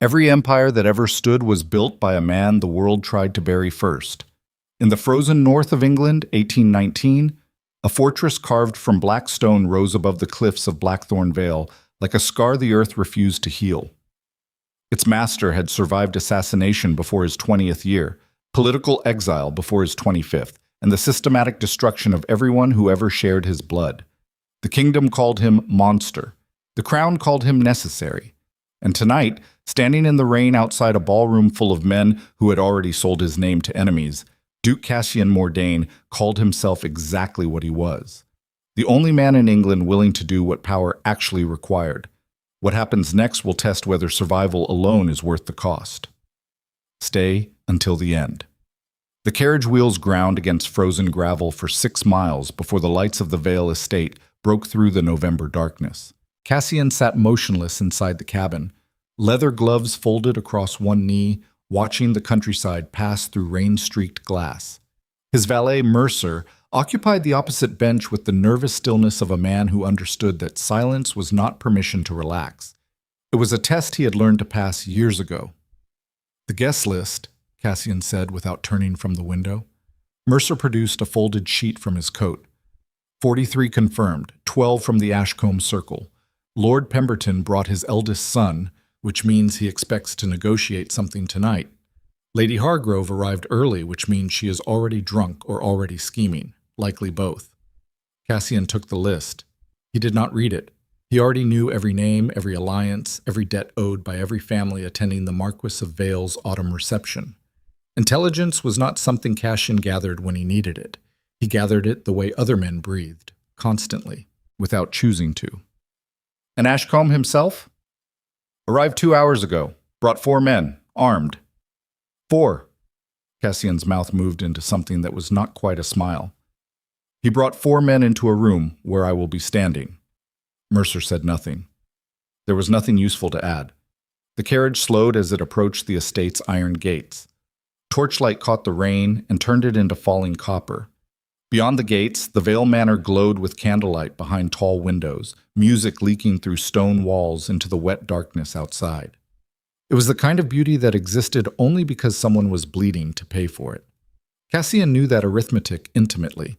Every empire that ever stood was built by a man the world tried to bury first. In the frozen north of England, 1819, a fortress carved from black stone rose above the cliffs of Blackthorn Vale, like a scar the earth refused to heal. Its master had survived assassination before his 20th year, political exile before his 25th, and the systematic destruction of everyone who ever shared his blood. The kingdom called him monster. The crown called him necessary. And tonight, standing in the rain outside a ballroom full of men who had already sold his name to enemies, Duke Cassian Mordain called himself exactly what he was. The only man in England willing to do what power actually required. What happens next will test whether survival alone is worth the cost. Stay until the end. The carriage wheels ground against frozen gravel for 6 miles before the lights of the Vale estate broke through the November darkness. Cassian sat motionless inside the cabin, leather gloves folded across one knee, watching the countryside pass through rain-streaked glass. His valet, Mercer, occupied the opposite bench with the nervous stillness of a man who understood that silence was not permission to relax. It was a test he had learned to pass years ago. "The guest list," Cassian said without turning from the window. Mercer produced a folded sheet from his coat. 43 confirmed, 12 from the Ashcombe Circle. Lord Pemberton brought his eldest son, which means he expects to negotiate something tonight. Lady Hargrove arrived early, which means she is already drunk or already scheming, likely both. Cassian took the list. He did not read it. He already knew every name, every alliance, every debt owed by every family attending the Marquis of Vale's autumn reception. Intelligence was not something Cassian gathered when he needed it. He gathered it the way other men breathed, constantly, without choosing to. And Ashcombe himself? Arrived 2 hours ago. Brought 4 men, armed. 4. Cassian's mouth moved into something that was not quite a smile. He brought 4 men into a room where I will be standing. Mercer said nothing. There was nothing useful to add. The carriage slowed as it approached the estate's iron gates. Torchlight caught the rain and turned it into falling copper. Beyond the gates, the Vale Manor glowed with candlelight behind tall windows, music leaking through stone walls into the wet darkness outside. It was the kind of beauty that existed only because someone was bleeding to pay for it. Cassian knew that arithmetic intimately.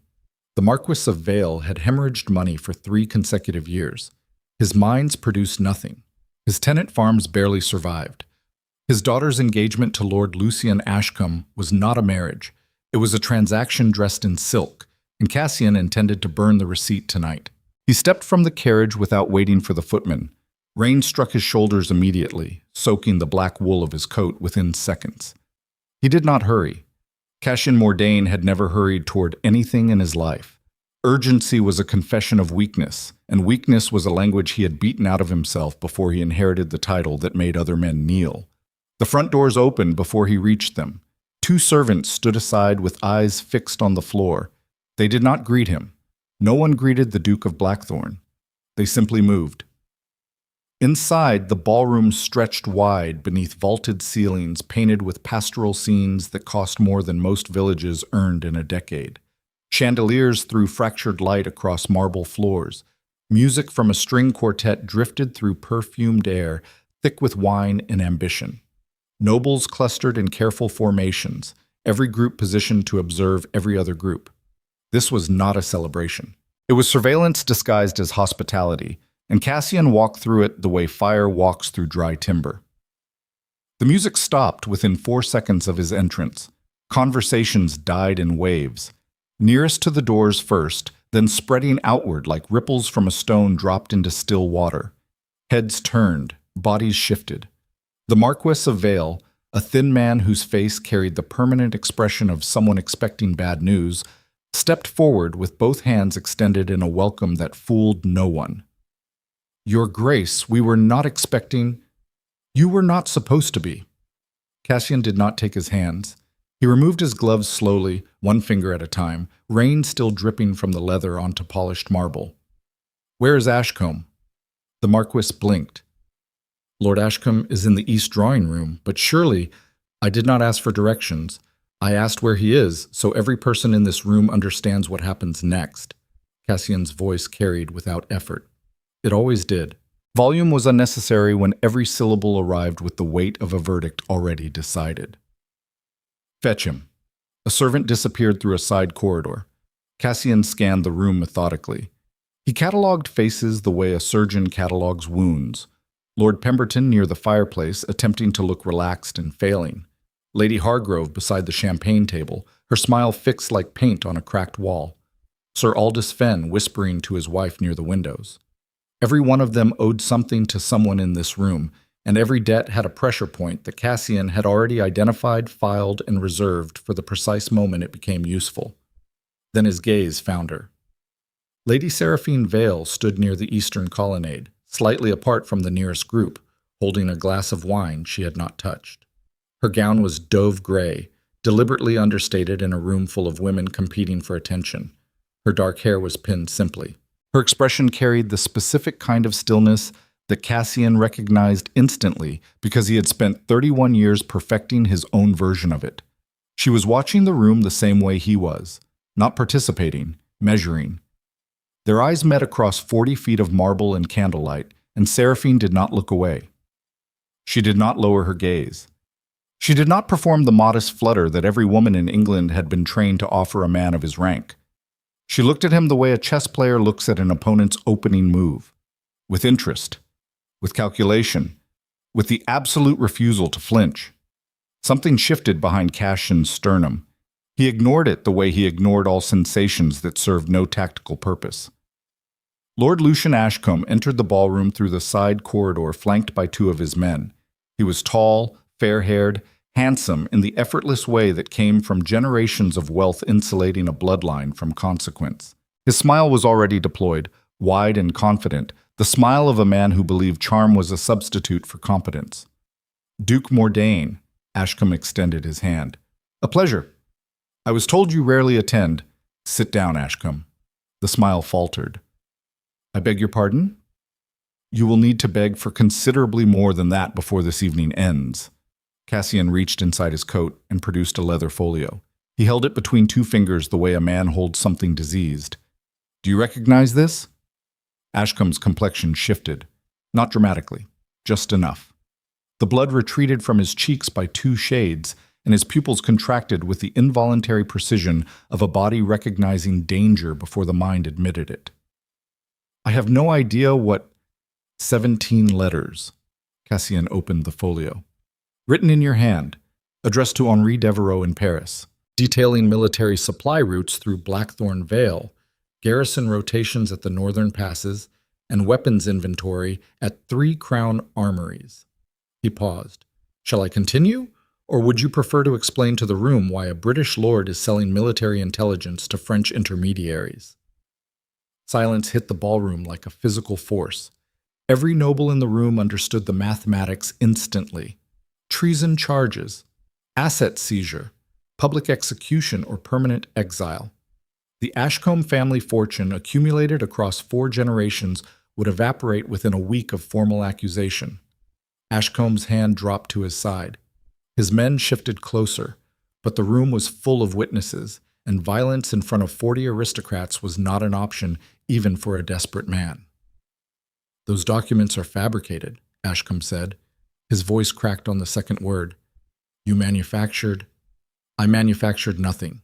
The Marquis of Vale had hemorrhaged money for 3 consecutive years. His mines produced nothing. His tenant farms barely survived. His daughter's engagement to Lord Lucian Ashcombe was not a marriage. It was a transaction dressed in silk, and Cassian intended to burn the receipt tonight. He stepped from the carriage without waiting for the footman. Rain struck his shoulders immediately, soaking the black wool of his coat within seconds. He did not hurry. Cassian Mordain had never hurried toward anything in his life. Urgency was a confession of weakness, and weakness was a language he had beaten out of himself before he inherited the title that made other men kneel. The front doors opened before he reached them. 2 servants stood aside with eyes fixed on the floor. They did not greet him. No one greeted the Duke of Blackthorn. They simply moved. Inside, the ballroom stretched wide beneath vaulted ceilings painted with pastoral scenes that cost more than most villages earned in a decade. Chandeliers threw fractured light across marble floors. Music from a string quartet drifted through perfumed air, thick with wine and ambition. Nobles clustered in careful formations, every group positioned to observe every other group. This was not a celebration. It was surveillance disguised as hospitality, and Cassian walked through it the way fire walks through dry timber. The music stopped within 4 seconds of his entrance. Conversations died in waves, nearest to the doors first, then spreading outward like ripples from a stone dropped into still water. Heads turned, bodies shifted. The Marquis of Vale, a thin man whose face carried the permanent expression of someone expecting bad news, stepped forward with both hands extended in a welcome that fooled no one. "Your Grace, we were not expecting—" "You were not supposed to be." Cassian did not take his hands. He removed his gloves slowly, 1 finger at a time, rain still dripping from the leather onto polished marble. "Where is Ashcombe?" The Marquis blinked. "Lord Ashcombe is in the east drawing room, but surely I did not ask for directions. I asked where he is, so every person in this room understands what happens next." Cassian's voice carried without effort. It always did. Volume was unnecessary when every syllable arrived with the weight of a verdict already decided. Fetch him. A servant disappeared through a side corridor. Cassian scanned the room methodically. He catalogued faces the way a surgeon catalogues wounds. Lord Pemberton near the fireplace, attempting to look relaxed and failing. Lady Hargrove beside the champagne table, her smile fixed like paint on a cracked wall. Sir Aldous Fenn whispering to his wife near the windows. Every one of them owed something to someone in this room, and every debt had a pressure point that Cassian had already identified, filed, and reserved for the precise moment it became useful. Then his gaze found her. Lady Seraphine Vale stood near the eastern colonnade, slightly apart from the nearest group, holding a glass of wine she had not touched. Her gown was dove gray, deliberately understated in a room full of women competing for attention. Her dark hair was pinned simply. Her expression carried the specific kind of stillness that Cassian recognized instantly because he had spent 31 years perfecting his own version of it. She was watching the room the same way he was, not participating, measuring. Their eyes met across 40 feet of marble and candlelight, and Seraphine did not look away. She did not lower her gaze. She did not perform the modest flutter that every woman in England had been trained to offer a man of his rank. She looked at him the way a chess player looks at an opponent's opening move, with interest, with calculation, with the absolute refusal to flinch. Something shifted behind Cassian's sternum. He ignored it the way he ignored all sensations that served no tactical purpose. Lord Lucian Ashcombe entered the ballroom through the side corridor flanked by two of his men. He was tall, fair-haired, handsome in the effortless way that came from generations of wealth insulating a bloodline from consequence. His smile was already deployed, wide and confident, the smile of a man who believed charm was a substitute for competence. Duke Mordain, Ashcombe extended his hand. A pleasure. I was told you rarely attend. Sit down, Ashcombe. The smile faltered. I beg your pardon? You will need to beg for considerably more than that before this evening ends. Cassian reached inside his coat and produced a leather folio. He held it between two fingers the way a man holds something diseased. Do you recognize this? Ashcombe's complexion shifted. Not dramatically, just enough. The blood retreated from his cheeks by 2 shades, and his pupils contracted with the involuntary precision of a body recognizing danger before the mind admitted it. I have no idea what 17 letters. Cassian opened the folio. Written in your hand, addressed to Henri Devereux in Paris, detailing military supply routes through Blackthorn Vale, garrison rotations at the northern passes, and weapons inventory at 3 crown armories. He paused. Shall I continue, or would you prefer to explain to the room why a British lord is selling military intelligence to French intermediaries? Silence hit the ballroom like a physical force. Every noble in the room understood the mathematics instantly. Treason charges, asset seizure, public execution, or permanent exile. The Ashcombe family fortune accumulated across 4 generations would evaporate within a week of formal accusation. Ashcombe's hand dropped to his side. His men shifted closer, but the room was full of witnesses, and violence in front of 40 aristocrats was not an option even for a desperate man. Those documents are fabricated, Ashcombe said. His voice cracked on the second word. I manufactured nothing.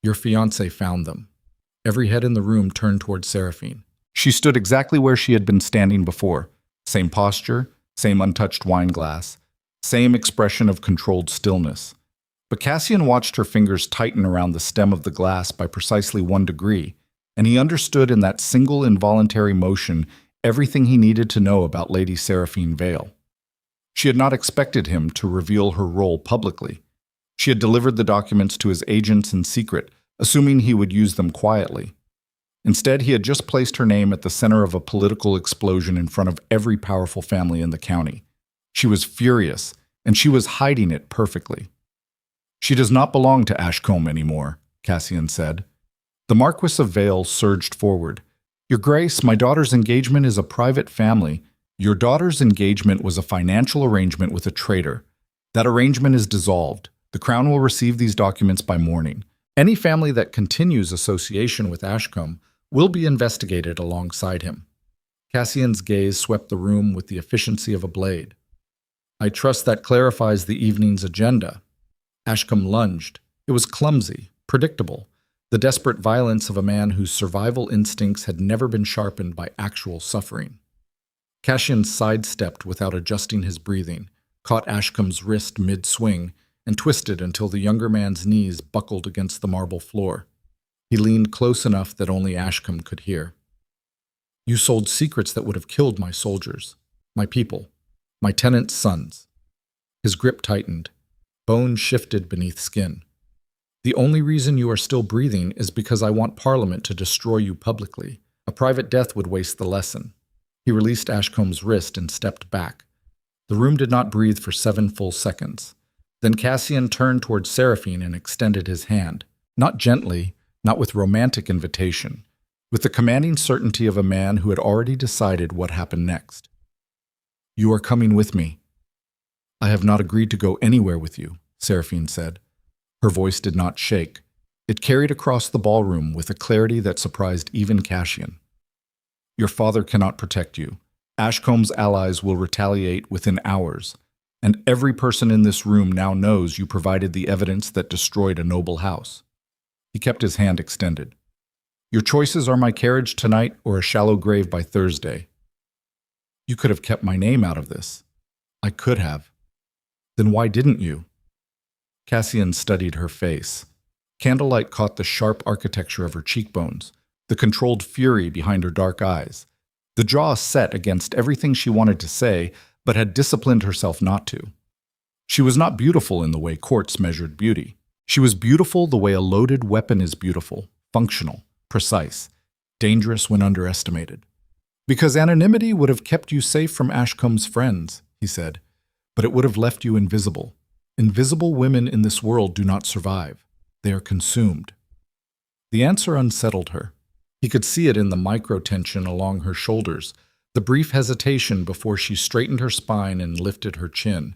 Your fiancé found them. Every head in the room turned toward Seraphine. She stood exactly where she had been standing before. Same posture, same untouched wine glass, same expression of controlled stillness. But Cassian watched her fingers tighten around the stem of the glass by precisely 1 degree, and he understood in that single involuntary motion everything he needed to know about Lady Seraphine Vale. She had not expected him to reveal her role publicly. She had delivered the documents to his agents in secret, assuming he would use them quietly. Instead, he had just placed her name at the center of a political explosion in front of every powerful family in the county. She was furious, and she was hiding it perfectly. She does not belong to Ashcombe anymore, Cassian said. The Marquis of Vale surged forward. Your Grace, my daughter's engagement is a private family. Your daughter's engagement was a financial arrangement with a traitor. That arrangement is dissolved. The Crown will receive these documents by morning. Any family that continues association with Ashcombe will be investigated alongside him. Cassian's gaze swept the room with the efficiency of a blade. I trust that clarifies the evening's agenda. Ashcombe lunged. It was clumsy, predictable, the desperate violence of a man whose survival instincts had never been sharpened by actual suffering. Cassian sidestepped without adjusting his breathing, caught Ashcombe's wrist mid-swing, and twisted until the younger man's knees buckled against the marble floor. He leaned close enough that only Ashcombe could hear. You sold secrets that would have killed my soldiers, my people, my tenants' sons. His grip tightened. Bone shifted beneath skin. The only reason you are still breathing is because I want Parliament to destroy you publicly. A private death would waste the lesson. He released Ashcombe's wrist and stepped back. The room did not breathe for 7 full seconds. Then Cassian turned toward Seraphine and extended his hand, not gently, not with romantic invitation, with the commanding certainty of a man who had already decided what happened next. You are coming with me. I have not agreed to go anywhere with you, Seraphine said. Her voice did not shake. It carried across the ballroom with a clarity that surprised even Cassian. Your father cannot protect you. Ashcombe's allies will retaliate within hours, and every person in this room now knows you provided the evidence that destroyed a noble house. He kept his hand extended. Your choices are my carriage tonight or a shallow grave by Thursday. You could have kept my name out of this. I could have. Then why didn't you? Cassian studied her face. Candlelight caught the sharp architecture of her cheekbones, the controlled fury behind her dark eyes. The jaw set against everything she wanted to say, but had disciplined herself not to. She was not beautiful in the way courts measured beauty. She was beautiful the way a loaded weapon is beautiful, functional, precise, dangerous when underestimated. Because anonymity would have kept you safe from Ashcombe's friends, he said, but it would have left you invisible. Invisible women in this world do not survive. They are consumed. The answer unsettled her. He could see it in the micro-tension along her shoulders, the brief hesitation before she straightened her spine and lifted her chin.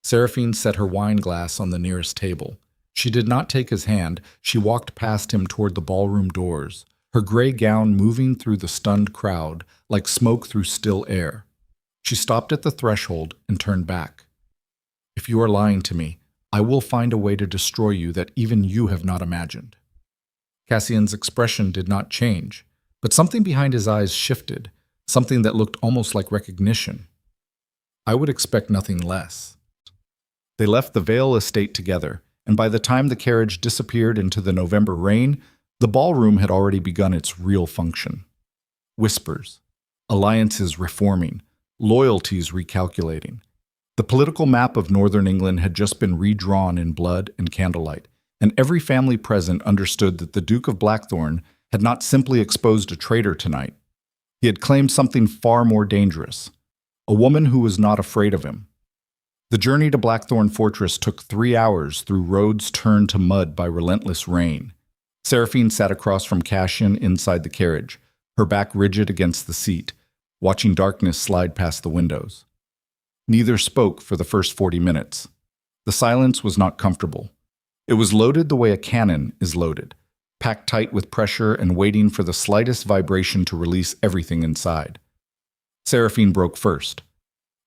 Seraphine set her wine glass on the nearest table. She did not take his hand. She walked past him toward the ballroom doors, her gray gown moving through the stunned crowd like smoke through still air. She stopped at the threshold and turned back. If you are lying to me, I will find a way to destroy you that even you have not imagined. Cassian's expression did not change, but something behind his eyes shifted, something that looked almost like recognition. I would expect nothing less. They left the Vale estate together, and by the time the carriage disappeared into the November rain, the ballroom had already begun its real function. Whispers, alliances reforming, loyalties recalculating. The political map of northern England had just been redrawn in blood and candlelight, and every family present understood that the Duke of Blackthorn had not simply exposed a traitor tonight. He had claimed something far more dangerous, a woman who was not afraid of him. The journey to Blackthorn Fortress took 3 hours through roads turned to mud by relentless rain. Seraphine sat across from Cassian inside the carriage, her back rigid against the seat, watching darkness slide past the windows. Neither spoke for the first 40 minutes. The silence was not comfortable. It was loaded the way a cannon is loaded, packed tight with pressure and waiting for the slightest vibration to release everything inside. Seraphine broke first.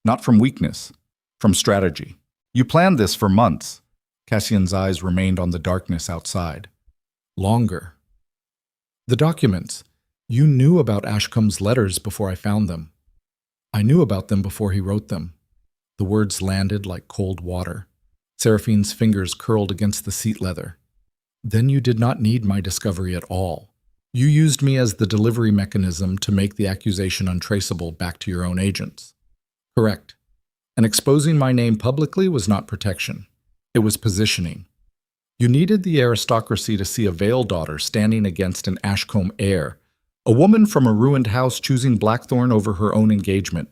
Not from weakness, from strategy. You planned this for months. Cassian's eyes remained on the darkness outside. Longer. The documents. You knew about Ashcombe's letters before I found them. I knew about them before he wrote them. The words landed like cold water. Seraphine's fingers curled against the seat leather. Then you did not need my discovery at all. You used me as the delivery mechanism to make the accusation untraceable back to your own agents. Correct. And exposing my name publicly was not protection. It was positioning. You needed the aristocracy to see a Vale daughter standing against an Ashcombe heir, a woman from a ruined house choosing Blackthorn over her own engagement.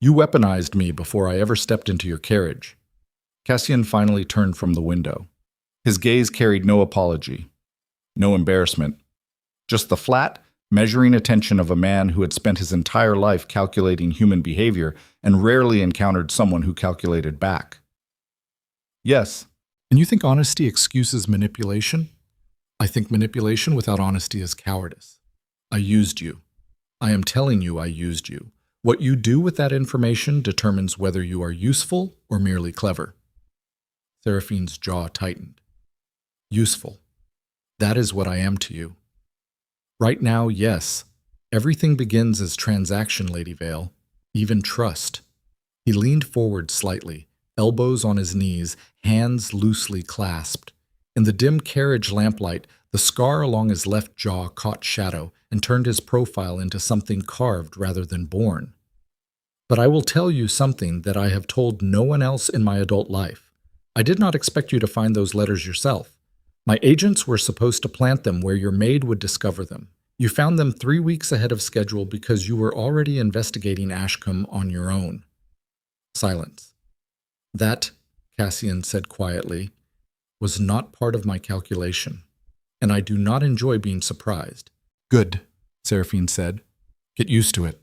You weaponized me before I ever stepped into your carriage. Cassian finally turned from the window. His gaze carried no apology, no embarrassment, just the flat, measuring attention of a man who had spent his entire life calculating human behavior and rarely encountered someone who calculated back. Yes. And you think honesty excuses manipulation? I think manipulation without honesty is cowardice. I used you. I am telling you I used you. What you do with that information determines whether you are useful or merely clever. Seraphine's jaw tightened. Useful. That is what I am to you. Right now, yes. Everything begins as transaction, Lady Vale. Even trust. He leaned forward slightly, elbows on his knees, hands loosely clasped. In the dim carriage lamplight, the scar along his left jaw caught shadow and turned his profile into something carved rather than born. But I will tell you something that I have told no one else in my adult life. I did not expect you to find those letters yourself. My agents were supposed to plant them where your maid would discover them. You found them 3 weeks ahead of schedule because you were already investigating Ashcombe on your own. Silence. That, Cassian said quietly, was not part of my calculation, and I do not enjoy being surprised. Good, Seraphine said. Get used to it.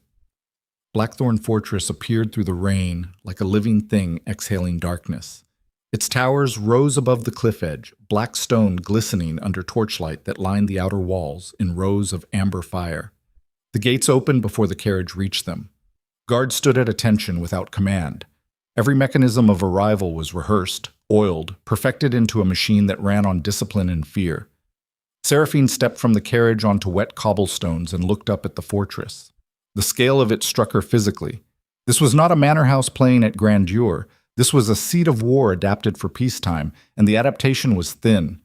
Blackthorn Fortress appeared through the rain like a living thing exhaling darkness. Its towers rose above the cliff edge, black stone glistening under torchlight that lined the outer walls in rows of amber fire. The gates opened before the carriage reached them. Guards stood at attention without command. Every mechanism of arrival was rehearsed, oiled, perfected into a machine that ran on discipline and fear. Seraphine stepped from the carriage onto wet cobblestones and looked up at the fortress. The scale of it struck her physically. This was not a manor house playing at grandeur. This was a seat of war adapted for peacetime, and the adaptation was thin.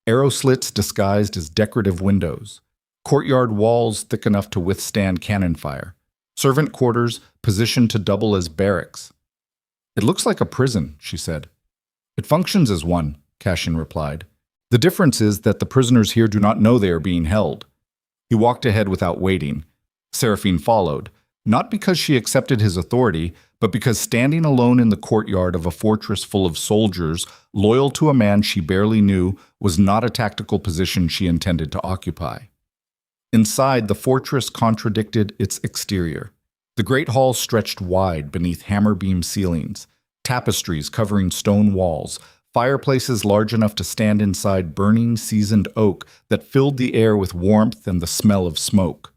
Arrow slits disguised as decorative windows. Courtyard walls thick enough to withstand cannon fire. Servant quarters positioned to double as barracks. It looks like a prison, she said. It functions as one, Cassian replied. The difference is that the prisoners here do not know they are being held. He walked ahead without waiting. Seraphine followed, not because she accepted his authority, but because standing alone in the courtyard of a fortress full of soldiers, loyal to a man she barely knew, was not a tactical position she intended to occupy. Inside, the fortress contradicted its exterior. The great hall stretched wide beneath hammer-beam ceilings, tapestries covering stone walls, fireplaces large enough to stand inside burning, seasoned oak that filled the air with warmth and the smell of smoke.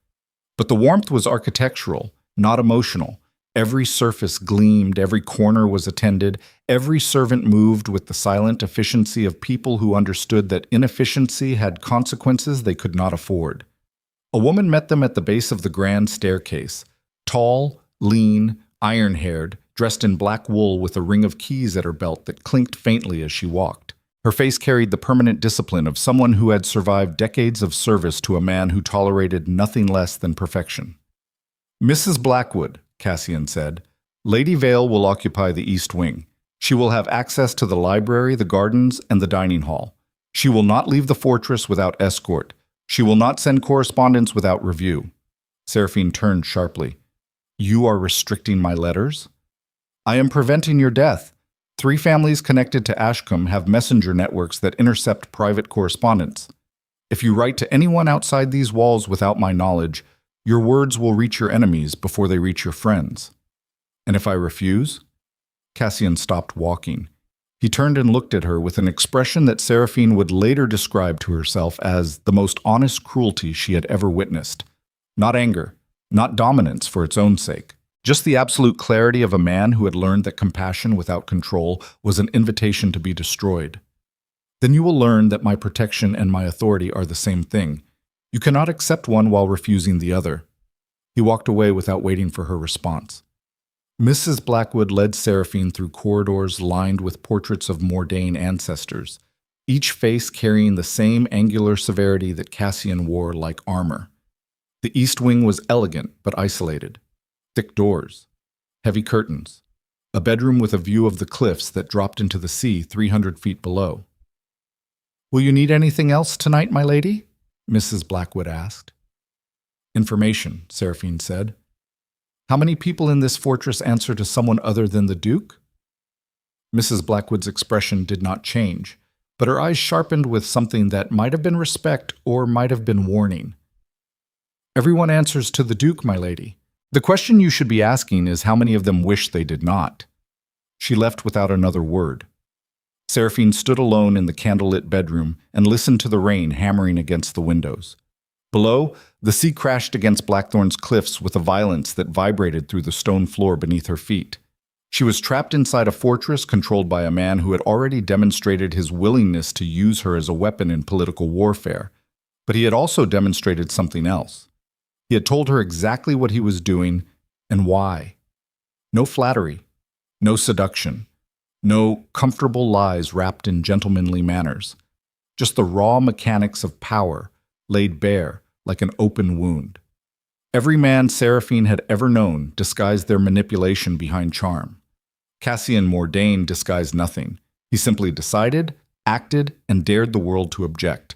But the warmth was architectural, not emotional. Every surface gleamed, every corner was attended, every servant moved with the silent efficiency of people who understood that inefficiency had consequences they could not afford. A woman met them at the base of the grand staircase, tall, lean, iron-haired, dressed in black wool with a ring of keys at her belt that clinked faintly as she walked. Her face carried the permanent discipline of someone who had survived decades of service to a man who tolerated nothing less than perfection. Mrs. Blackwood, Cassian said, Lady Vale will occupy the east wing. She will have access to the library, the gardens, and the dining hall. She will not leave the fortress without escort. She will not send correspondence without review. Seraphine turned sharply. You are restricting my letters? I am preventing your death. 3 families connected to Ashcombe have messenger networks that intercept private correspondence. If you write to anyone outside these walls without my knowledge, your words will reach your enemies before they reach your friends. And if I refuse? Cassian stopped walking. He turned and looked at her with an expression that Seraphine would later describe to herself as the most honest cruelty she had ever witnessed. Not anger, not dominance for its own sake. Just the absolute clarity of a man who had learned that compassion without control was an invitation to be destroyed. Then you will learn that my protection and my authority are the same thing. You cannot accept one while refusing the other. He walked away without waiting for her response. Mrs. Blackwood led Seraphine through corridors lined with portraits of Mordain ancestors, each face carrying the same angular severity that Cassian wore like armor. The east wing was elegant but isolated. Thick doors, heavy curtains, a bedroom with a view of the cliffs that dropped into the sea 300 feet below. Will you need anything else tonight, my lady? Mrs. Blackwood asked. Information, Seraphine said. How many people in this fortress answer to someone other than the Duke? Mrs. Blackwood's expression did not change, but her eyes sharpened with something that might have been respect or might have been warning. Everyone answers to the Duke, my lady. The question you should be asking is how many of them wish they did not. She left without another word. Seraphine stood alone in the candlelit bedroom and listened to the rain hammering against the windows. Below, the sea crashed against Blackthorn's cliffs with a violence that vibrated through the stone floor beneath her feet. She was trapped inside a fortress controlled by a man who had already demonstrated his willingness to use her as a weapon in political warfare. But he had also demonstrated something else. He had told her exactly what he was doing and why. No flattery, no seduction, no comfortable lies wrapped in gentlemanly manners. Just the raw mechanics of power laid bare like an open wound. Every man Seraphine had ever known disguised their manipulation behind charm. Cassian Mordain disguised nothing. He simply decided, acted, and dared the world to object.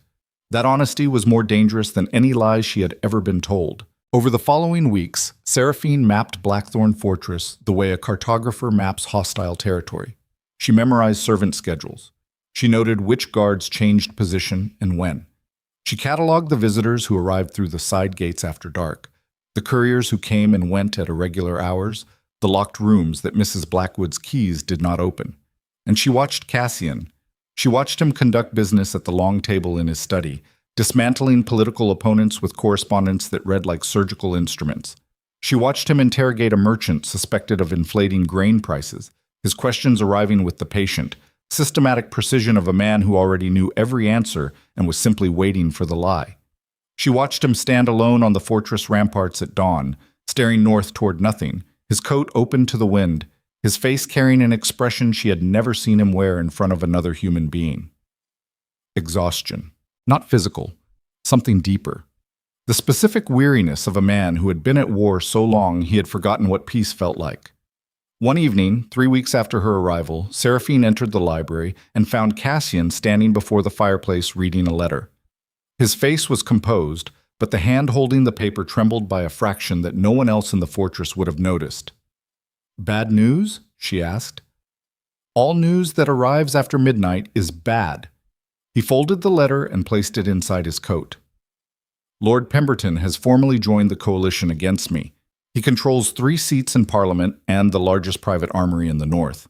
That honesty was more dangerous than any lies she had ever been told. Over the following weeks, Seraphine mapped Blackthorn Fortress the way a cartographer maps hostile territory. She memorized servant schedules. She noted which guards changed position and when. She cataloged the visitors who arrived through the side gates after dark, the couriers who came and went at irregular hours, the locked rooms that Mrs. Blackwood's keys did not open. And she watched Cassian. She watched him conduct business at the long table in his study, dismantling political opponents with correspondence that read like surgical instruments. She watched him interrogate a merchant suspected of inflating grain prices, his questions arriving with the patient, systematic precision of a man who already knew every answer and was simply waiting for the lie. She watched him stand alone on the fortress ramparts at dawn, staring north toward nothing, his coat open to the wind, his face carrying an expression she had never seen him wear in front of another human being. Exhaustion. Not physical, something deeper. The specific weariness of a man who had been at war so long he had forgotten what peace felt like. One evening, 3 weeks after her arrival, Seraphine entered the library and found Cassian standing before the fireplace reading a letter. His face was composed, but the hand holding the paper trembled by a fraction that no one else in the fortress would have noticed. "Bad news?" she asked. "All news that arrives after midnight is bad." He folded the letter and placed it inside his coat. "Lord Pemberton has formally joined the coalition against me. He controls 3 seats in Parliament and the largest private armory in the north.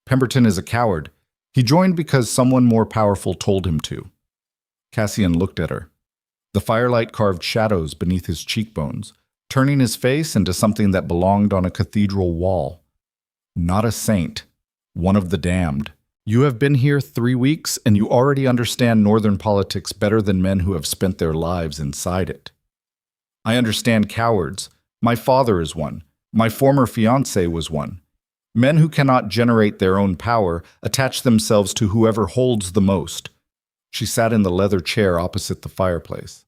Pemberton is a coward. He joined because someone more powerful told him to." Cassian looked at her. The firelight carved shadows beneath his cheekbones, turning his face into something that belonged on a cathedral wall. "Not a saint. One of the damned. You have been here 3 weeks, and you already understand northern politics better than men who have spent their lives inside it." "I understand cowards. My father is one. My former fiancé was one. Men who cannot generate their own power attach themselves to whoever holds the most." She sat in the leather chair opposite the fireplace.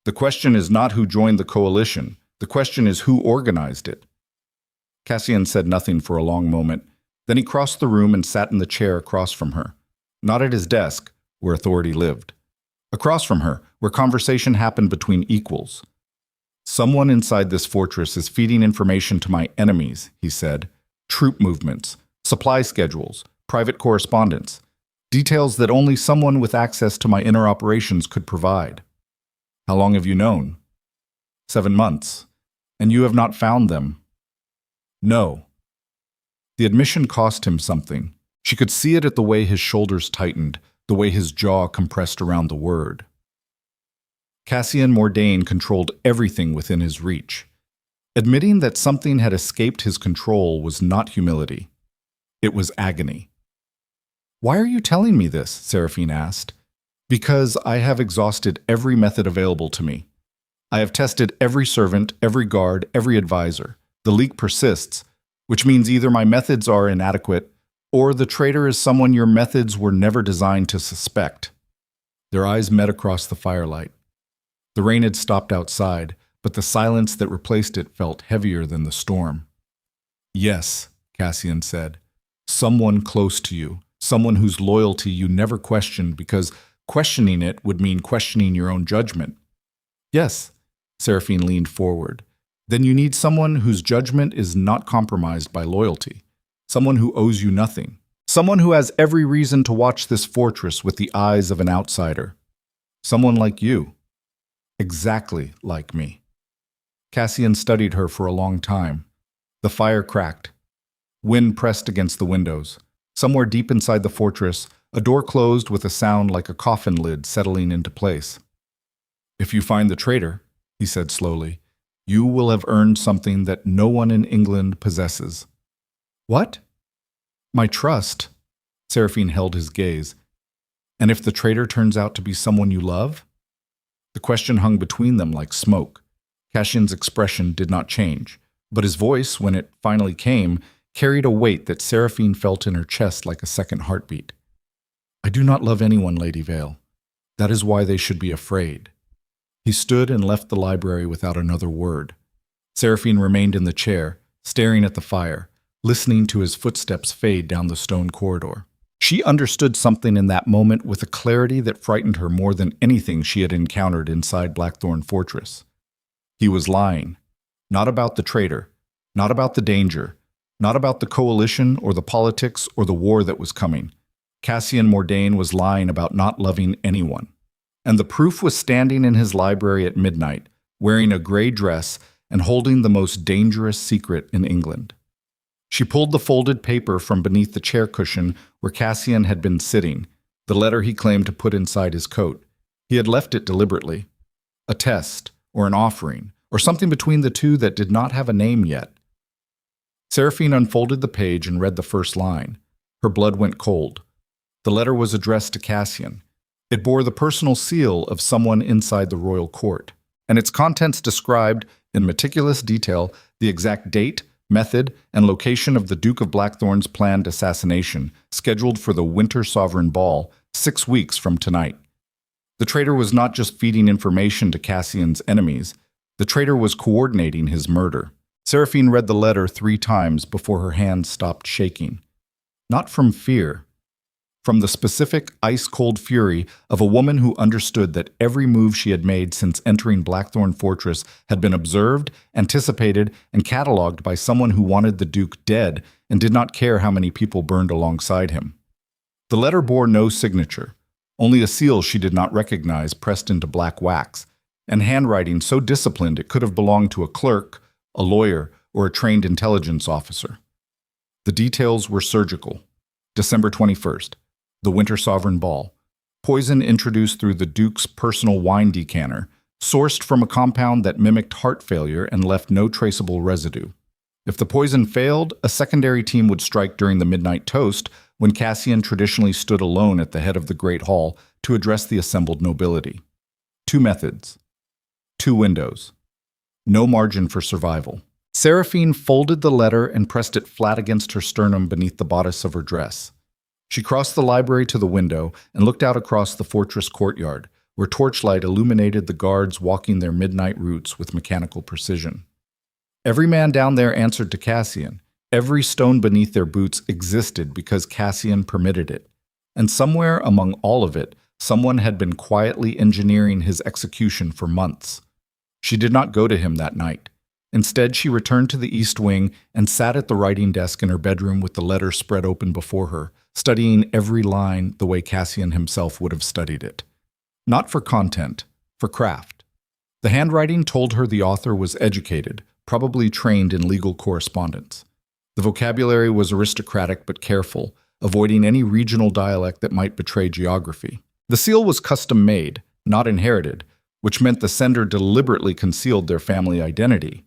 "The question is not who joined the coalition. The question is who organized it." Cassian said nothing for a long moment. Then he crossed the room and sat in the chair across from her. Not at his desk, where authority lived. Across from her, where conversation happened between equals. "Someone inside this fortress is feeding information to my enemies," he said. "Troop movements, supply schedules, private correspondence. Details that only someone with access to my inner operations could provide." "How long have you known?" 7 months. "And you have not found them?" "No." The admission cost him something. She could see it at the way his shoulders tightened, the way his jaw compressed around the word. Cassian Mordain controlled everything within his reach. Admitting that something had escaped his control was not humility. It was agony. "Why are you telling me this?" Seraphine asked. "Because I have exhausted every method available to me. I have tested every servant, every guard, every advisor. The leak persists, which means either my methods are inadequate, or the traitor is someone your methods were never designed to suspect." Their eyes met across the firelight. The rain had stopped outside, but the silence that replaced it felt heavier than the storm. "Yes," Cassian said. "Someone close to you, someone whose loyalty you never questioned because questioning it would mean questioning your own judgment." "Yes," Seraphine leaned forward. "Then you need someone whose judgment is not compromised by loyalty, someone who owes you nothing, someone who has every reason to watch this fortress with the eyes of an outsider. Someone like you. Exactly like me." Cassian studied her for a long time. The fire cracked. Wind pressed against the windows. Somewhere deep inside the fortress, a door closed with a sound like a coffin lid settling into place. "If you find the traitor," he said slowly, "you will have earned something that no one in England possesses." "What?" "My trust." Seraphine held his gaze. "And if the traitor turns out to be someone you love?" The question hung between them like smoke. Cassian's expression did not change, but his voice, when it finally came, carried a weight that Seraphine felt in her chest like a second heartbeat. "I do not love anyone, Lady Vale. That is why they should be afraid." He stood and left the library without another word. Seraphine remained in the chair, staring at the fire, listening to his footsteps fade down the stone corridor. She understood something in that moment with a clarity that frightened her more than anything she had encountered inside Blackthorn Fortress. He was lying. Not about the traitor, not about the danger, not about the coalition or the politics or the war that was coming. Cassian Mordain was lying about not loving anyone. And the proof was standing in his library at midnight, wearing a gray dress and holding the most dangerous secret in England. She pulled the folded paper from beneath the chair cushion where Cassian had been sitting, the letter he claimed to put inside his coat. He had left it deliberately. A test, or an offering, or something between the two that did not have a name yet. Seraphine unfolded the page and read the first line. Her blood went cold. The letter was addressed to Cassian. It bore the personal seal of someone inside the royal court, and its contents described, in meticulous detail, the exact date, method, and location of the Duke of Blackthorn's planned assassination, scheduled for the Winter Sovereign Ball 6 weeks from tonight. The traitor was not just feeding information to Cassian's enemies. The traitor was coordinating his murder. Seraphine read the letter 3 times before her hands stopped shaking. Not from fear. From the specific, ice-cold fury of a woman who understood that every move she had made since entering Blackthorn Fortress had been observed, anticipated, and catalogued by someone who wanted the Duke dead and did not care how many people burned alongside him. The letter bore no signature, only a seal she did not recognize pressed into black wax, and handwriting so disciplined it could have belonged to a clerk, a lawyer, or a trained intelligence officer. The details were surgical. December 21st. The Winter Sovereign Ball. Poison introduced through the Duke's personal wine decanter, sourced from a compound that mimicked heart failure and left no traceable residue. If the poison failed, a secondary team would strike during the midnight toast when Cassian traditionally stood alone at the head of the Great Hall to address the assembled nobility. 2 methods. 2 windows. No margin for survival. Seraphine folded the letter and pressed it flat against her sternum beneath the bodice of her dress. She crossed the library to the window and looked out across the fortress courtyard, where torchlight illuminated the guards walking their midnight routes with mechanical precision. Every man down there answered to Cassian. Every stone beneath their boots existed because Cassian permitted it. And somewhere among all of it, someone had been quietly engineering his execution for months. She did not go to him that night. Instead, she returned to the East Wing and sat at the writing desk in her bedroom with the letter spread open before her, studying every line the way Cassian himself would have studied it. Not for content, for craft. The handwriting told her the author was educated, probably trained in legal correspondence. The vocabulary was aristocratic but careful, avoiding any regional dialect that might betray geography. The seal was custom-made, not inherited, which meant the sender deliberately concealed their family identity.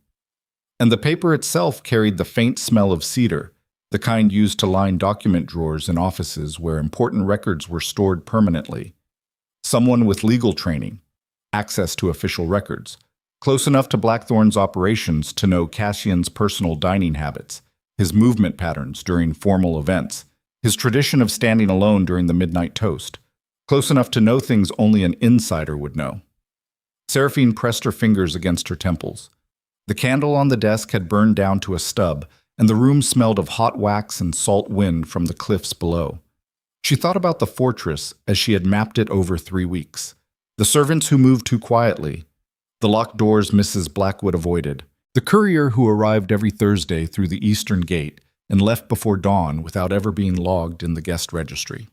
And the paper itself carried the faint smell of cedar, the kind used to line document drawers in offices where important records were stored permanently. Someone with legal training, access to official records, close enough to Blackthorn's operations to know Cassian's personal dining habits, his movement patterns during formal events, his tradition of standing alone during the midnight toast, close enough to know things only an insider would know. Seraphine pressed her fingers against her temples. The candle on the desk had burned down to a stub, and the room smelled of hot wax and salt wind from the cliffs below. She thought about the fortress as she had mapped it over 3 weeks. The servants who moved too quietly, the locked doors Mrs. Blackwood avoided, the courier who arrived every Thursday through the eastern gate and left before dawn without ever being logged in the guest registry.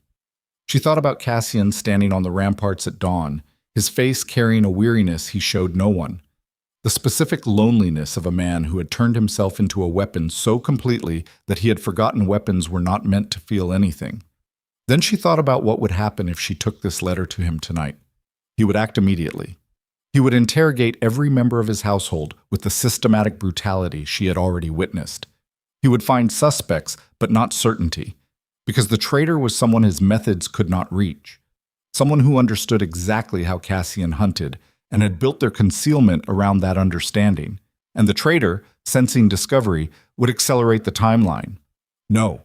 She thought about Cassian standing on the ramparts at dawn, his face carrying a weariness he showed no one. The specific loneliness of a man who had turned himself into a weapon so completely that he had forgotten weapons were not meant to feel anything. Then she thought about what would happen if she took this letter to him tonight. He would act immediately. He would interrogate every member of his household with the systematic brutality she had already witnessed. He would find suspects, but not certainty, because the traitor was someone his methods could not reach, someone who understood exactly how Cassian hunted and had built their concealment around that understanding. And the traitor, sensing discovery, would accelerate the timeline. No.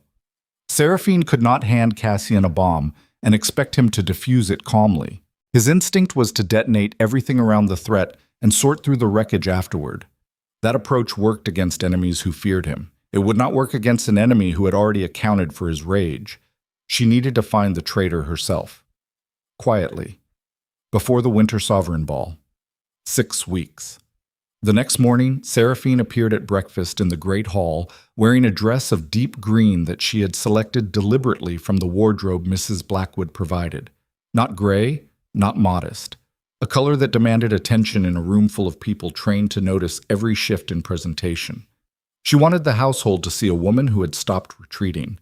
Seraphine could not hand Cassian a bomb and expect him to defuse it calmly. His instinct was to detonate everything around the threat and sort through the wreckage afterward. That approach worked against enemies who feared him. It would not work against an enemy who had already accounted for his rage. She needed to find the traitor herself. Quietly. Before the Winter Sovereign Ball. 6 weeks. The next morning, Seraphine appeared at breakfast in the Great Hall, wearing a dress of deep green that she had selected deliberately from the wardrobe Mrs. Blackwood provided. Not gray, not modest. A color that demanded attention in a room full of people trained to notice every shift in presentation. She wanted the household to see a woman who had stopped retreating.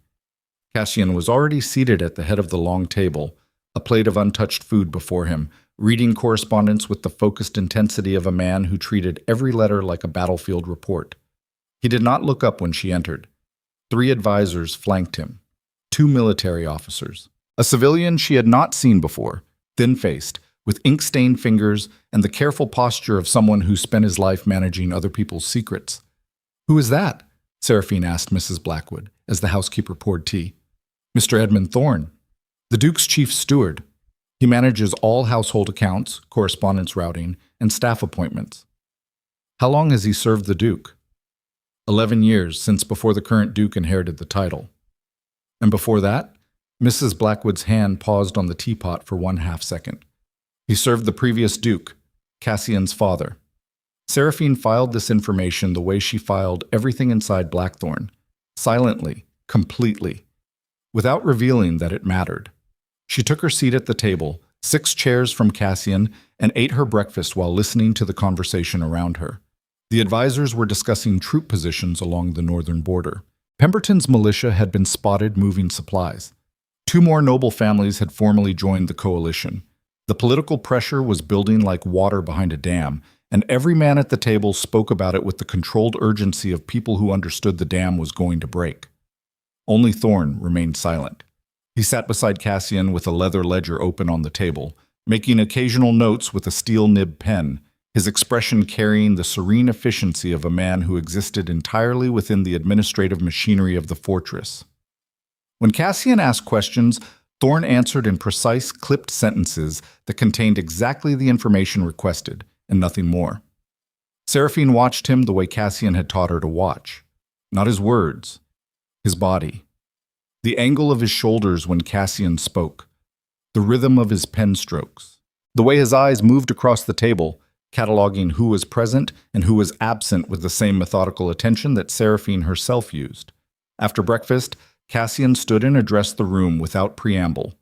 Cassian was already seated at the head of the long table, a plate of untouched food before him, reading correspondence with the focused intensity of a man who treated every letter like a battlefield report. He did not look up when she entered. 3 advisors flanked him. 2 military officers. A civilian she had not seen before, thin-faced, with ink-stained fingers and the careful posture of someone who spent his life managing other people's secrets. "Who is that?" Seraphine asked Mrs. Blackwood, as the housekeeper poured tea. "Mr. Edmund Thorne, the Duke's chief steward. He manages all household accounts, correspondence routing, and staff appointments." "How long has he served the Duke?" 11 years, since before the current Duke inherited the title. "And before that?" Mrs. Blackwood's hand paused on the teapot for 1/2 second. "He served the previous Duke, Cassian's father." Seraphine filed this information the way she filed everything inside Blackthorn, silently, completely, without revealing that it mattered. She took her seat at the table, 6 chairs from Cassian, and ate her breakfast while listening to the conversation around her. The advisors were discussing troop positions along the northern border. Pemberton's militia had been spotted moving supplies. 2 more noble families had formally joined the coalition. The political pressure was building like water behind a dam, and every man at the table spoke about it with the controlled urgency of people who understood the dam was going to break. Only Thorne remained silent. He sat beside Cassian with a leather ledger open on the table, making occasional notes with a steel-nibbed pen, his expression carrying the serene efficiency of a man who existed entirely within the administrative machinery of the fortress. When Cassian asked questions, Thorne answered in precise, clipped sentences that contained exactly the information requested, and nothing more. Seraphine watched him the way Cassian had taught her to watch. Not his words, his body. The angle of his shoulders when Cassian spoke. The rhythm of his pen strokes. The way his eyes moved across the table, cataloging who was present and who was absent with the same methodical attention that Seraphine herself used. After breakfast, Cassian stood and addressed the room without preamble.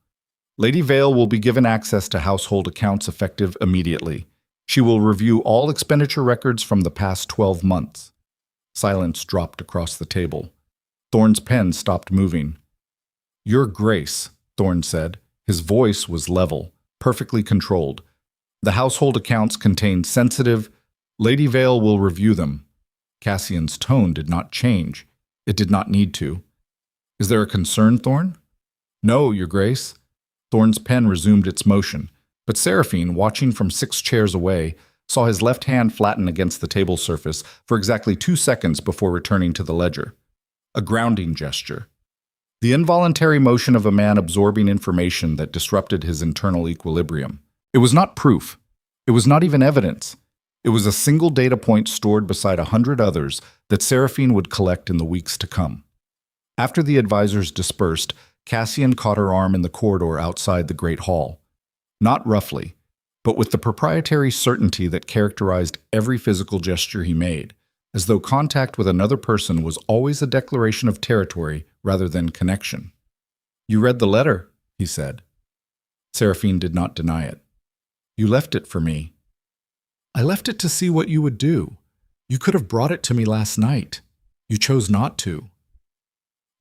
"Lady Vale will be given access to household accounts effective immediately. She will review all expenditure records from the past 12 months. Silence dropped across the table. Thorne's pen stopped moving. "Your Grace," Thorne said. His voice was level, perfectly controlled. "The household accounts contain sensitive. Lady Vale will review them." Cassian's tone did not change. It did not need to. "Is there a concern, Thorne?" "No, Your Grace." Thorne's pen resumed its motion, but Seraphine, watching from 6 chairs away, saw his left hand flatten against the table surface for exactly 2 seconds before returning to the ledger. A grounding gesture. The involuntary motion of a man absorbing information that disrupted his internal equilibrium. It was not proof. It was not even evidence. It was a single data point stored beside 100 others that Seraphine would collect in the weeks to come. After the advisors dispersed, Cassian caught her arm in the corridor outside the Great Hall. Not roughly, but with the proprietary certainty that characterized every physical gesture he made, as though contact with another person was always a declaration of territory rather than connection. "You read the letter," he said. Seraphine did not deny it. "You left it for me." "I left it to see what you would do. You could have brought it to me last night. You chose not to.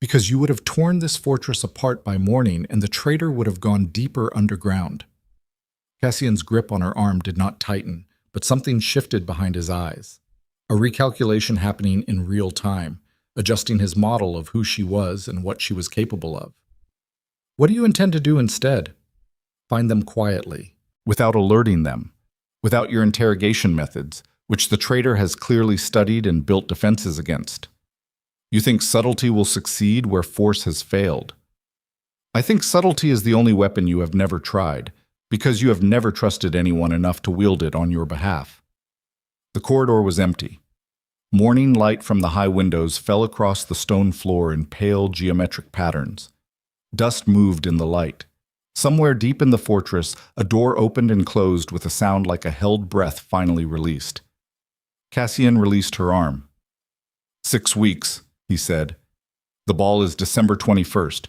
Because you would have torn this fortress apart by morning, and the traitor would have gone deeper underground." Cassian's grip on her arm did not tighten, but something shifted behind his eyes. A recalculation happening in real time, adjusting his model of who she was and what she was capable of. What do you intend to do instead? Find them quietly, without alerting them, without your interrogation methods, which the traitor has clearly studied and built defenses against. You think subtlety will succeed where force has failed. I think subtlety is the only weapon you have never tried, because you have never trusted anyone enough to wield it on your behalf. The corridor was empty. Morning light from the high windows fell across the stone floor in pale geometric patterns. Dust moved in the light. Somewhere deep in the fortress, a door opened and closed with a sound like a held breath finally released. Cassian released her arm. 6 weeks, he said. The ball is December 21st.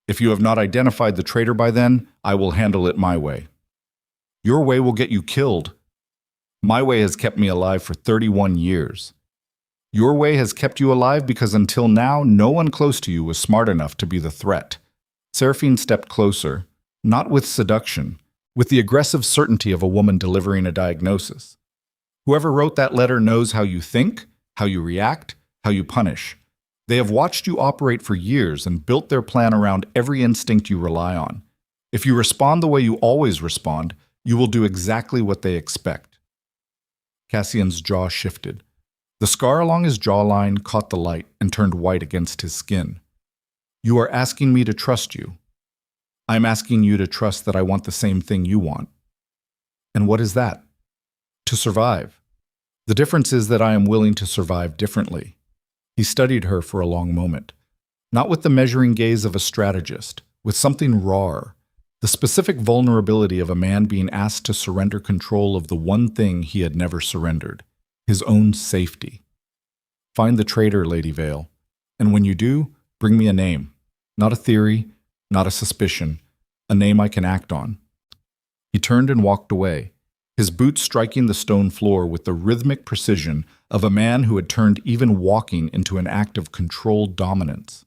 If you have not identified the traitor by then, I will handle it my way. Your way will get you killed. My way has kept me alive for 31 years. Your way has kept you alive because until now, no one close to you was smart enough to be the threat. Seraphine stepped closer, not with seduction, with the aggressive certainty of a woman delivering a diagnosis. Whoever wrote that letter knows how you think, how you react, how you punish. They have watched you operate for years and built their plan around every instinct you rely on. If you respond the way you always respond, you will do exactly what they expect. Cassian's jaw shifted. The scar along his jawline caught the light and turned white against his skin. You are asking me to trust you. I am asking you to trust that I want the same thing you want. And what is that? To survive. The difference is that I am willing to survive differently. He studied her for a long moment, not with the measuring gaze of a strategist, with something rawer, the specific vulnerability of a man being asked to surrender control of the one thing he had never surrendered, his own safety. Find the traitor, Lady Vale, and when you do, bring me a name, not a theory, not a suspicion, a name I can act on. He turned and walked away, his boots striking the stone floor with the rhythmic precision of a man who had turned even walking into an act of controlled dominance.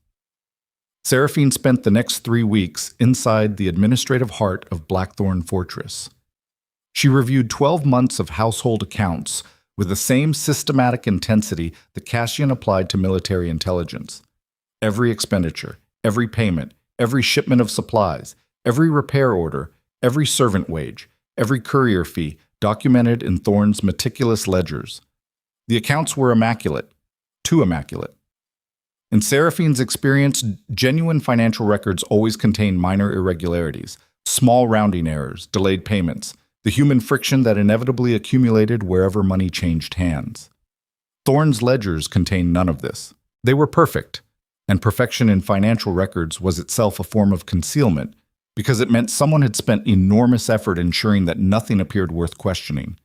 Seraphine spent the next 3 weeks inside the administrative heart of Blackthorn Fortress. She reviewed 12 months of household accounts with the same systematic intensity that Cassian applied to military intelligence. Every expenditure, every payment, every shipment of supplies, every repair order, every servant wage, every courier fee documented in Thorne's meticulous ledgers. The accounts were immaculate, too immaculate. In Seraphine's experience, genuine financial records always contain minor irregularities, small rounding errors, delayed payments, the human friction that inevitably accumulated wherever money changed hands. Thorne's ledgers contained none of this. They were perfect, and perfection in financial records was itself a form of concealment, because it meant someone had spent enormous effort ensuring that nothing appeared worth questioning.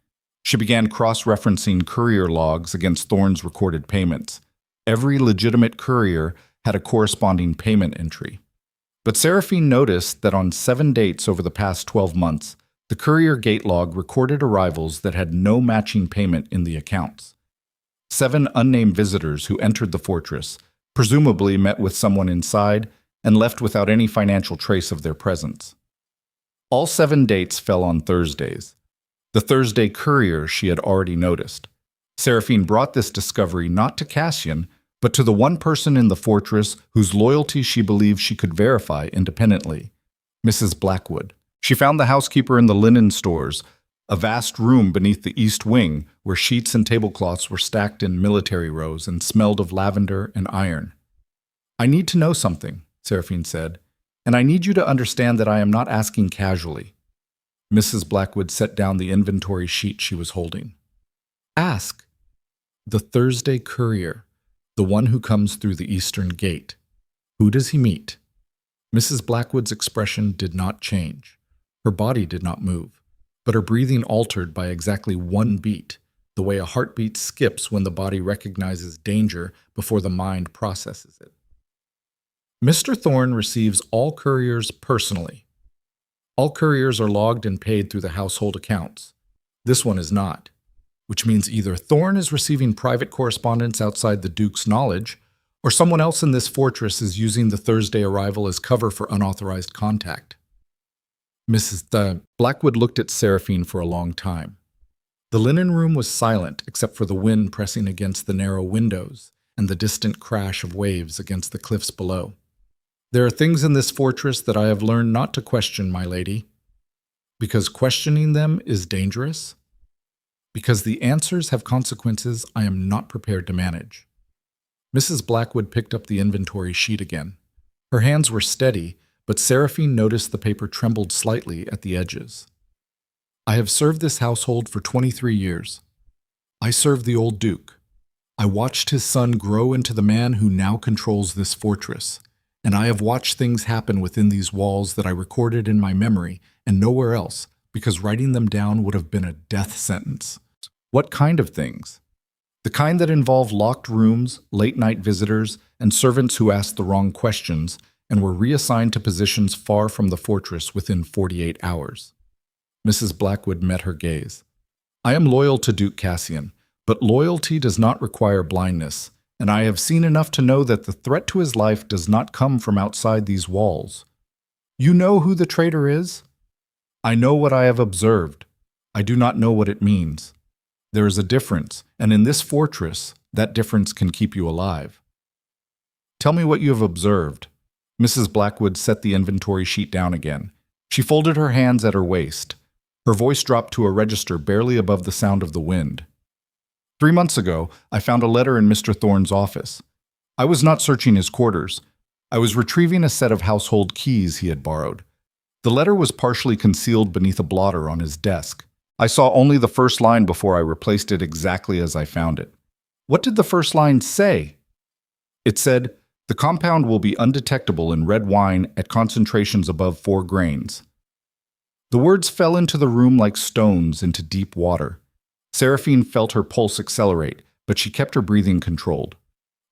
She began cross-referencing courier logs against Thorne's recorded payments. Every legitimate courier had a corresponding payment entry. But Seraphine noticed that on 7 dates over the past 12 months, the courier gate log recorded arrivals that had no matching payment in the accounts. 7 unnamed visitors who entered the fortress, presumably met with someone inside, and left without any financial trace of their presence. All 7 dates fell on Thursdays. The Thursday courier she had already noticed. Seraphine brought this discovery not to Cassian, but to the one person in the fortress whose loyalty she believed she could verify independently, Mrs. Blackwood. She found the housekeeper in the linen stores, a vast room beneath the east wing where sheets and tablecloths were stacked in military rows and smelled of lavender and iron. "I need to know something," Seraphine said, "and I need you to understand that I am not asking casually." Mrs. Blackwood set down the inventory sheet she was holding. "Ask." "The Thursday courier, the one who comes through the eastern gate. Who does he meet?" Mrs. Blackwood's expression did not change. Her body did not move, but her breathing altered by exactly 1 beat, the way a heartbeat skips when the body recognizes danger before the mind processes it. "Mr. Thorne receives all couriers personally. All couriers are logged and paid through the household accounts. This one is not, which means either Thorne is receiving private correspondence outside the Duke's knowledge, or someone else in this fortress is using the Thursday arrival as cover for unauthorized contact." Mrs. Blackwood looked at Seraphine for a long time. The linen room was silent except for the wind pressing against the narrow windows and the distant crash of waves against the cliffs below. There are things in this fortress that I have learned not to question, my lady, because questioning them is dangerous, because the answers have consequences I am not prepared to manage. Mrs. Blackwood picked up the inventory sheet again. Her hands were steady, but Seraphine noticed the paper trembled slightly at the edges. I have served this household for 23 years. I served the old Duke. I watched his son grow into the man who now controls this fortress, and I have watched things happen within these walls that I recorded in my memory and nowhere else, because writing them down would have been a death sentence. What kind of things? The kind that involve locked rooms, late-night visitors, and servants who asked the wrong questions and were reassigned to positions far from the fortress within 48 hours. Mrs. Blackwood met her gaze. I am loyal to Duke Cassian, but loyalty does not require blindness, and I have seen enough to know that the threat to his life does not come from outside these walls. You know who the traitor is? I know what I have observed. I do not know what it means. There is a difference, and in this fortress, that difference can keep you alive. Tell me what you have observed. Mrs. Blackwood set the inventory sheet down again. She folded her hands at her waist. Her voice dropped to a register barely above the sound of the wind. 3 months ago, I found a letter in Mr. Thorne's office. I was not searching his quarters. I was retrieving a set of household keys he had borrowed. The letter was partially concealed beneath a blotter on his desk. I saw only the first line before I replaced it exactly as I found it. What did the first line say? It said, "The compound will be undetectable in red wine at concentrations above 4 grains." The words fell into the room like stones into deep water. Seraphine felt her pulse accelerate, but she kept her breathing controlled.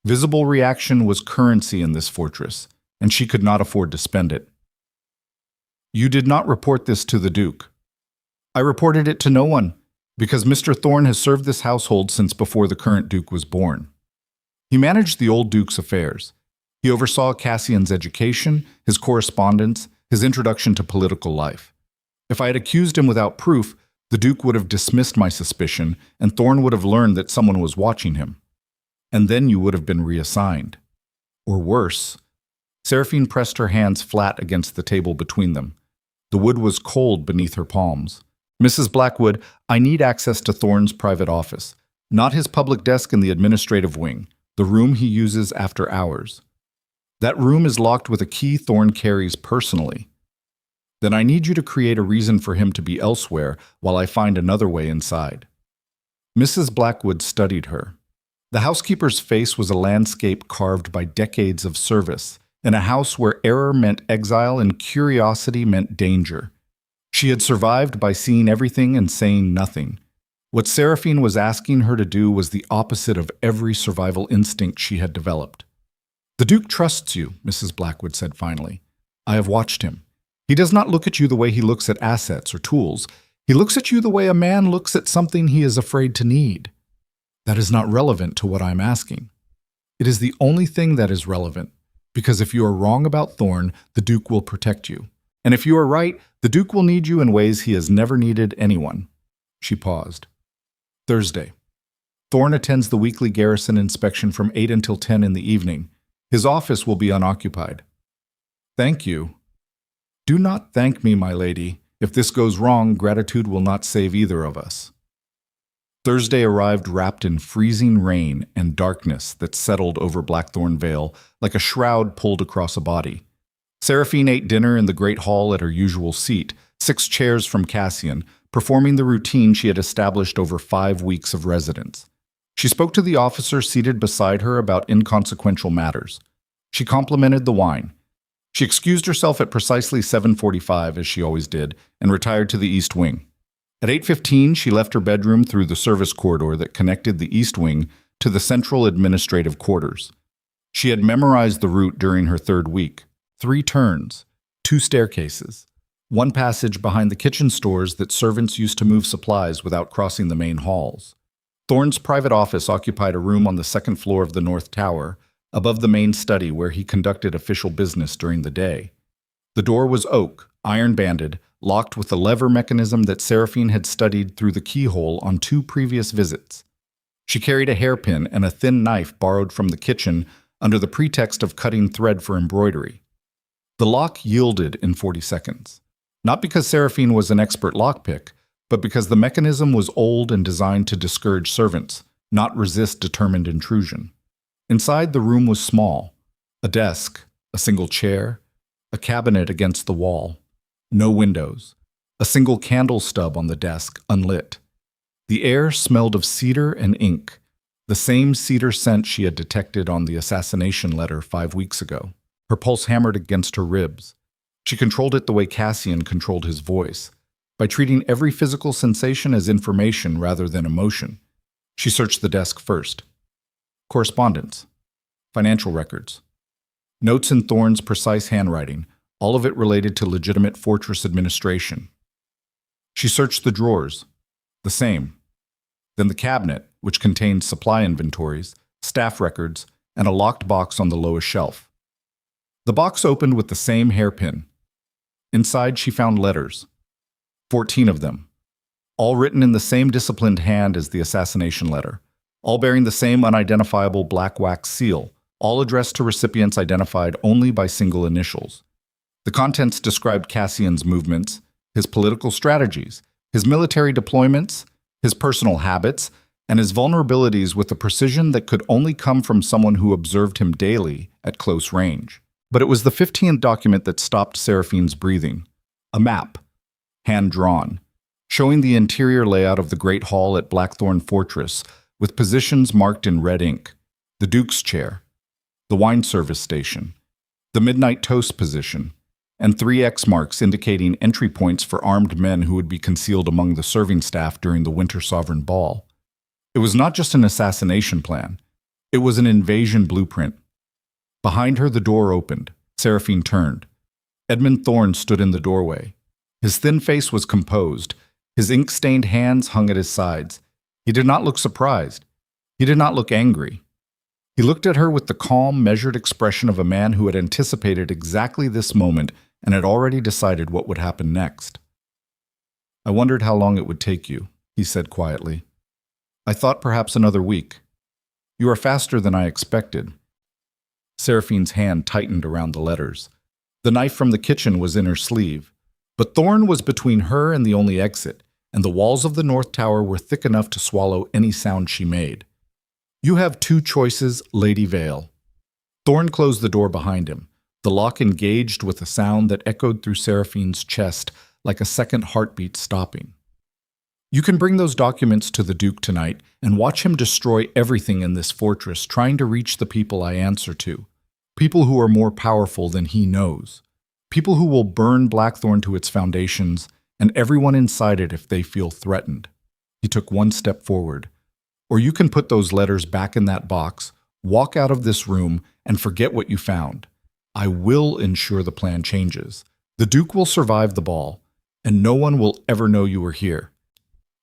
Visible reaction was currency in this fortress, and she could not afford to spend it. You did not report this to the Duke. I reported it to no one, because Mr. Thorne has served this household since before the current Duke was born. He managed the old Duke's affairs. He oversaw Cassian's education, his correspondence, his introduction to political life. If I had accused him without proof, the Duke would have dismissed my suspicion, and Thorne would have learned that someone was watching him. And then you would have been reassigned. Or worse. Seraphine pressed her hands flat against the table between them. The wood was cold beneath her palms. Mrs. Blackwood, I need access to Thorne's private office, not his public desk in the administrative wing, the room he uses after hours. That room is locked with a key Thorne carries personally. Then I need you to create a reason for him to be elsewhere while I find another way inside. Mrs. Blackwood studied her. The housekeeper's face was a landscape carved by decades of service, in a house where error meant exile and curiosity meant danger. She had survived by seeing everything and saying nothing. What Seraphine was asking her to do was the opposite of every survival instinct she had developed. The Duke trusts you, Mrs. Blackwood said finally. I have watched him. He does not look at you the way he looks at assets or tools. He looks at you the way a man looks at something he is afraid to need. That is not relevant to what I am asking. It is the only thing that is relevant, because if you are wrong about Thorne, the Duke will protect you. And if you are right, the Duke will need you in ways he has never needed anyone. She paused. Thursday. Thorne attends the weekly garrison inspection from 8 until 10 in the evening. His office will be unoccupied. Thank you. Do not thank me, my lady. If this goes wrong, gratitude will not save either of us. Thursday arrived wrapped in freezing rain and darkness that settled over Blackthorn Vale like a shroud pulled across a body. Seraphine ate dinner in the great hall at her usual seat, 6 chairs from Cassian, performing the routine she had established over 5 weeks of residence. She spoke to the officer seated beside her about inconsequential matters. She complimented the wine. She excused herself at precisely 7:45, as she always did, and retired to the East Wing. At 8:15, she left her bedroom through the service corridor that connected the East Wing to the central administrative quarters. She had memorized the route during her 3rd week. 3 turns, 2 staircases, 1 passage behind the kitchen stores that servants used to move supplies without crossing the main halls. Thorne's private office occupied a room on the 2nd floor of the North Tower, above the main study where he conducted official business during the day. The door was oak, iron-banded, locked with a lever mechanism that Seraphine had studied through the keyhole on 2 previous visits. She carried a hairpin and a thin knife borrowed from the kitchen under the pretext of cutting thread for embroidery. The lock yielded in 40 seconds. Not because Seraphine was an expert lockpick, but because the mechanism was old and designed to discourage servants, not resist determined intrusion. Inside, the room was small. A desk, a single chair, a cabinet against the wall. No windows. A single candle stub on the desk, unlit. The air smelled of cedar and ink, the same cedar scent she had detected on the assassination letter 5 weeks ago. Her pulse hammered against her ribs. She controlled it the way Cassian controlled his voice, by treating every physical sensation as information rather than emotion. She searched the desk first. Correspondence. Financial records. Notes in Thorne's precise handwriting, all of it related to legitimate fortress administration. She searched the drawers. The same. Then the cabinet, which contained supply inventories, staff records, and a locked box on the lowest shelf. The box opened with the same hairpin. Inside, she found letters. 14 of them. All written in the same disciplined hand as the assassination letter. All bearing the same unidentifiable black wax seal. All addressed to recipients identified only by single initials. The contents described Cassian's movements, his political strategies, his military deployments, his personal habits, and his vulnerabilities with a precision that could only come from someone who observed him daily at close range. But it was the 15th document that stopped Seraphine's breathing. A map, hand-drawn, showing the interior layout of the Great Hall at Blackthorn Fortress, with positions marked in red ink. The Duke's chair, the wine service station, the midnight toast position, and 3 X marks indicating entry points for armed men who would be concealed among the serving staff during the Winter Sovereign Ball. It was not just an assassination plan. It was an invasion blueprint. Behind her, the door opened. Seraphine turned. Edmund Thorne stood in the doorway. His thin face was composed. His ink-stained hands hung at his sides. He did not look surprised. He did not look angry. He looked at her with the calm, measured expression of a man who had anticipated exactly this moment and had already decided what would happen next. "I wondered how long it would take you," he said quietly. "I thought perhaps another week. You are faster than I expected." Seraphine's hand tightened around the letters. The knife from the kitchen was in her sleeve. But Thorne was between her and the only exit, and the walls of the North Tower were thick enough to swallow any sound she made. "You have 2 choices, Lady Vale." Thorne closed the door behind him. The lock engaged with a sound that echoed through Seraphine's chest like a second heartbeat stopping. "You can bring those documents to the Duke tonight and watch him destroy everything in this fortress, trying to reach the people I answer to. People who are more powerful than he knows. People who will burn Blackthorn to its foundations and everyone inside it if they feel threatened." He took 1 step forward. "Or you can put those letters back in that box, walk out of this room, and forget what you found. I will ensure the plan changes. The Duke will survive the ball, and no one will ever know you were here."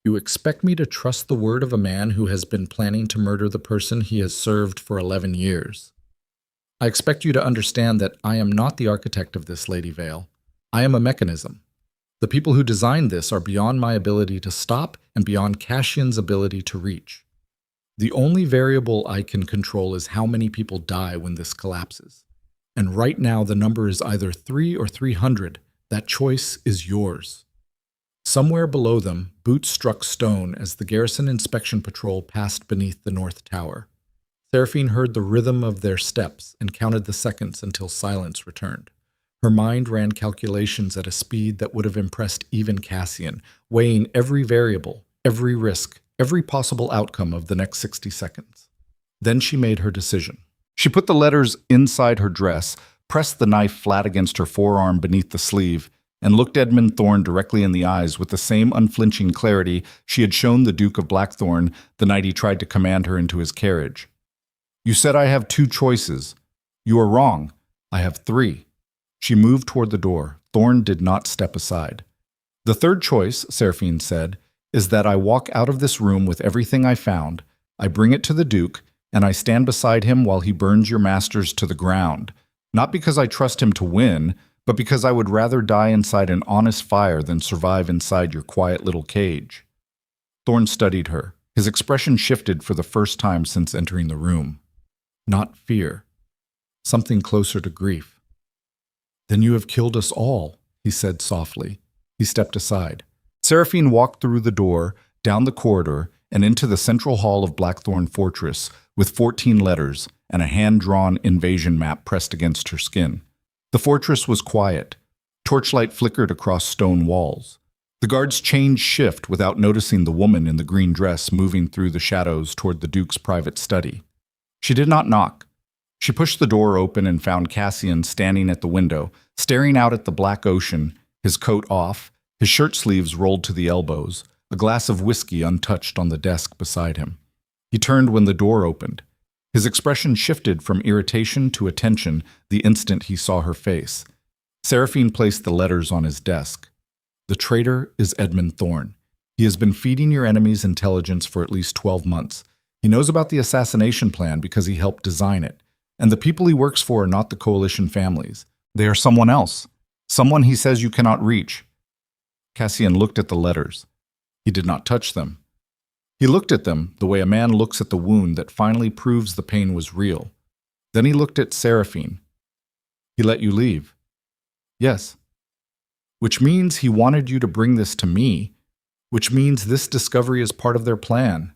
"You expect me to trust the word of a man who has been planning to murder the person he has served for 11 years. I expect you to understand that I am not the architect of this, Lady Vale. I am a mechanism. The people who designed this are beyond my ability to stop and beyond Cassian's ability to reach. The only variable I can control is how many people die when this collapses. And right now the number is either 3 or 300. That choice is yours." Somewhere below them, boots struck stone as the garrison inspection patrol passed beneath the North Tower. Seraphine heard the rhythm of their steps and counted the seconds until silence returned. Her mind ran calculations at a speed that would have impressed even Cassian, weighing every variable, every risk, every possible outcome of the next 60 seconds. Then she made her decision. She put the letters inside her dress, pressed the knife flat against her forearm beneath the sleeve, and looked Edmund Thorne directly in the eyes with the same unflinching clarity she had shown the Duke of Blackthorn the night he tried to command her into his carriage. "You said I have 2 choices. You are wrong. I have 3. She moved toward the door. Thorne did not step aside. "The 3rd choice," Seraphine said, "is that I walk out of this room with everything I found, I bring it to the Duke, and I stand beside him while he burns your masters to the ground, not because I trust him to win, but because I would rather die inside an honest fire than survive inside your quiet little cage." Thorn studied her. His expression shifted for the first time since entering the room. Not fear. Something closer to grief. "Then you have killed us all," he said softly. He stepped aside. Seraphine walked through the door, down the corridor, and into the central hall of Blackthorn Fortress with 14 letters and a hand-drawn invasion map pressed against her skin. The fortress was quiet. Torchlight flickered across stone walls. The guards changed shift without noticing the woman in the green dress moving through the shadows toward the Duke's private study. She did not knock. She pushed the door open and found Cassian standing at the window, staring out at the black ocean, his coat off, his shirt sleeves rolled to the elbows, a glass of whiskey untouched on the desk beside him. He turned when the door opened. His expression shifted from irritation to attention the instant he saw her face. Seraphine placed the letters on his desk. "The traitor is Edmund Thorn. He has been feeding your enemy's intelligence for at least 12 months. He knows about the assassination plan because he helped design it. And the people he works for are not the coalition families. They are someone else. Someone he says you cannot reach." Cassian looked at the letters. He did not touch them. He looked at them the way a man looks at the wound that finally proves the pain was real. Then he looked at Seraphine. "He let you leave." "Yes." "Which means he wanted you to bring this to me. Which means this discovery is part of their plan."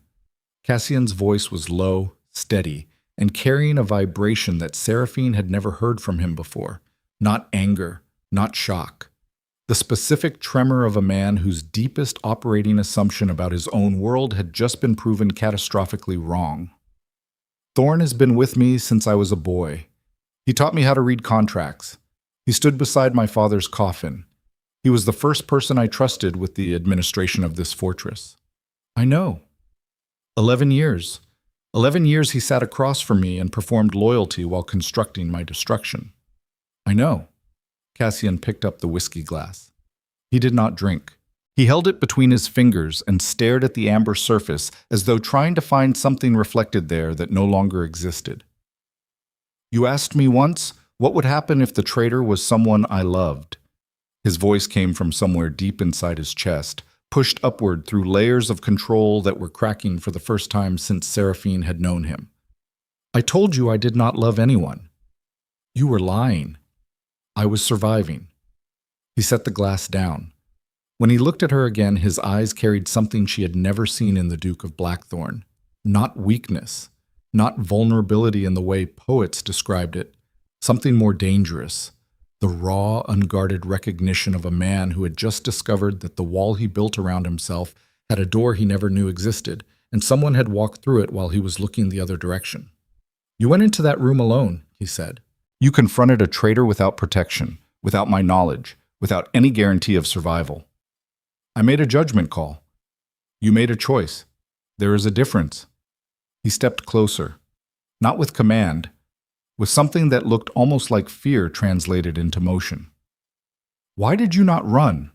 Cassian's voice was low, steady, and carrying a vibration that Seraphine had never heard from him before. Not anger, not shock. The specific tremor of a man whose deepest operating assumption about his own world had just been proven catastrophically wrong. "Thorn has been with me since I was a boy. He taught me how to read contracts. He stood beside my father's coffin. He was the first person I trusted with the administration of this fortress." "I know." 11 years. 11 years he sat across from me and performed loyalty while constructing my destruction." "I know." Cassian picked up the whiskey glass. He did not drink. He held it between his fingers and stared at the amber surface as though trying to find something reflected there that no longer existed. "You asked me once what would happen if the traitor was someone I loved." His voice came from somewhere deep inside his chest, pushed upward through layers of control that were cracking for the first time since Seraphine had known him. "I told you I did not love anyone." "You were lying." "I was surviving." He set the glass down. When he looked at her again, his eyes carried something she had never seen in the Duke of Blackthorn. Not weakness, not vulnerability in the way poets described it, something more dangerous. The raw, unguarded recognition of a man who had just discovered that the wall he built around himself had a door he never knew existed, and someone had walked through it while he was looking the other direction. "You went into that room alone," he said. "You confronted a traitor without protection, without my knowledge, without any guarantee of survival. I made a judgment call. You made a choice. There is a difference." He stepped closer, not with command, with something that looked almost like fear translated into motion. "Why did you not run?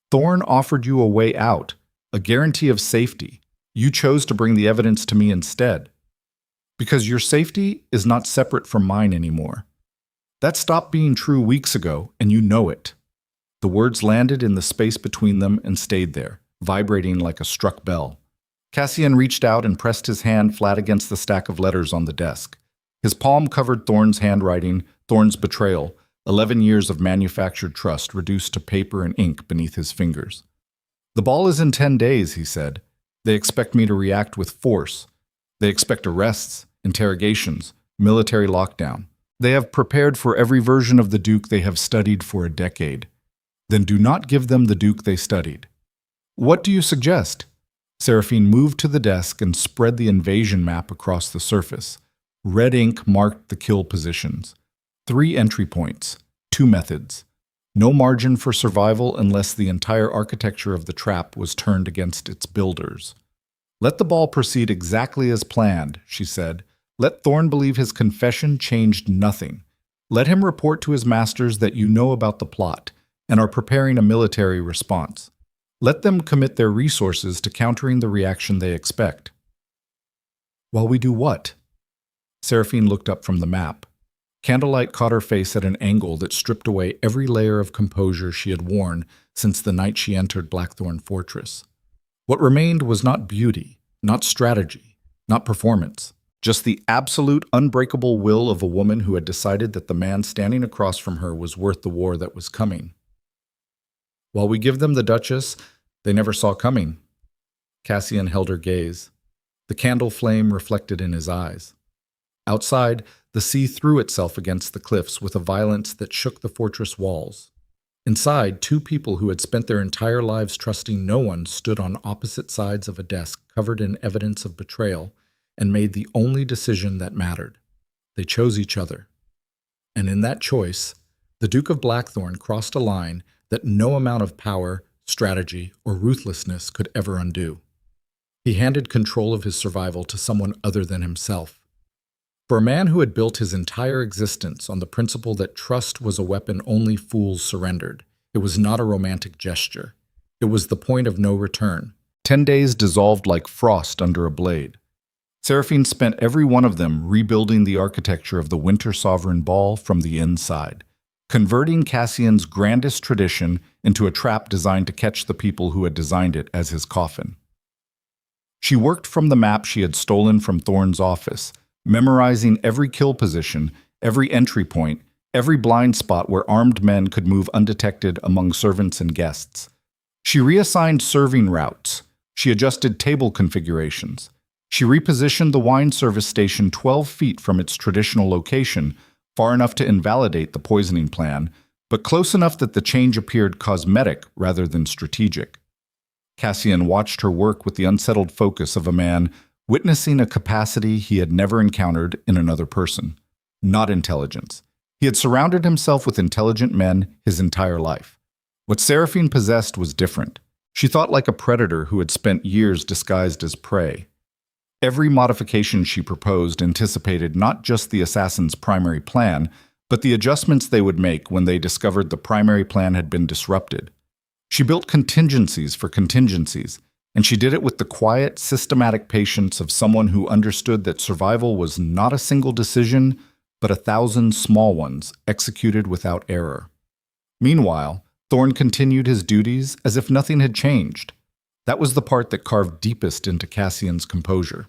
Thorn offered you a way out, a guarantee of safety. You chose to bring the evidence to me instead. Because your safety is not separate from mine anymore. That stopped being true weeks ago, and you know it." The words landed in the space between them and stayed there, vibrating like a struck bell. Cassian reached out and pressed his hand flat against the stack of letters on the desk. His palm covered Thorn's handwriting, Thorn's betrayal, 11 years of manufactured trust reduced to paper and ink beneath his fingers. "The ball is in 10 days, he said. "They expect me to react with force. They expect arrests, interrogations, military lockdown. They have prepared for every version of the Duke they have studied for a decade. Then do not give them the Duke they studied." "What do you suggest?" Seraphine moved to the desk and spread the invasion map across the surface. Red ink marked the kill positions. 3 entry points, 2 methods. No margin for survival unless the entire architecture of the trap was turned against its builders. "Let the ball proceed exactly as planned," she said. "Let Thorn believe his confession changed nothing. Let him report to his masters that you know about the plot and are preparing a military response. Let them commit their resources to countering the reaction they expect." "While we do what?" Seraphine looked up from the map. Candlelight caught her face at an angle that stripped away every layer of composure she had worn since the night she entered Blackthorn Fortress. What remained was not beauty, not strategy, not performance, just the absolute unbreakable will of a woman who had decided that the man standing across from her was worth the war that was coming. While we give them the Duchess, they never saw coming. Cassian held her gaze. The candle flame reflected in his eyes. Outside, the sea threw itself against the cliffs with a violence that shook the fortress walls. Inside, two people who had spent their entire lives trusting no one stood on opposite sides of a desk covered in evidence of betrayal and made the only decision that mattered. They chose each other. And in that choice, the Duke of Blackthorn crossed a line that no amount of power, strategy, or ruthlessness could ever undo. He handed control of his survival to someone other than himself. For a man who had built his entire existence on the principle that trust was a weapon only fools surrendered, it was not a romantic gesture. It was the point of no return. 10 days dissolved like frost under a blade. Seraphine spent every one of them rebuilding the architecture of the Winter Sovereign Ball from the inside, converting Cassian's grandest tradition into a trap designed to catch the people who had designed it as his coffin. She worked from the map she had stolen from Thorn's office, memorizing every kill position, every entry point, every blind spot where armed men could move undetected among servants and guests. She reassigned serving routes. She adjusted table configurations. She repositioned the wine service station 12 feet from its traditional location, far enough to invalidate the poisoning plan, but close enough that the change appeared cosmetic rather than strategic. Cassian watched her work with the unsettled focus of a man witnessing a capacity he had never encountered in another person. Not intelligence. He had surrounded himself with intelligent men his entire life. What Seraphine possessed was different. She thought like a predator who had spent years disguised as prey. Every modification she proposed anticipated not just the assassin's primary plan, but the adjustments they would make when they discovered the primary plan had been disrupted. She built contingencies for contingencies, and she did it with the quiet, systematic patience of someone who understood that survival was not a single decision, but 1,000 small ones executed without error. Meanwhile, Thorn continued his duties as if nothing had changed. That was the part that carved deepest into Cassian's composure.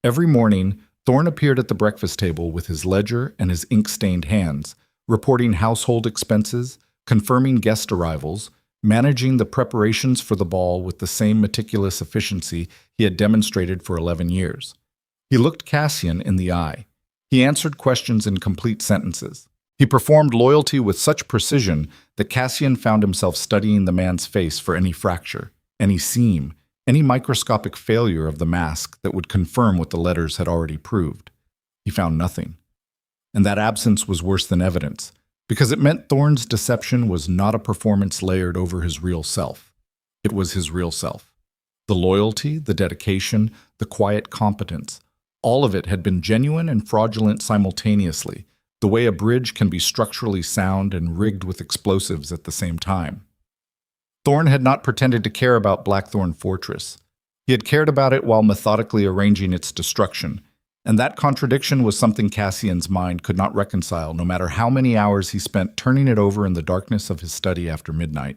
Every morning, Thorn appeared at the breakfast table with his ledger and his ink-stained hands, reporting household expenses, confirming guest arrivals, managing the preparations for the ball with the same meticulous efficiency he had demonstrated for 11 years. He looked Cassian in the eye. He answered questions in complete sentences. He performed loyalty with such precision that Cassian found himself studying the man's face for any fracture, any seam, any microscopic failure of the mask that would confirm what the letters had already proved. He found nothing. And that absence was worse than evidence, because it meant Thorn's deception was not a performance layered over his real self. It was his real self. The loyalty, the dedication, the quiet competence, all of it had been genuine and fraudulent simultaneously, the way a bridge can be structurally sound and rigged with explosives at the same time. Thorn had not pretended to care about Blackthorn Fortress. He had cared about it while methodically arranging its destruction, and that contradiction was something Cassian's mind could not reconcile no matter how many hours he spent turning it over in the darkness of his study after midnight.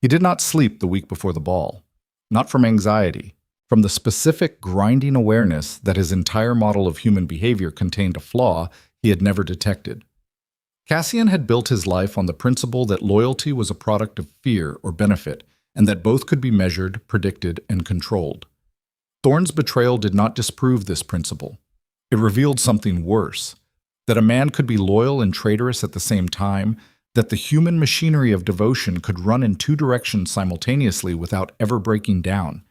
He did not sleep the week before the ball, not from anxiety, from the specific grinding awareness that his entire model of human behavior contained a flaw he had never detected. Cassian had built his life on the principle that loyalty was a product of fear or benefit, and that both could be measured, predicted, and controlled. Thorn's betrayal did not disprove this principle. It revealed something worse, that a man could be loyal and traitorous at the same time, that the human machinery of devotion could run in two directions simultaneously without ever breaking down,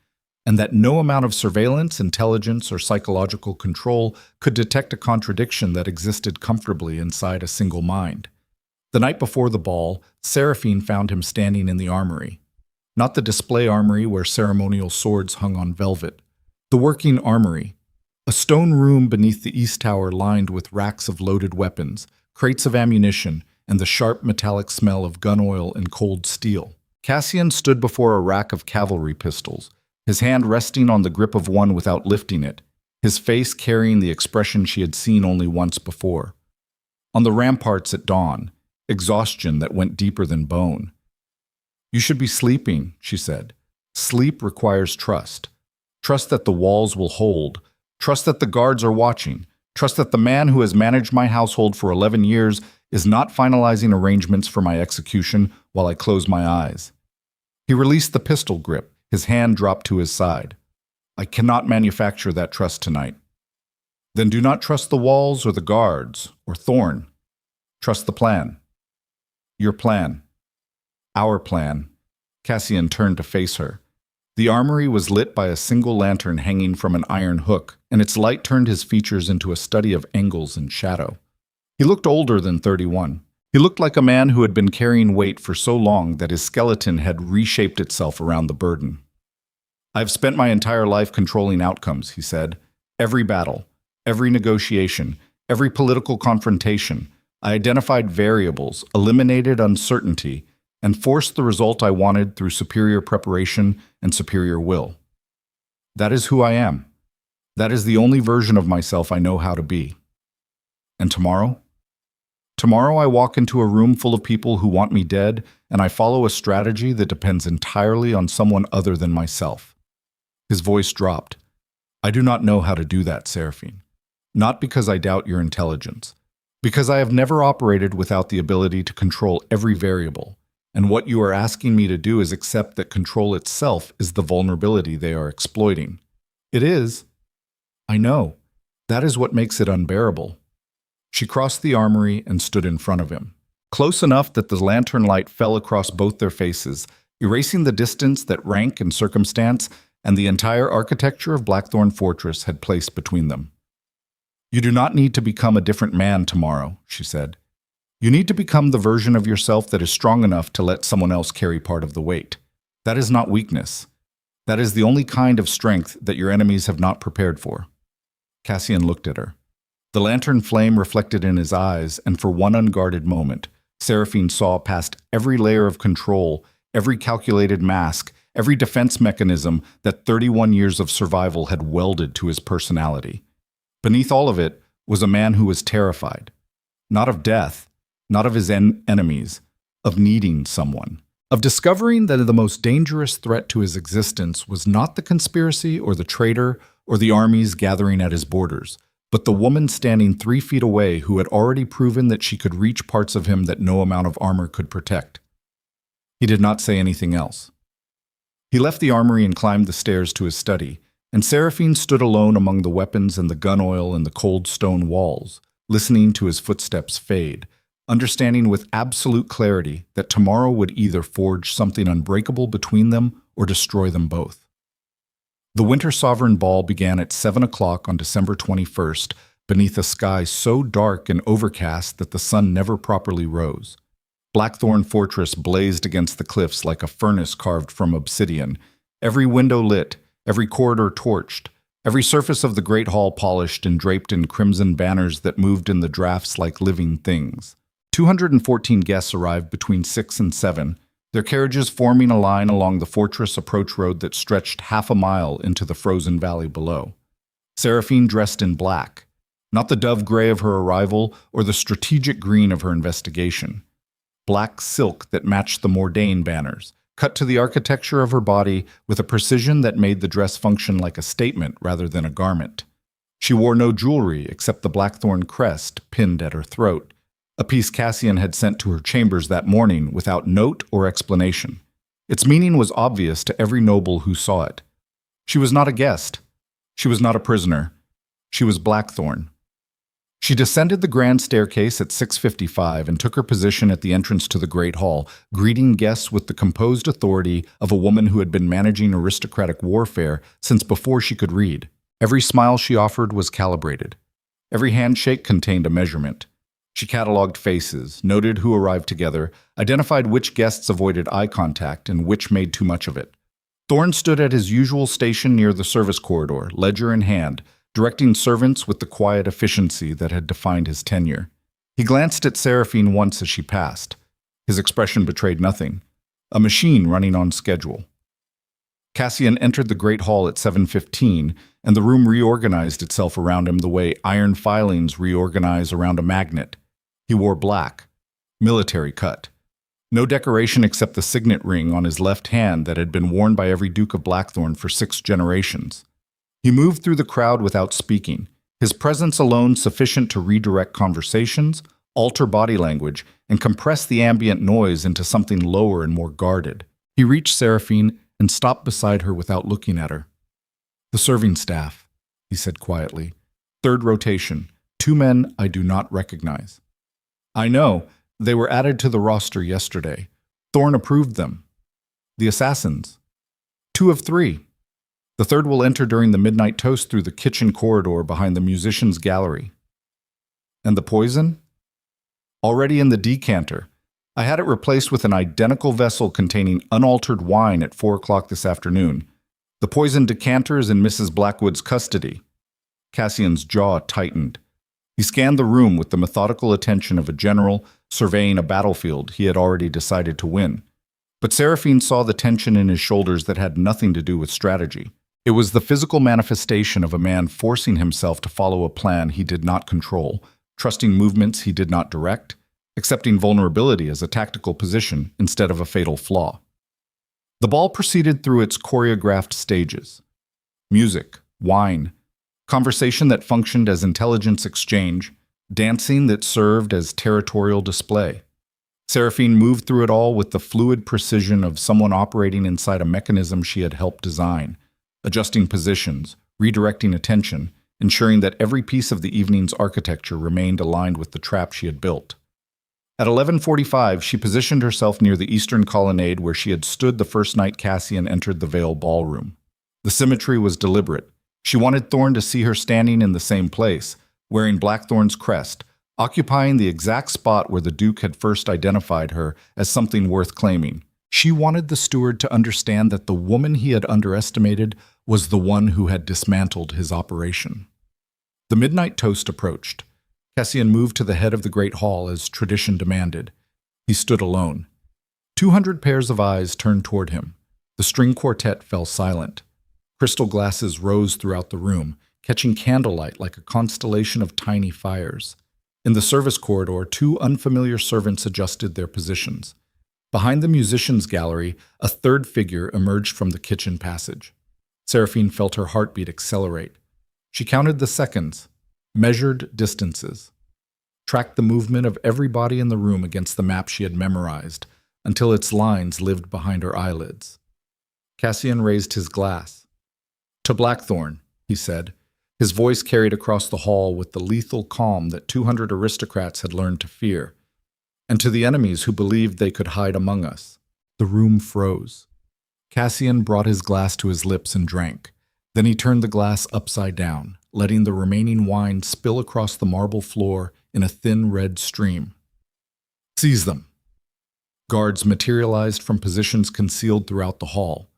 and that no amount of surveillance, intelligence, or psychological control could detect a contradiction that existed comfortably inside a single mind. The night before the ball, Seraphine found him standing in the armory. Not the display armory where ceremonial swords hung on velvet. The working armory. A stone room beneath the east tower lined with racks of loaded weapons, crates of ammunition, and the sharp metallic smell of gun oil and cold steel. Cassian stood before a rack of cavalry pistols, his hand resting on the grip of one without lifting it, his face carrying the expression she had seen only once before. On the ramparts at dawn, exhaustion that went deeper than bone. You should be sleeping, she said. Sleep requires trust. Trust that the walls will hold. Trust that the guards are watching. Trust that the man who has managed my household for 11 years is not finalizing arrangements for my execution while I close my eyes. He released the pistol grip. His hand dropped to his side. I cannot manufacture that trust tonight. Then do not trust the walls or the guards or Thorn. Trust the plan. Your plan. Our plan. Cassian turned to face her. The armory was lit by a single lantern hanging from an iron hook, and its light turned his features into a study of angles and shadow. He looked older than 31. He looked like a man who had been carrying weight for so long that his skeleton had reshaped itself around the burden. I have spent my entire life controlling outcomes, he said. Every battle, every negotiation, every political confrontation. I identified variables, eliminated uncertainty, and forced the result I wanted through superior preparation and superior will. That is who I am. That is the only version of myself I know how to be. And tomorrow? Tomorrow I walk into a room full of people who want me dead, and I follow a strategy that depends entirely on someone other than myself. His voice dropped. I do not know how to do that, Seraphine. Not because I doubt your intelligence. Because I have never operated without the ability to control every variable. And what you are asking me to do is accept that control itself is the vulnerability they are exploiting. It is. I know. That is what makes it unbearable. She crossed the armory and stood in front of him, close enough that the lantern light fell across both their faces, erasing the distance that rank and circumstance and the entire architecture of Blackthorn Fortress had placed between them. You do not need to become a different man tomorrow, she said. You need to become the version of yourself that is strong enough to let someone else carry part of the weight. That is not weakness. That is the only kind of strength that your enemies have not prepared for. Cassian looked at her. The lantern flame reflected in his eyes, and for one unguarded moment, Seraphine saw past every layer of control, every calculated mask, every defense mechanism that 31 years of survival had welded to his personality. Beneath all of it was a man who was terrified, not of death, not of his enemies, of needing someone, of discovering that the most dangerous threat to his existence was not the conspiracy or the traitor or the armies gathering at his borders, but the woman standing 3 feet away who had already proven that she could reach parts of him that no amount of armor could protect. He did not say anything else. He left the armory and climbed the stairs to his study, and Seraphine stood alone among the weapons and the gun oil and the cold stone walls, listening to his footsteps fade, understanding with absolute clarity that tomorrow would either forge something unbreakable between them or destroy them both. The Winter Sovereign Ball began at 7 o'clock on December 21st, beneath a sky so dark and overcast that the sun never properly rose. Blackthorn Fortress blazed against the cliffs like a furnace carved from obsidian, every window lit, every corridor torched, every surface of the great hall polished and draped in crimson banners that moved in the drafts like living things. 214 guests arrived between 6 and 7, their carriages forming a line along the fortress approach road that stretched half a mile into the frozen valley below. Seraphine dressed in black, not the dove gray of her arrival or the strategic green of her investigation. Black silk that matched the Mordain banners, cut to the architecture of her body with a precision that made the dress function like a statement rather than a garment. She wore no jewelry except the Blackthorn crest pinned at her throat, a piece Cassian had sent to her chambers that morning without note or explanation. Its meaning was obvious to every noble who saw it. She was not a guest. She was not a prisoner. She was Blackthorn. She descended the grand staircase at 6:55 and took her position at the entrance to the Great Hall, greeting guests with the composed authority of a woman who had been managing aristocratic warfare since before she could read. Every smile she offered was calibrated. Every handshake contained a measurement. She catalogued faces, noted who arrived together, identified which guests avoided eye contact and which made too much of it. Thorn stood at his usual station near the service corridor, ledger in hand, directing servants with the quiet efficiency that had defined his tenure. He glanced at Seraphine once as she passed. His expression betrayed nothing. A machine running on schedule. Cassian entered the Great Hall at 7:15, and the room reorganized itself around him the way iron filings reorganize around a magnet. He wore black, military cut. No decoration except the signet ring on his left hand that had been worn by every Duke of Blackthorn for 6 generations. He moved through the crowd without speaking, his presence alone sufficient to redirect conversations, alter body language, and compress the ambient noise into something lower and more guarded. He reached Seraphine and stopped beside her without looking at her. "The serving staff," he said quietly. "Third rotation. 2 men I do not recognize." "I know. They were added to the roster yesterday. Thorn approved them." "The assassins?" "2 of 3. The third will enter during the midnight toast through the kitchen corridor behind the musicians' gallery." "And the poison?" "Already in the decanter. I had it replaced with an identical vessel containing unaltered wine at 4 o'clock this afternoon. The poisoned decanter is in Mrs. Blackwood's custody." Cassian's jaw tightened. He scanned the room with the methodical attention of a general surveying a battlefield he had already decided to win. But Seraphine saw the tension in his shoulders that had nothing to do with strategy. It was the physical manifestation of a man forcing himself to follow a plan he did not control, trusting movements he did not direct, accepting vulnerability as a tactical position instead of a fatal flaw. The ball proceeded through its choreographed stages. Music, wine, conversation that functioned as intelligence exchange, dancing that served as territorial display. Seraphine moved through it all with the fluid precision of someone operating inside a mechanism she had helped design, adjusting positions, redirecting attention, ensuring that every piece of the evening's architecture remained aligned with the trap she had built. At 11:45, she positioned herself near the eastern colonnade where she had stood the first night Cassian entered the Vale ballroom. The symmetry was deliberate. She wanted Thorn to see her standing in the same place, wearing Blackthorn's crest, occupying the exact spot where the Duke had first identified her as something worth claiming. She wanted the steward to understand that the woman he had underestimated was the one who had dismantled his operation. The midnight toast approached. Cassian moved to the head of the great hall as tradition demanded. He stood alone. 200 pairs of eyes turned toward him. The string quartet fell silent. Crystal glasses rose throughout the room, catching candlelight like a constellation of tiny fires. In the service corridor, 2 unfamiliar servants adjusted their positions. Behind the musicians' gallery, a third figure emerged from the kitchen passage. Seraphine felt her heartbeat accelerate. She counted the seconds, measured distances, tracked the movement of every body in the room against the map she had memorized, until its lines lived behind her eyelids. Cassian raised his glass. "To Blackthorn," he said. His voice carried across the hall with the lethal calm that 200 aristocrats had learned to fear. "And to the enemies who believed they could hide among us." The room froze. Cassian brought his glass to his lips and drank. Then he turned the glass upside down, letting the remaining wine spill across the marble floor in a thin red stream. "Seize them." Guards materialized from positions concealed throughout the hall.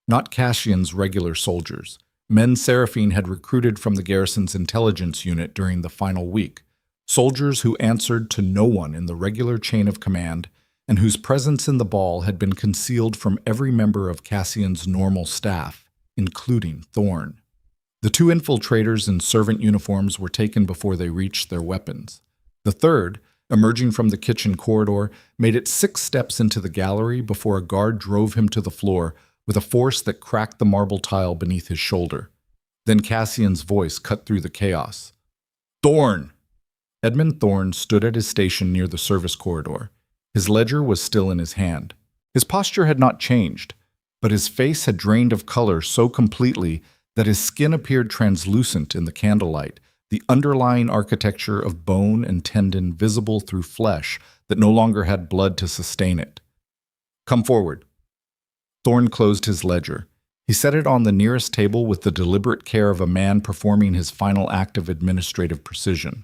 Not Cassian's regular soldiers, men Seraphine had recruited from the garrison's intelligence unit during the final week, soldiers who answered to no one in the regular chain of command and whose presence in the ball had been concealed from every member of Cassian's normal staff, including Thorn. The 2 infiltrators in servant uniforms were taken before they reached their weapons. The third, emerging from the kitchen corridor, made it 6 steps into the gallery before a guard drove him to the floor with a force that cracked the marble tile beneath his shoulder. Then Cassian's voice cut through the chaos. "Thorn!" Edmund Thorn stood at his station near the service corridor. His ledger was still in his hand. His posture had not changed, but his face had drained of color so completely that his skin appeared translucent in the candlelight, the underlying architecture of bone and tendon visible through flesh that no longer had blood to sustain it. "Come forward." Thorn closed his ledger. He set it on the nearest table with the deliberate care of a man performing his final act of administrative precision.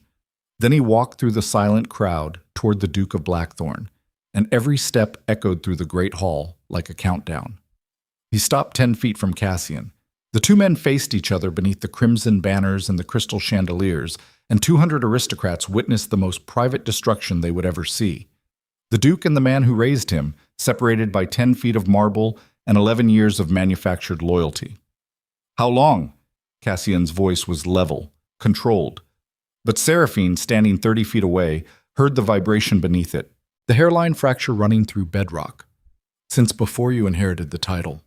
Then he walked through the silent crowd toward the Duke of Blackthorn, and every step echoed through the great hall like a countdown. He stopped 10 feet from Cassian. The 2 men faced each other beneath the crimson banners and the crystal chandeliers, and 200 aristocrats witnessed the most private destruction they would ever see. The Duke and the man who raised him, separated by 10 feet of marble and 11 years of manufactured loyalty. "How long?" Cassian's voice was level, controlled. But Seraphine, standing 30 feet away, heard the vibration beneath it, the hairline fracture running through bedrock. Since before you inherited the title.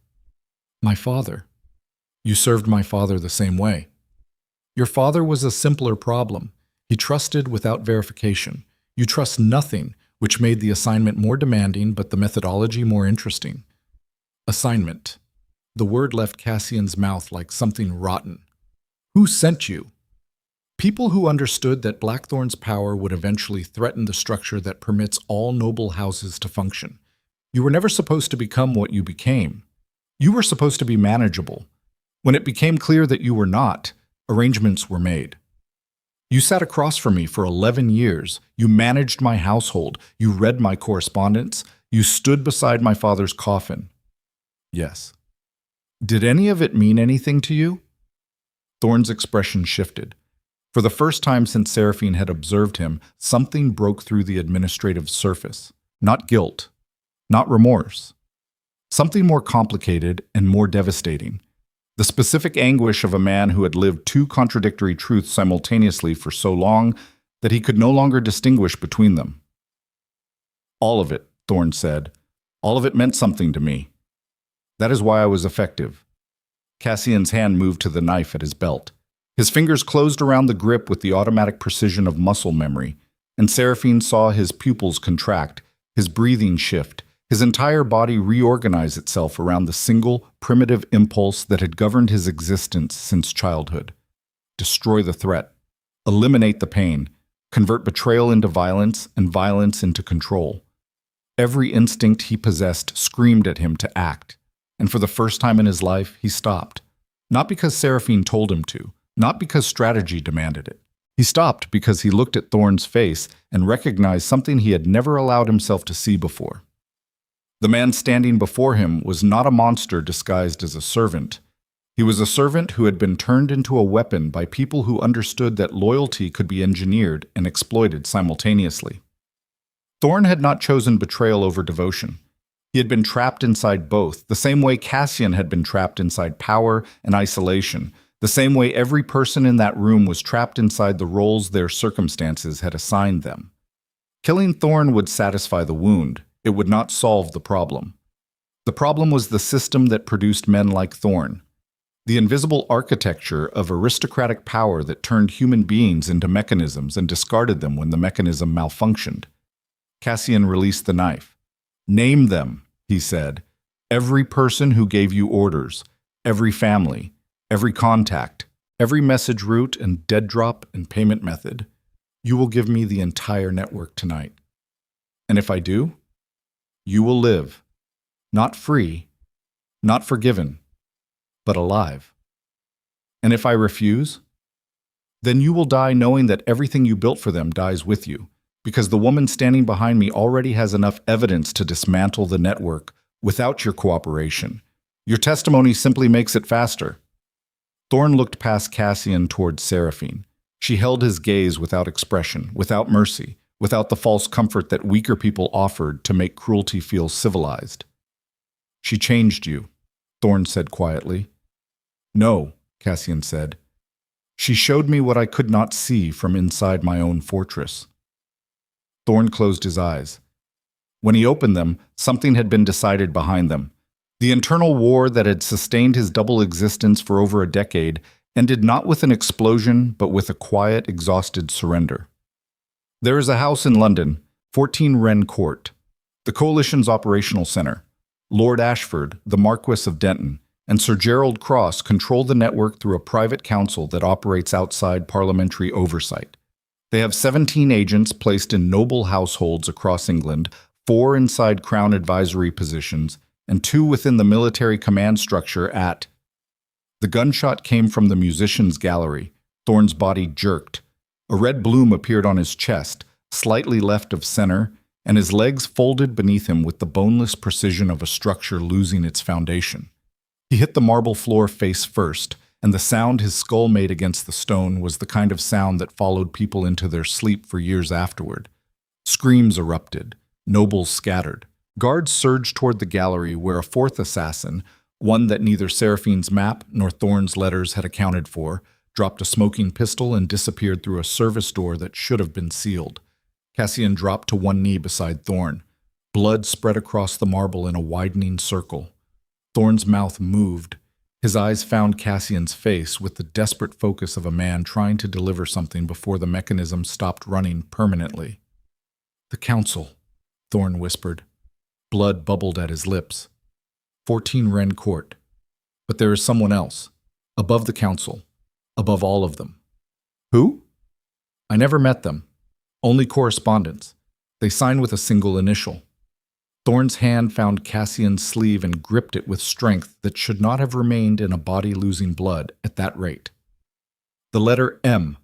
My father. You served my father the same way. Your father was a simpler problem. He trusted without verification. You trust nothing, which made the assignment more demanding but the methodology more interesting. Assignment. The word left Cassian's mouth like something rotten. Who sent you? People who understood that Blackthorn's power would eventually threaten the structure that permits all noble houses to function. You were never supposed to become what you became. You were supposed to be manageable. When it became clear that you were not, arrangements were made. You sat across from me for 11 years. You managed my household. You read my correspondence. You stood beside my father's coffin. Yes. Did any of it mean anything to you? Thorn's expression shifted. For the first time since Seraphine had observed him, something broke through the administrative surface. Not guilt. Not remorse. Something more complicated and more devastating. The specific anguish of a man who had lived two contradictory truths simultaneously for so long that he could no longer distinguish between them. All of it, Thorn said. All of it meant something to me. That is why I was effective. Cassian's hand moved to the knife at his belt. His fingers closed around the grip with the automatic precision of muscle memory, and Seraphine saw his pupils contract, his breathing shift, his entire body reorganize itself around the single, primitive impulse that had governed his existence since childhood. Destroy the threat. Eliminate the pain. Convert betrayal into violence and violence into control. Every instinct he possessed screamed at him to act, and for the first time in his life, he stopped. Not because Seraphine told him to, not because strategy demanded it. He stopped because he looked at Thorn's face and recognized something he had never allowed himself to see before. The man standing before him was not a monster disguised as a servant. He was a servant who had been turned into a weapon by people who understood that loyalty could be engineered and exploited simultaneously. Thorn had not chosen betrayal over devotion. He had been trapped inside both, the same way Cassian had been trapped inside power and isolation, the same way every person in that room was trapped inside the roles their circumstances had assigned them. Killing Thorn would satisfy the wound. It would not solve the problem. The problem was the system that produced men like Thorn, the invisible architecture of aristocratic power that turned human beings into mechanisms and discarded them when the mechanism malfunctioned. Cassian released the knife. Name them, he said. Every person who gave you orders, every family, every contact, every message route and dead drop and payment method. You will give me the entire network tonight. And if I do, you will live, not free, not forgiven, but alive. And if I refuse, then you will die knowing that everything you built for them dies with you, because the woman standing behind me already has enough evidence to dismantle the network without your cooperation. Your testimony simply makes it faster. Thorn looked past Cassian toward Seraphine. She held his gaze without expression, without mercy, without the false comfort that weaker people offered to make cruelty feel civilized. She changed you, Thorn said quietly. No, Cassian said. She showed me what I could not see from inside my own fortress. Thorn closed his eyes. When he opened them, something had been decided behind them. The internal war that had sustained his double existence for over a decade ended not with an explosion, but with a quiet, exhausted surrender. There is a house in London, 14 Wren Court, the Coalition's operational center. Lord Ashford, the Marquess of Denton, and Sir Gerald Cross control the network through a private council that operates outside parliamentary oversight. They have 17 agents placed in noble households across England, 4 inside Crown advisory positions, and 2 within the military command structure at... The gunshot came from the musician's gallery. Thorn's body jerked. A red bloom appeared on his chest, slightly left of center, and his legs folded beneath him with the boneless precision of a structure losing its foundation. He hit the marble floor face first, and the sound his skull made against the stone was the kind of sound that followed people into their sleep for years afterward. Screams erupted. Nobles scattered. Guards surged toward the gallery where a 4th assassin, one that neither Seraphine's map nor Thorn's letters had accounted for, dropped a smoking pistol and disappeared through a service door that should have been sealed. Cassian dropped to one knee beside Thorn. Blood spread across the marble in a widening circle. Thorn's mouth moved. His eyes found Cassian's face with the desperate focus of a man trying to deliver something before the mechanism stopped running permanently. "The council," Thorn whispered. Blood bubbled at his lips. 14 Wren Court. But there is someone else. Above the council. Above all of them. Who? I never met them. Only correspondence. They sign with a single initial. Thorn's hand found Cassian's sleeve and gripped it with strength that should not have remained in a body losing blood at that rate. The letter M.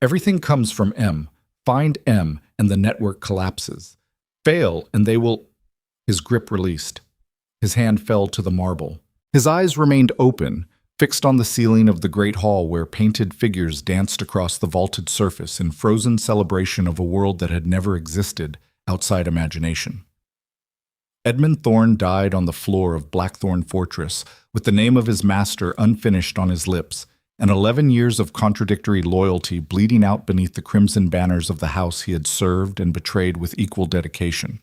Everything comes from M. Find M, and the network collapses. Fail, and they will... His grip released. His hand fell to the marble. His eyes remained open, fixed on the ceiling of the great hall where painted figures danced across the vaulted surface in frozen celebration of a world that had never existed outside imagination. Edmund Thorn died on the floor of Blackthorn Fortress, with the name of his master unfinished on his lips, and 11 years of contradictory loyalty bleeding out beneath the crimson banners of the house he had served and betrayed with equal dedication.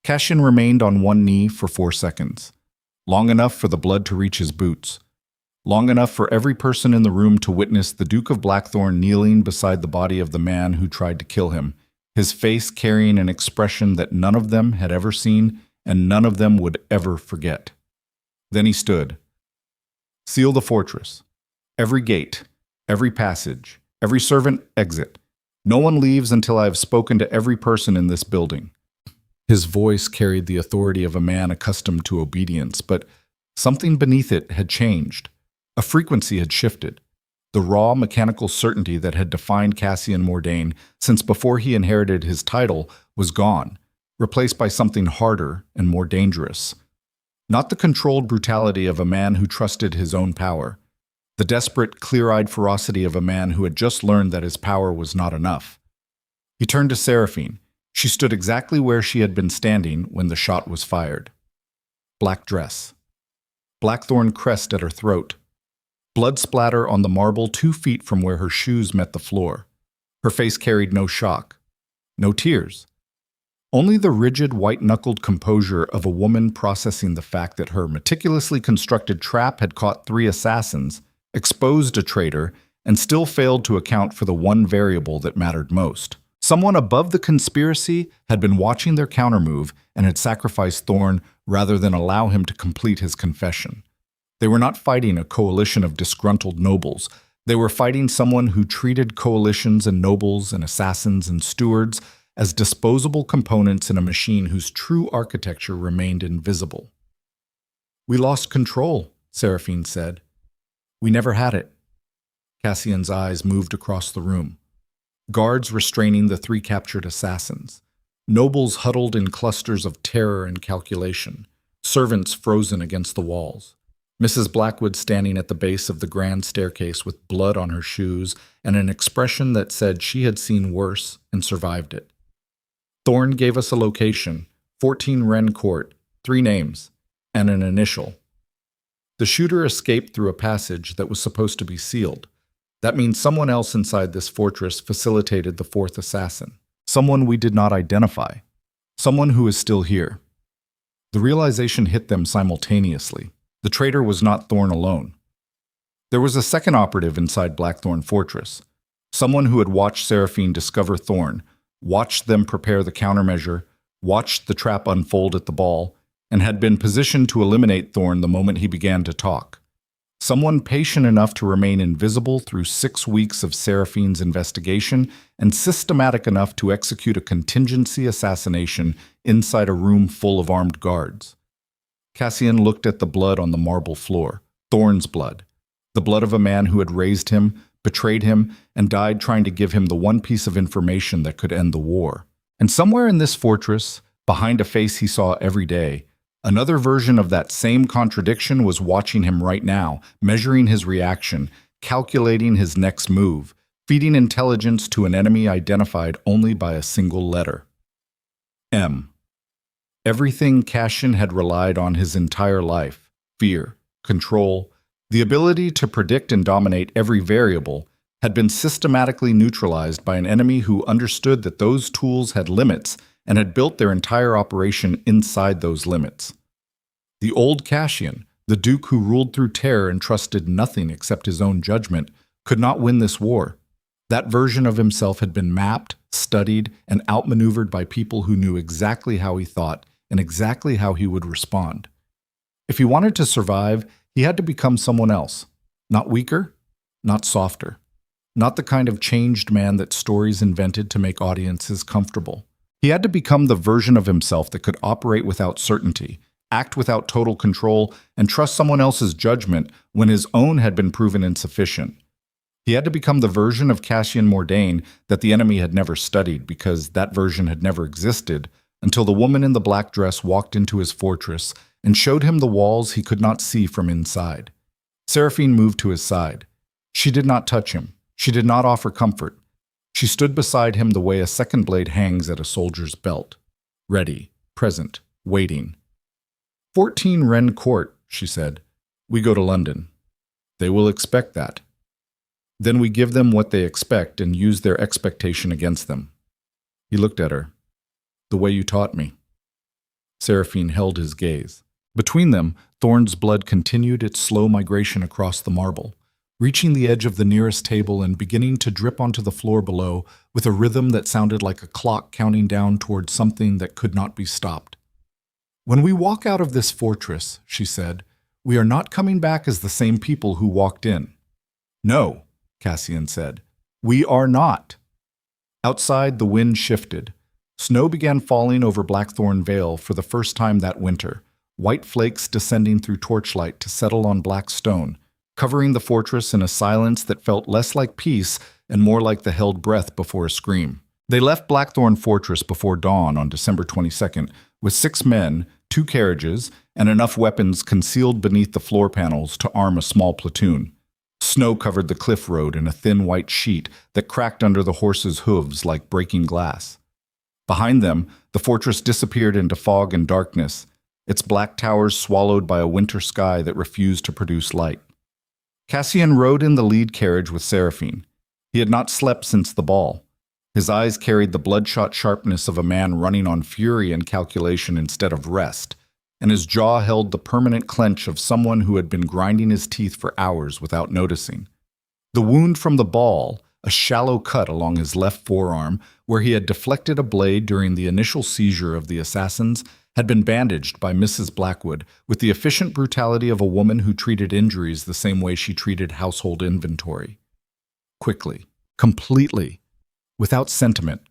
Cassian remained on one knee for 4 seconds, long enough for the blood to reach his boots, long enough for every person in the room to witness the Duke of Blackthorn kneeling beside the body of the man who tried to kill him, his face carrying an expression that none of them had ever seen and none of them would ever forget. Then he stood. "Seal the fortress. Every gate, every passage, every servant exit. No one leaves until I have spoken to every person in this building." His voice carried the authority of a man accustomed to obedience, but something beneath it had changed. A frequency had shifted. The raw mechanical certainty that had defined Cassian Mordain since before he inherited his title was gone, replaced by something harder and more dangerous. Not the controlled brutality of a man who trusted his own power. The desperate, clear-eyed ferocity of a man who had just learned that his power was not enough. He turned to Seraphine. She stood exactly where she had been standing when the shot was fired. Black dress. Blackthorn crest at her throat. Blood splatter on the marble 2 feet from where her shoes met the floor. Her face carried no shock. No tears. Only the rigid, white-knuckled composure of a woman processing the fact that her meticulously constructed trap had caught 3 assassins, exposed a traitor, and still failed to account for the one variable that mattered most. Someone above the conspiracy had been watching their countermove and had sacrificed Thorn rather than allow him to complete his confession. They were not fighting a coalition of disgruntled nobles. They were fighting someone who treated coalitions and nobles and assassins and stewards as disposable components in a machine whose true architecture remained invisible. "We lost control," Seraphine said. "We never had it." Cassian's eyes moved across the room. Guards restraining the 3 captured assassins. Nobles huddled in clusters of terror and calculation. Servants frozen against the walls. Mrs. Blackwood standing at the base of the grand staircase with blood on her shoes and an expression that said she had seen worse and survived it. Thorn gave us a location, 14 Wren Court, 3 names, and an initial. The shooter escaped through a passage that was supposed to be sealed. That means someone else inside this fortress facilitated the 4th assassin. Someone we did not identify. Someone who is still here. The realization hit them simultaneously. The traitor was not Thorn alone. There was a second operative inside Blackthorn Fortress. Someone who had watched Seraphine discover Thorn, watched them prepare the countermeasure, watched the trap unfold at the ball, and had been positioned to eliminate Thorn the moment he began to talk. Someone patient enough to remain invisible through 6 weeks of Seraphine's investigation and systematic enough to execute a contingency assassination inside a room full of armed guards. Cassian looked at the blood on the marble floor, Thorn's blood, the blood of a man who had raised him, betrayed him, and died trying to give him the one piece of information that could end the war. And somewhere in this fortress, behind a face he saw every day, another version of that same contradiction was watching him right now, measuring his reaction, calculating his next move, feeding intelligence to an enemy identified only by a single letter. M. Everything Cassian had relied on his entire life, fear, control, the ability to predict and dominate every variable, had been systematically neutralized by an enemy who understood that those tools had limits and had built their entire operation inside those limits. The old Cassian, the duke who ruled through terror and trusted nothing except his own judgment, could not win this war. That version of himself had been mapped, studied, and outmaneuvered by people who knew exactly how he thought and exactly how he would respond. If he wanted to survive, he had to become someone else. Not weaker, not softer. Not the kind of changed man that stories invented to make audiences comfortable. He had to become the version of himself that could operate without certainty, act without total control, and trust someone else's judgment when his own had been proven insufficient. He had to become the version of Cassian Mordain that the enemy had never studied, because that version had never existed until the woman in the black dress walked into his fortress and showed him the walls he could not see from inside. Seraphine moved to his side. She did not touch him. She did not offer comfort. She stood beside him the way a second blade hangs at a soldier's belt. Ready, present, waiting. 14 Wren Court, she said. We go to London. They will expect that. Then we give them what they expect and use their expectation against them. He looked at her. The way you taught me. Seraphine held his gaze. Between them, Thorn's blood continued its slow migration across the marble, reaching the edge of the nearest table and beginning to drip onto the floor below with a rhythm that sounded like a clock counting down toward something that could not be stopped. When we walk out of this fortress, she said, we are not coming back as the same people who walked in. No, Cassian said. We are not. Outside, the wind shifted. Snow began falling over Blackthorn Vale for the first time that winter, white flakes descending through torchlight to settle on black stone, covering the fortress in a silence that felt less like peace and more like the held breath before a scream. They left Blackthorn Fortress before dawn on December 22nd with 6 men, 2 carriages, and enough weapons concealed beneath the floor panels to arm a small platoon. Snow covered the cliff road in a thin white sheet that cracked under the horses' hooves like breaking glass. Behind them, the fortress disappeared into fog and darkness, its black towers swallowed by a winter sky that refused to produce light. Cassian rode in the lead carriage with Seraphine. He had not slept since the ball. His eyes carried the bloodshot sharpness of a man running on fury and calculation instead of rest, and his jaw held the permanent clench of someone who had been grinding his teeth for hours without noticing. The wound from the ball, a shallow cut along his left forearm where he had deflected a blade during the initial seizure of the assassins, had been bandaged by Mrs. Blackwood with the efficient brutality of a woman who treated injuries the same way she treated household inventory. Quickly, completely, without sentiment.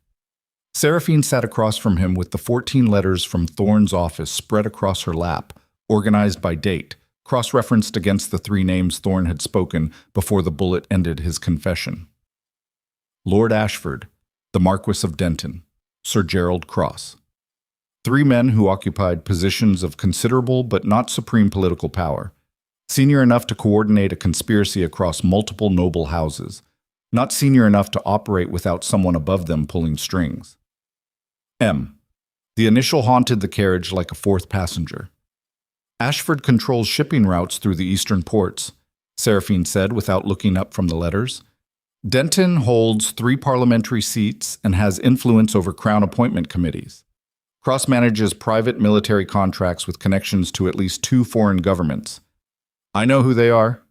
Seraphine sat across from him with the 14 letters from Thorn's office spread across her lap, organized by date, cross-referenced against the 3 names Thorn had spoken before the bullet ended his confession. Lord Ashford, the Marquis of Denton, Sir Gerald Cross. 3 men who occupied positions of considerable but not supreme political power, senior enough to coordinate a conspiracy across multiple noble houses, not senior enough to operate without someone above them pulling strings. M. The initial haunted the carriage like a 4th passenger. Ashford controls shipping routes through the eastern ports, Seraphine said without looking up from the letters. Denton holds 3 parliamentary seats and has influence over Crown appointment committees. Cross manages private military contracts with connections to at least 2 foreign governments. I know who they are.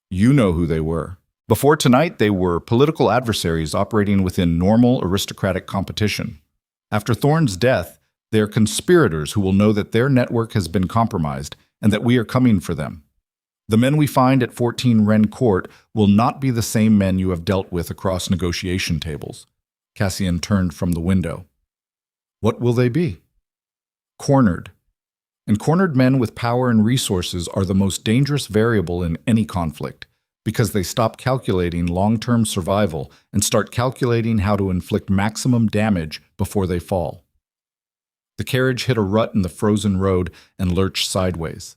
You know who they were. Before tonight, they were political adversaries operating within normal aristocratic competition. After Thorn's death, they are conspirators who will know that their network has been compromised and that we are coming for them. The men we find at 14 Wren Court will not be the same men you have dealt with across negotiation tables. Cassian turned from the window. What will they be? Cornered. And cornered men with power and resources are the most dangerous variable in any conflict, because they stop calculating long-term survival and start calculating how to inflict maximum damage before they fall. The carriage hit a rut in the frozen road and lurched sideways.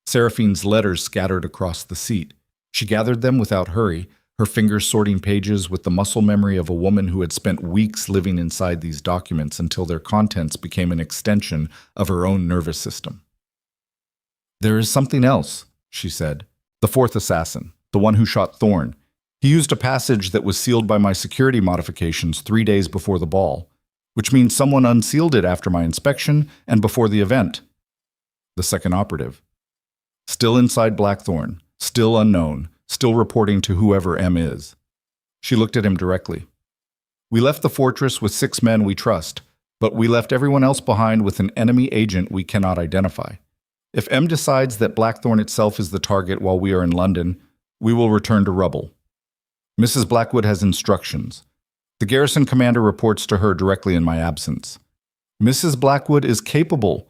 Seraphine's letters scattered across the seat. She gathered them without hurry, her fingers sorting pages with the muscle memory of a woman who had spent weeks living inside these documents until their contents became an extension of her own nervous system. There is something else, she said. The 4th assassin, the one who shot Thorn. He used a passage that was sealed by my security modifications 3 days before the ball, which means someone unsealed it after my inspection and before the event. The second operative. Still inside Blackthorn, still unknown, still reporting to whoever M is. She looked at him directly. We left the fortress with 6 men we trust, but we left everyone else behind with an enemy agent we cannot identify. If M decides that Blackthorn itself is the target while we are in London, we will return to rubble. Mrs. Blackwood has instructions. The garrison commander reports to her directly in my absence. Mrs. Blackwood is capable,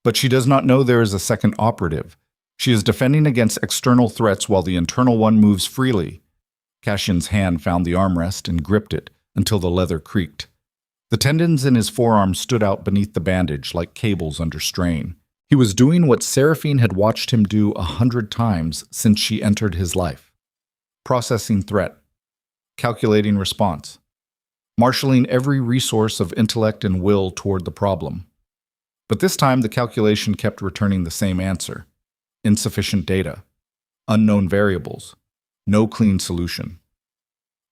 but she does not know there is a second operative. She is defending against external threats while the internal one moves freely. Cassian's hand found the armrest and gripped it until the leather creaked. The tendons in his forearm stood out beneath the bandage like cables under strain. He was doing what Seraphine had watched him do 100 times since she entered his life. Processing threat. Calculating response. Marshaling every resource of intellect and will toward the problem. But this time the calculation kept returning the same answer. Insufficient data. Unknown variables. No clean solution.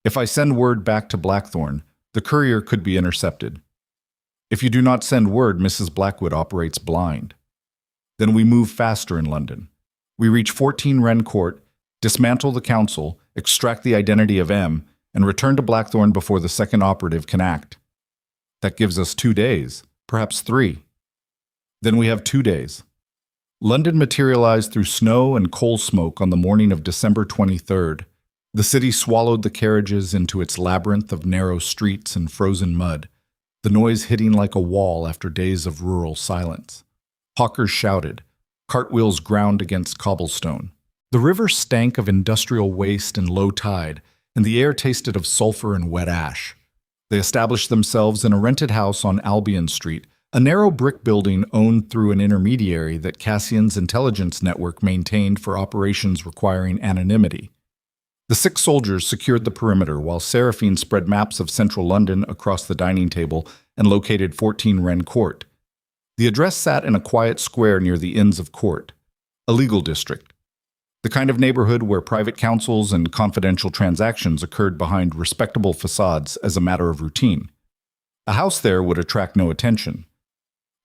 If I send word back to Blackthorn, the courier could be intercepted. If you do not send word, Mrs. Blackwood operates blind. Then we move faster in London. We reach 14 Wren Court, dismantle the council, extract the identity of M, and return to Blackthorn before the second operative can act. That gives us 2 days, perhaps 3. Then we have 2 days. London materialized through snow and coal smoke on the morning of December 23rd. The city swallowed the carriages into its labyrinth of narrow streets and frozen mud, the noise hitting like a wall after days of rural silence. Hawkers shouted. Cartwheels ground against cobblestone. The river stank of industrial waste and low tide, and the air tasted of sulfur and wet ash. They established themselves in a rented house on Albion Street, a narrow brick building owned through an intermediary that Cassian's intelligence network maintained for operations requiring anonymity. The 6 soldiers secured the perimeter while Seraphine spread maps of central London across the dining table and located 14 Wren Court. The address sat in a quiet square near the Inns of Court, a legal district, the kind of neighborhood where private counsels and confidential transactions occurred behind respectable facades as a matter of routine. A house there would attract no attention.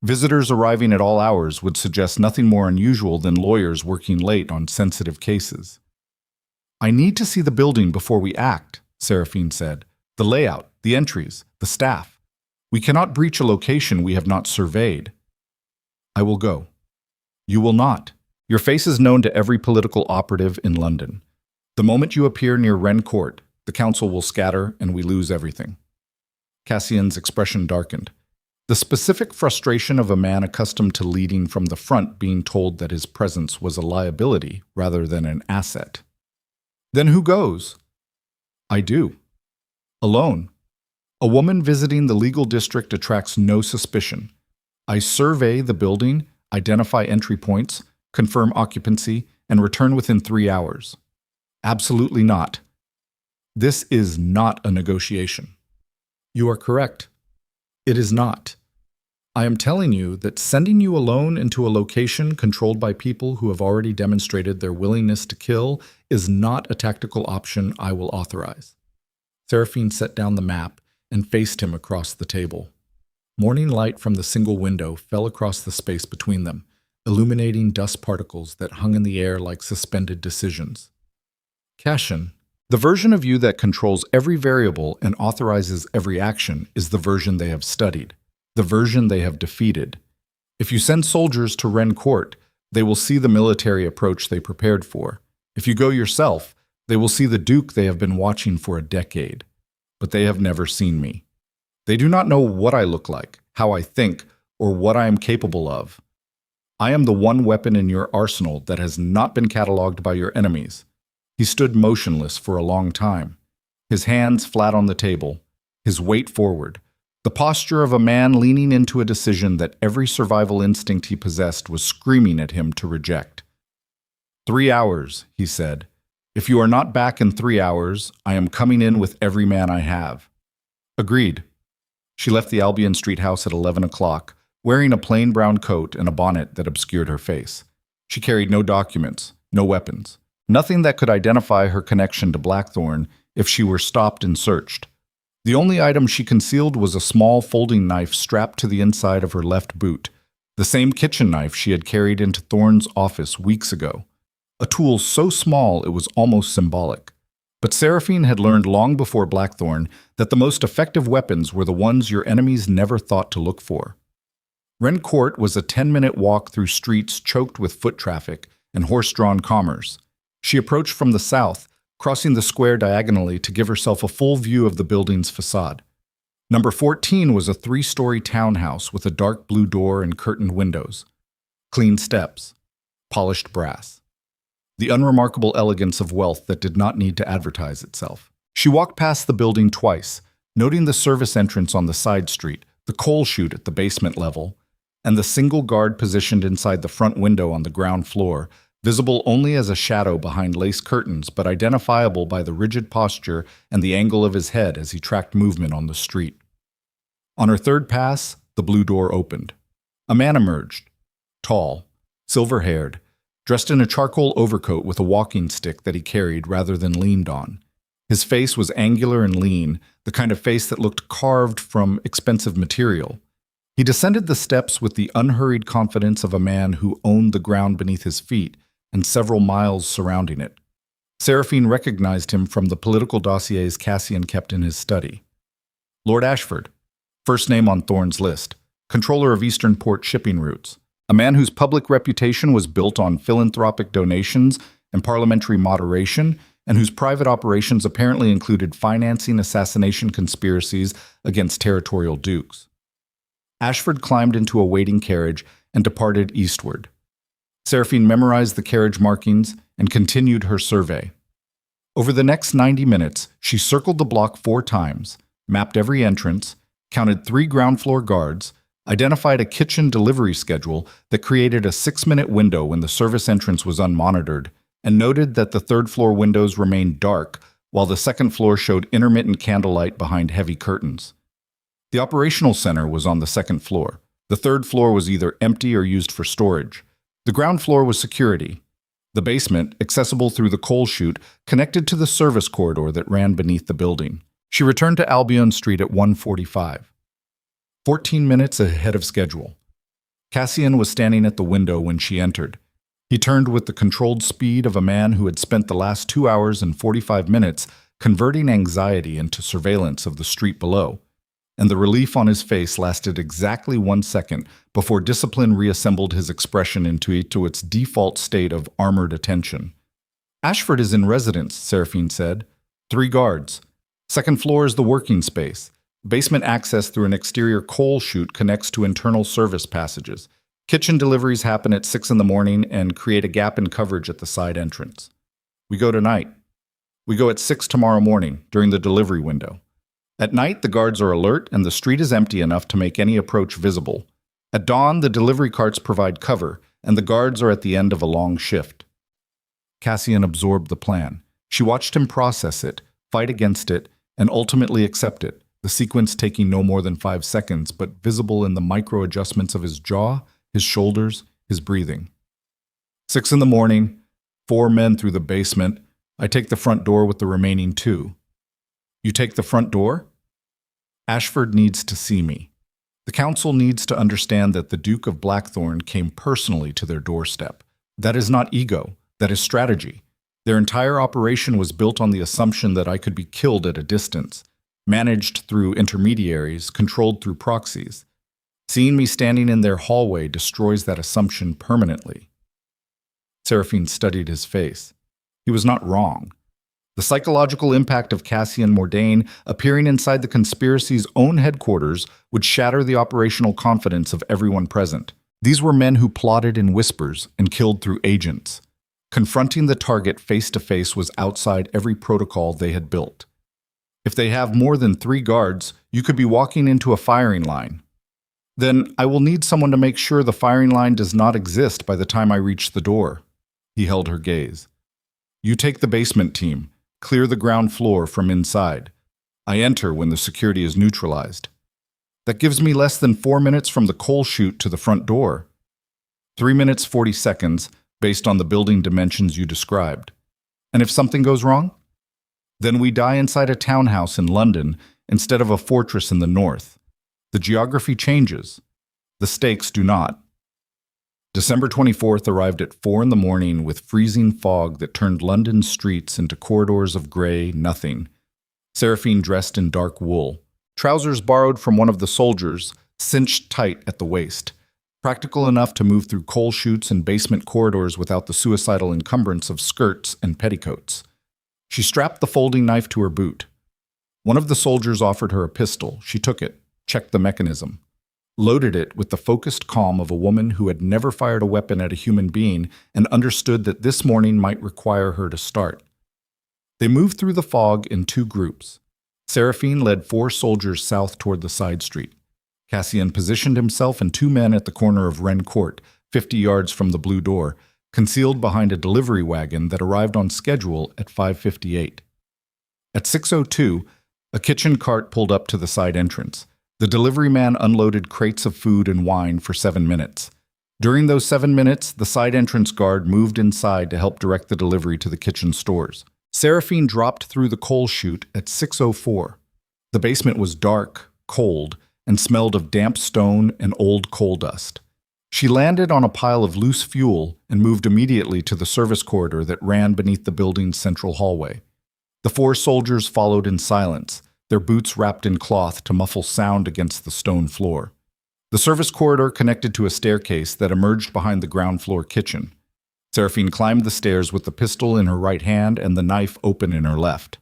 Visitors arriving at all hours would suggest nothing more unusual than lawyers working late on sensitive cases. I need to see the building before we act, Seraphine said. The layout, the entries, the staff. We cannot breach a location we have not surveyed. I will go. You will not. Your face is known to every political operative in London. The moment you appear near Wren Court, the council will scatter and we lose everything. Cassian's expression darkened. The specific frustration of a man accustomed to leading from the front being told that his presence was a liability rather than an asset. Then who goes? I do. Alone. A woman visiting the legal district attracts no suspicion. I survey the building, identify entry points, confirm occupancy, and return within 3 hours. Absolutely not. This is not a negotiation. You are correct. It is not. I am telling you that sending you alone into a location controlled by people who have already demonstrated their willingness to kill is not a tactical option I will authorize. Seraphine set down the map and faced him across the table. Morning light from the single window fell across the space between them, illuminating dust particles that hung in the air like suspended decisions. Cassian, the version of you that controls every variable and authorizes every action is the version they have studied, the version they have defeated. If you send soldiers to Wren Court, they will see the military approach they prepared for. If you go yourself, they will see the Duke they have been watching for a decade. But they have never seen me. They do not know what I look like, how I think, or what I am capable of. I am the one weapon in your arsenal that has not been catalogued by your enemies. He stood motionless for a long time, his hands flat on the table, his weight forward, the posture of a man leaning into a decision that every survival instinct he possessed was screaming at him to reject. 3 hours, he said. If you are not back in 3 hours, I am coming in with every man I have. Agreed. She left the Albion Street house at 11 o'clock, wearing a plain brown coat and a bonnet that obscured her face. She carried no documents, no weapons, nothing that could identify her connection to Blackthorn, if she were stopped and searched. The only item she concealed was a small folding knife strapped to the inside of her left boot, the same kitchen knife she had carried into Thorne's office weeks ago. A tool so small it was almost symbolic. But Seraphine had learned long before Blackthorn that the most effective weapons were the ones your enemies never thought to look for. Wren Court was a 10-minute walk through streets choked with foot traffic and horse-drawn commerce. She approached from the south, crossing the square diagonally to give herself a full view of the building's facade. Number 14 was a 3-story townhouse with a dark blue door and curtained windows. Clean steps. Polished brass. The unremarkable elegance of wealth that did not need to advertise itself. She walked past the building twice, noting the service entrance on the side street, the coal chute at the basement level, and the single guard positioned inside the front window on the ground floor, visible only as a shadow behind lace curtains but identifiable by the rigid posture and the angle of his head as he tracked movement on the street. On her third pass, the blue door opened. A man emerged, tall, silver-haired, dressed in a charcoal overcoat with a walking stick that he carried rather than leaned on. His face was angular and lean, the kind of face that looked carved from expensive material. He descended the steps with the unhurried confidence of a man who owned the ground beneath his feet and several miles surrounding it. Seraphine recognized him from the political dossiers Cassian kept in his study. Lord Ashford, first name on Thorne's list, controller of Eastern Port shipping routes, a man whose public reputation was built on philanthropic donations and parliamentary moderation, and whose private operations apparently included financing assassination conspiracies against territorial dukes. Ashford climbed into a waiting carriage and departed eastward. Seraphine memorized the carriage markings and continued her survey. Over the next 90 minutes, she circled the block 4 times, mapped every entrance, counted 3 ground floor guards, identified a kitchen delivery schedule that created a 6-minute window when the service entrance was unmonitored, and noted that the third-floor windows remained dark while the second floor showed intermittent candlelight behind heavy curtains. The operational center was on the second floor. The third floor was either empty or used for storage. The ground floor was security. The basement, accessible through the coal chute, connected to the service corridor that ran beneath the building. She returned to Albion Street at 1:45. 14 minutes ahead of schedule. Cassian was standing at the window when she entered. He turned with the controlled speed of a man who had spent the last 2 hours and 45 minutes converting anxiety into surveillance of the street below, and the relief on his face lasted exactly 1 second before discipline reassembled his expression into its default state of armored attention. "Ashford is in residence," Seraphine said. 3 guards. Second floor is the working space. Basement access through an exterior coal chute connects to internal service passages. Kitchen deliveries happen at 6 in the morning and create a gap in coverage at the side entrance. "We go tonight." "We go at 6 tomorrow morning, during the delivery window." At night, the guards are alert and the street is empty enough to make any approach visible. At dawn, the delivery carts provide cover, and the guards are at the end of a long shift. Cassian absorbed the plan. She watched him process it, fight against it, and ultimately accept it, the sequence taking no more than 5 seconds, but visible in the micro-adjustments of his jaw, his shoulders, his breathing. 6 in the morning, 4 men through the basement. I take the front door with the remaining 2. "You take the front door?" "Ashford needs to see me. The council needs to understand that the Duke of Blackthorn came personally to their doorstep. That is not ego, that is strategy. Their entire operation was built on the assumption that I could be killed at a distance, managed through intermediaries, controlled through proxies. Seeing me standing in their hallway destroys that assumption permanently." Seraphine studied his face. He was not wrong. The psychological impact of Cassian Mordain appearing inside the conspiracy's own headquarters would shatter the operational confidence of everyone present. These were men who plotted in whispers and killed through agents. Confronting the target face-to-face was outside every protocol they had built. If they have more than 3 guards, you could be walking into a firing line. "Then I will need someone to make sure the firing line does not exist by the time I reach the door." He held her gaze. "You take the basement team. Clear the ground floor from inside. I enter when the security is neutralized. That gives me less than 4 minutes from the coal chute to the front door. 3 minutes 40 seconds, based on the building dimensions you described. And if something goes wrong?" Then we die inside a townhouse in London instead of a fortress in the north. The geography changes. The stakes do not. December 24th arrived at 4 in the morning with freezing fog that turned London's streets into corridors of gray nothing. Seraphine dressed in dark wool. Trousers borrowed from one of the soldiers, cinched tight at the waist. Practical enough to move through coal chutes and basement corridors without the suicidal encumbrance of skirts and petticoats. She strapped the folding knife to her boot. One of the soldiers offered her a pistol. She took it, checked the mechanism, loaded it with the focused calm of a woman who had never fired a weapon at a human being and understood that this morning might require her to start. They moved through the fog in 2 groups. Seraphine led 4 soldiers south toward the side street. Cassian positioned himself and 2 men at the corner of Wren Court, 50 yards from the blue door, concealed behind a delivery wagon that arrived on schedule at 5:58. At 6:02, a kitchen cart pulled up to the side entrance. The delivery man unloaded crates of food and wine for 7 minutes. During those 7 minutes, the side entrance guard moved inside to help direct the delivery to the kitchen stores. Seraphine dropped through the coal chute at 6:04. The basement was dark, cold, and smelled of damp stone and old coal dust. She landed on a pile of loose fuel and moved immediately to the service corridor that ran beneath the building's central hallway. The 4 soldiers followed in silence, their boots wrapped in cloth to muffle sound against the stone floor. The service corridor connected to a staircase that emerged behind the ground floor kitchen. Seraphine climbed the stairs with the pistol in her right hand and the knife open in her left.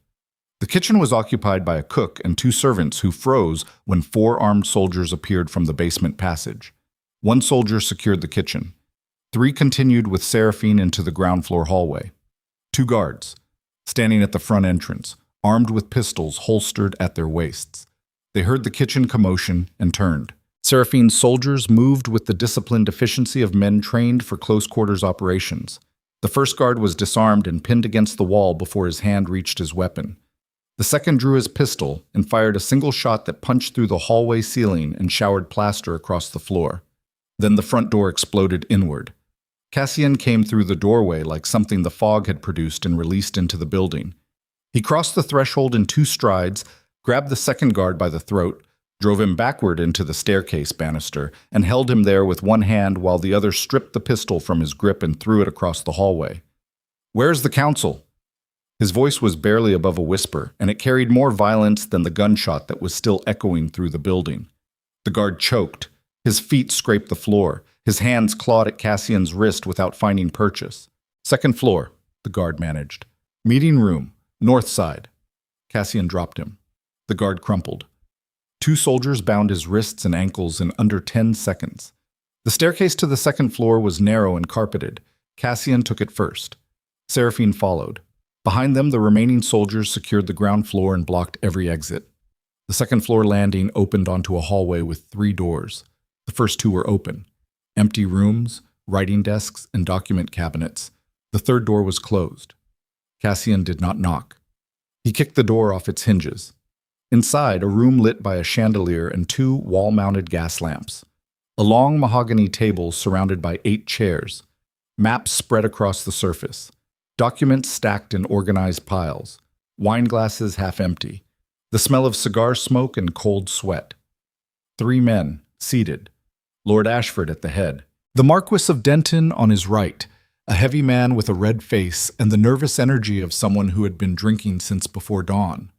The kitchen was occupied by a cook and 2 servants who froze when 4 armed soldiers appeared from the basement passage. 1 soldier secured the kitchen. 3 continued with Seraphine into the ground floor hallway. 2 guards, standing at the front entrance, armed with pistols holstered at their waists. They heard the kitchen commotion and turned. Seraphine's soldiers moved with the disciplined efficiency of men trained for close-quarters operations. The first guard was disarmed and pinned against the wall before his hand reached his weapon. The second drew his pistol and fired a single shot that punched through the hallway ceiling and showered plaster across the floor. Then the front door exploded inward. Cassian came through the doorway like something the fog had produced and released into the building. He crossed the threshold in 2 strides, grabbed the second guard by the throat, drove him backward into the staircase banister, and held him there with one hand while the other stripped the pistol from his grip and threw it across the hallway. "Where's the council?" His voice was barely above a whisper, and it carried more violence than the gunshot that was still echoing through the building. The guard choked. His feet scraped the floor. His hands clawed at Cassian's wrist without finding purchase. "Second floor," the guard managed. "Meeting room, north side." Cassian dropped him. The guard crumpled. 2 soldiers bound his wrists and ankles in under 10 seconds. The staircase to the second floor was narrow and carpeted. Cassian took it first. Seraphine followed. Behind them, the remaining soldiers secured the ground floor and blocked every exit. The second floor landing opened onto a hallway with 3 doors. The first 2 were open. Empty rooms, writing desks, and document cabinets. The third door was closed. Cassian did not knock. He kicked the door off its hinges. Inside, a room lit by a chandelier and 2 wall-mounted gas lamps. A long mahogany table surrounded by 8 chairs. Maps spread across the surface. Documents stacked in organized piles. Wine glasses half empty. The smell of cigar smoke and cold sweat. 3 men, seated. Lord Ashford at the head. The Marquis of Denton on his right, a heavy man with a red face and the nervous energy of someone who had been drinking since before dawn.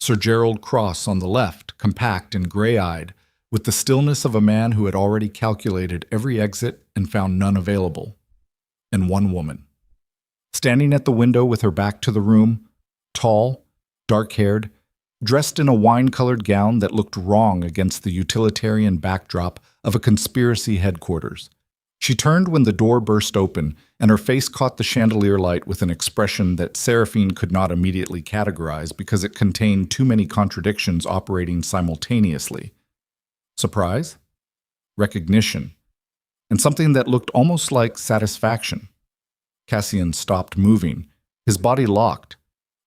Sir Gerald Cross on the left, compact and gray-eyed, with the stillness of a man who had already calculated every exit and found none available. And 1 woman. Standing at the window with her back to the room, tall, dark-haired, dressed in a wine-colored gown that looked wrong against the utilitarian backdrop of a conspiracy headquarters. She turned when the door burst open, and her face caught the chandelier light with an expression that Seraphine could not immediately categorize because it contained too many contradictions operating simultaneously. Surprise? Recognition? And something that looked almost like satisfaction. Cassian stopped moving. His body locked.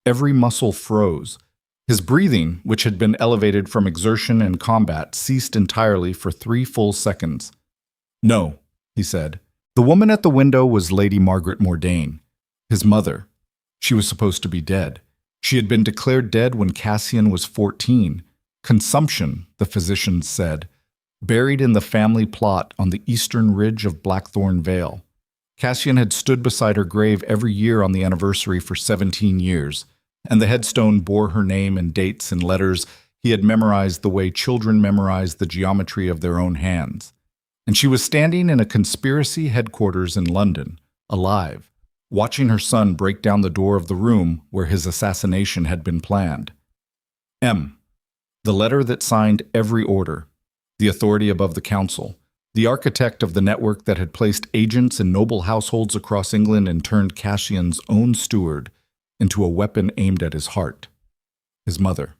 Every muscle froze. His breathing, which had been elevated from exertion and combat, ceased entirely for 3 full seconds. "No," he said. The woman at the window was Lady Margaret Mordain, his mother. She was supposed to be dead. She had been declared dead when Cassian was 14. Consumption, the physicians said, buried in the family plot on the eastern ridge of Blackthorn Vale. Cassian had stood beside her grave every year on the anniversary for 17 years, and the headstone bore her name and dates in letters he had memorized the way children memorize the geometry of their own hands. And she was standing in a conspiracy headquarters in London, alive, watching her son break down the door of the room where his assassination had been planned. M. The letter that signed every order, the authority above the council, the architect of the network that had placed agents in noble households across England and turned Cassian's own steward into a weapon aimed at his heart. His mother.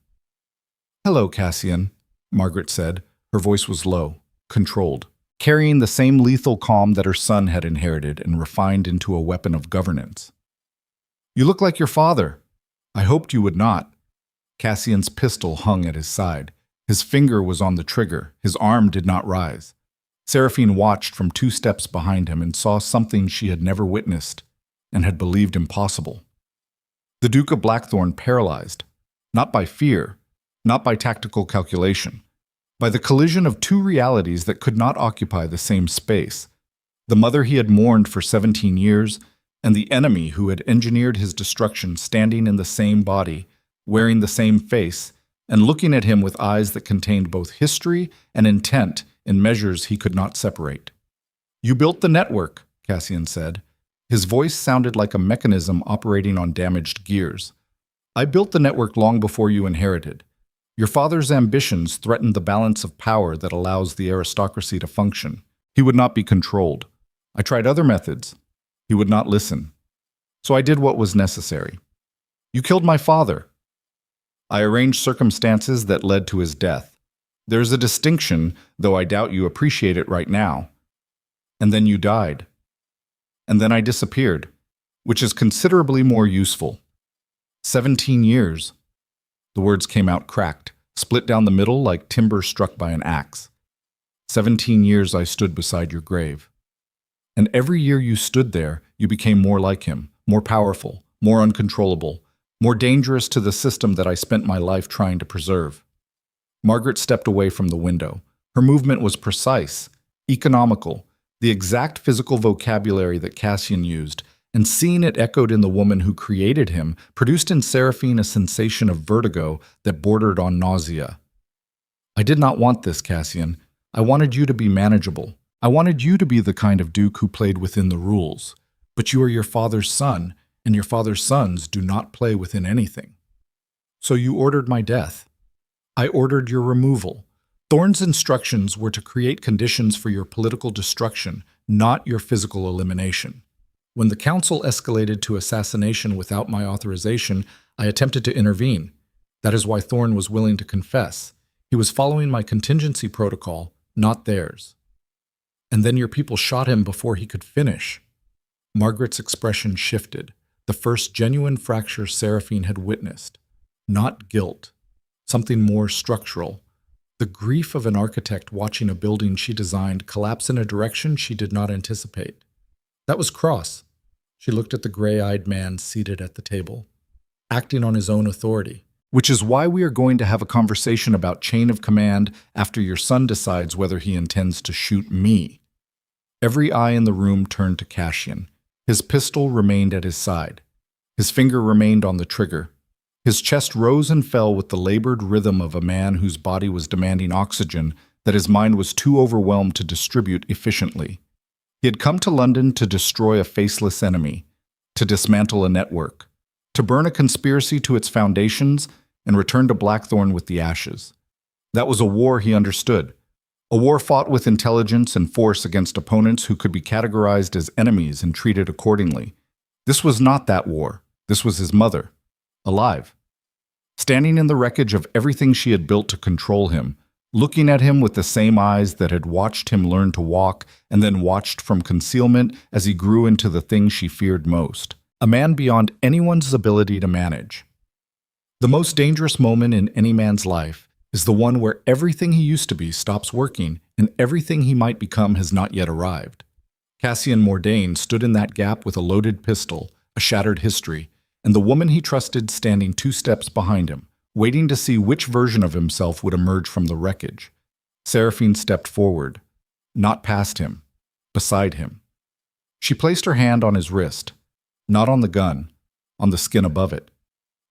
"Hello, Cassian," Margaret said. Her voice was low, controlled, carrying the same lethal calm that her son had inherited and refined into a weapon of governance. "You look like your father. I hoped you would not." Cassian's pistol hung at his side. His finger was on the trigger. His arm did not rise. Seraphine watched from 2 steps behind him and saw something she had never witnessed and had believed impossible. The Duke of Blackthorn paralyzed, not by fear, not by tactical calculation, by the collision of 2 realities that could not occupy the same space: the mother he had mourned for 17 years and the enemy who had engineered his destruction standing in the same body, wearing the same face, and looking at him with eyes that contained both history and intent in measures he could not separate. "You built the network," Cassian said. His voice sounded like a mechanism operating on damaged gears. "I built the network long before you inherited. Your father's ambitions threatened the balance of power that allows the aristocracy to function. He would not be controlled. I tried other methods. He would not listen. So I did what was necessary. You killed my father. I arranged circumstances that led to his death. There's a distinction, though I doubt you appreciate it right now. And then you died. And then I disappeared, which is considerably more useful. 17 years. The words came out cracked, split down the middle like timber struck by an axe. 17 years I stood beside your grave. And every year you stood there, you became more like him, more powerful, more uncontrollable, more dangerous to the system that I spent my life trying to preserve." Margaret stepped away from the window. Her movement was precise, economical, the exact physical vocabulary that Cassian used, and seeing it echoed in the woman who created him produced in Seraphine a sensation of vertigo that bordered on nausea. "I did not want this, Cassian. I wanted you to be manageable. I wanted you to be the kind of duke who played within the rules. But you are your father's son, and your father's sons do not play within anything. So you ordered my death. I ordered your removal. Thorn's instructions were to create conditions for your political destruction, not your physical elimination. When the council escalated to assassination without my authorization, I attempted to intervene. That is why Thorn was willing to confess. He was following my contingency protocol, not theirs. And then your people shot him before he could finish." Margaret's expression shifted, the first genuine fracture Seraphine had witnessed. Not guilt, something more structural. The grief of an architect watching a building she designed collapse in a direction she did not anticipate. That was Cross. She looked at the gray-eyed man seated at the table, acting on his own authority. "Which is why we are going to have a conversation about chain of command after your son decides whether he intends to shoot me." Every eye in the room turned to Cassian. His pistol remained at his side. His finger remained on the trigger. His chest rose and fell with the labored rhythm of a man whose body was demanding oxygen that his mind was too overwhelmed to distribute efficiently. He had come to London to destroy a faceless enemy, to dismantle a network, to burn a conspiracy to its foundations and return to Blackthorn with the ashes. That was a war he understood, a war fought with intelligence and force against opponents who could be categorized as enemies and treated accordingly. This was not that war. This was his mother, alive, standing in the wreckage of everything she had built to control him, looking at him with the same eyes that had watched him learn to walk and then watched from concealment as he grew into the thing she feared most, a man beyond anyone's ability to manage. The most dangerous moment in any man's life is the one where everything he used to be stops working and everything he might become has not yet arrived. Cassian Mordain stood in that gap with a loaded pistol, a shattered history, and the woman he trusted standing 2 steps behind him, waiting to see which version of himself would emerge from the wreckage. Seraphine stepped forward, not past him, beside him. She placed her hand on his wrist, not on the gun, on the skin above it.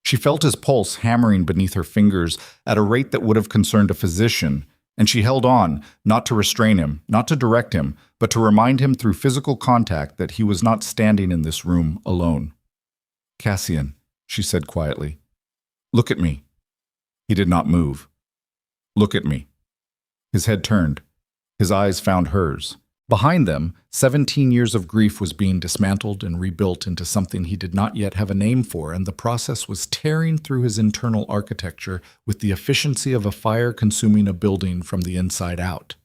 She felt his pulse hammering beneath her fingers at a rate that would have concerned a physician, and she held on, not to restrain him, not to direct him, but to remind him through physical contact that he was not standing in this room alone. "Cassian," she said quietly, "look at me." He did not move. "Look at me." His head turned. His eyes found hers. Behind them, 17 years of grief was being dismantled and rebuilt into something he did not yet have a name for, and the process was tearing through his internal architecture with the efficiency of a fire consuming a building from the inside out.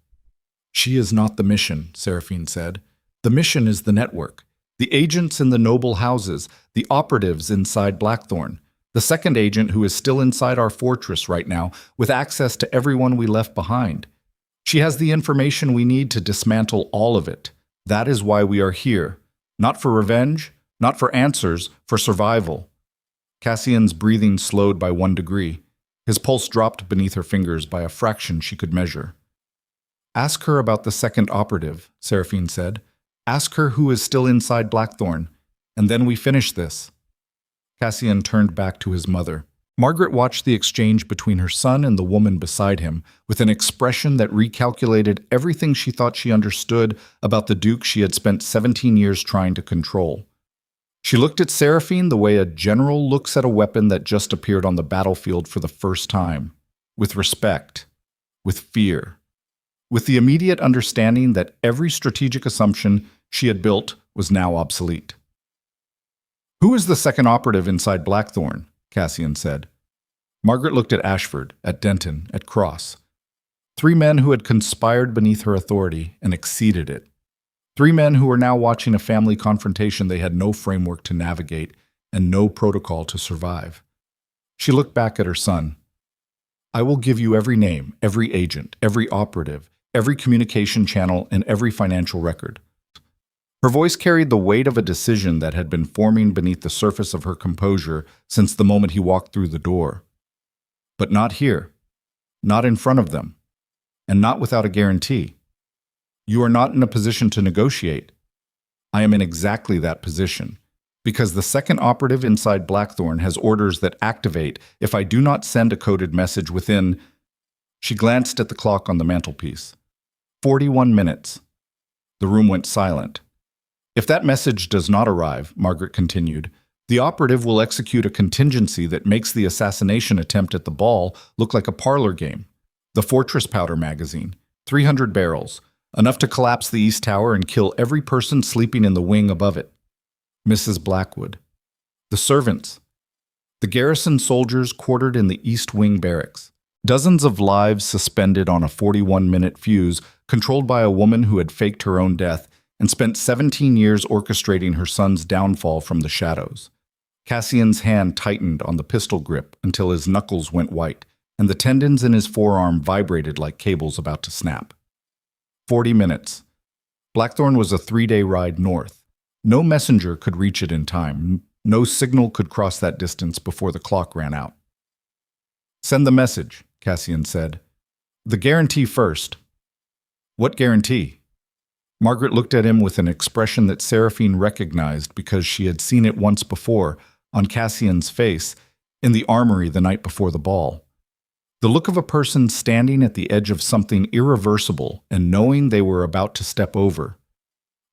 "She is not the mission," Seraphine said. "The mission is the network. The agents in the noble houses, the operatives inside Blackthorn, the second agent who is still inside our fortress right now, with access to everyone we left behind. She has the information we need to dismantle all of it. That is why we are here. Not for revenge, not for answers, for survival." Cassian's breathing slowed by 1 degree. His pulse dropped beneath her fingers by a fraction she could measure. "Ask her about the second operative," Seraphine said. "Ask her who is still inside Blackthorn, and then we finish this." Cassian turned back to his mother. Margaret watched the exchange between her son and the woman beside him with an expression that recalculated everything she thought she understood about the Duke she had spent 17 years trying to control. She looked at Seraphine the way a general looks at a weapon that just appeared on the battlefield for the first time, with respect, with fear, with the immediate understanding that every strategic assumption she had built was now obsolete. "Who is the second operative inside Blackthorn?" Cassian said. Margaret looked at Ashford, at Denton, at Cross. 3 men who had conspired beneath her authority and exceeded it. 3 men who were now watching a family confrontation they had no framework to navigate and no protocol to survive. She looked back at her son. "I will give you every name, every agent, every operative, every communication channel, and every financial record." Her voice carried the weight of a decision that had been forming beneath the surface of her composure since the moment he walked through the door. "But not here, not in front of them, and not without a guarantee. You are not in a position to negotiate. I am in exactly that position, because the second operative inside Blackthorn has orders that activate if I do not send a coded message within—" She glanced at the clock on the mantelpiece. 41 minutes. The room went silent. "If that message does not arrive," Margaret continued, "the operative will execute a contingency that makes the assassination attempt at the ball look like a parlor game. The fortress powder magazine, 300 barrels, enough to collapse the East Tower and kill every person sleeping in the wing above it. Mrs. Blackwood. The servants. The garrison soldiers quartered in the East Wing barracks. Dozens of lives suspended on a 41-minute fuse controlled by a woman who had faked her own death and spent 17 years orchestrating her son's downfall from the shadows." Cassian's hand tightened on the pistol grip until his knuckles went white, and the tendons in his forearm vibrated like cables about to snap. 40 minutes. Blackthorn was a 3-day ride north. No messenger could reach it in time. No signal could cross that distance before the clock ran out. "Send the message," Cassian said. "The guarantee first." "What guarantee?" Margaret looked at him with an expression that Seraphine recognized because she had seen it once before, on Cassian's face, in the armory the night before the ball. The look of a person standing at the edge of something irreversible and knowing they were about to step over.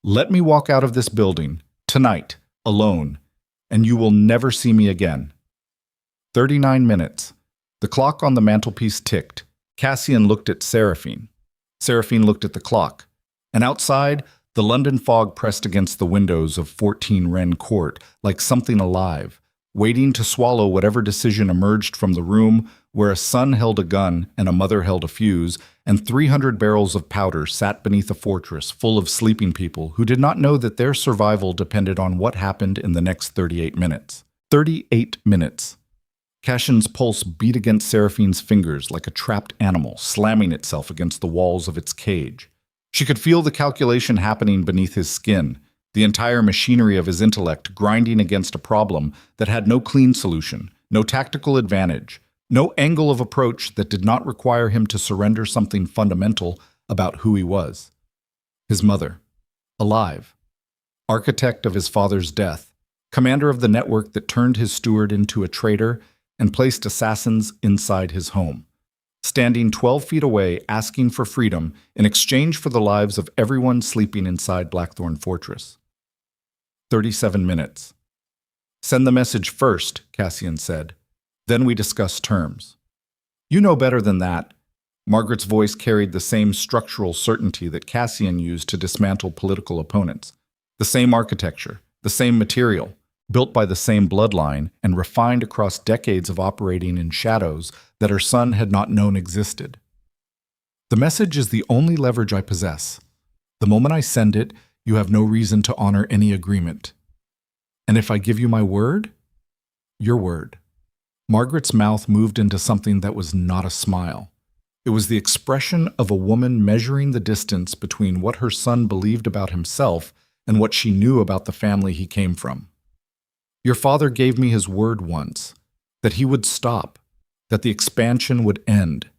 "Let me walk out of this building, tonight, alone, and you will never see me again." 39 minutes. The clock on the mantelpiece ticked. Cassian looked at Seraphine. Seraphine looked at the clock. And outside, the London fog pressed against the windows of 14 Wren Court like something alive, waiting to swallow whatever decision emerged from the room where a son held a gun and a mother held a fuse, and 300 barrels of powder sat beneath a fortress full of sleeping people who did not know that their survival depended on what happened in the next 38 minutes. 38 minutes. Cassian's pulse beat against Seraphine's fingers like a trapped animal slamming itself against the walls of its cage. She could feel the calculation happening beneath his skin, the entire machinery of his intellect grinding against a problem that had no clean solution, no tactical advantage, no angle of approach that did not require him to surrender something fundamental about who he was. His mother, alive, architect of his father's death, commander of the network that turned his steward into a traitor and placed assassins inside his home, standing 12 feet away asking for freedom in exchange for the lives of everyone sleeping inside Blackthorn Fortress. 37 minutes. Send the message first, Cassian said. Then we discuss terms. You know better than that. Margaret's voice carried the same structural certainty that Cassian used to dismantle political opponents. The same architecture, the same material, built by the same bloodline and refined across decades of operating in shadows that her son had not known existed. The message is the only leverage I possess. The moment I send it, you have no reason to honor any agreement. And if I give you my word, your word. Margaret's mouth moved into something that was not a smile. It was the expression of a woman measuring the distance between what her son believed about himself and what she knew about the family he came from. Your father gave me his word once, that he would stop, that the expansion would end,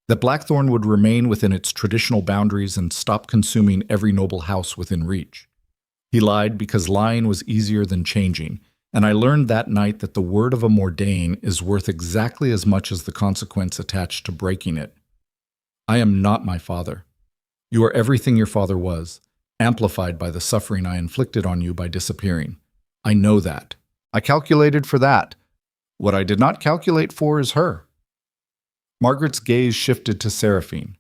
that Blackthorn would remain within its traditional boundaries and stop consuming every noble house within reach. He lied because lying was easier than changing, and I learned that night that the word of a Mordain is worth exactly as much as the consequence attached to breaking it. I am not my father. You are everything your father was, amplified by the suffering I inflicted on you by disappearing. I know that. I calculated for that. What I did not calculate for is her. Margaret's gaze shifted to Seraphine.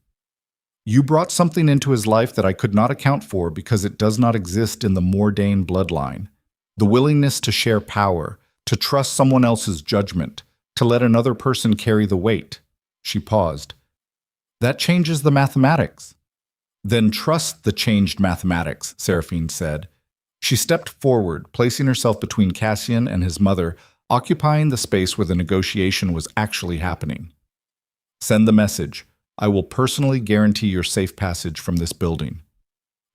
You brought something into his life that I could not account for because it does not exist in the Mordain bloodline. The willingness to share power, to trust someone else's judgment, to let another person carry the weight. She paused. That changes the mathematics. Then trust the changed mathematics, Seraphine said. She stepped forward, placing herself between Cassian and his mother, occupying the space where the negotiation was actually happening. Send the message. I will personally guarantee your safe passage from this building.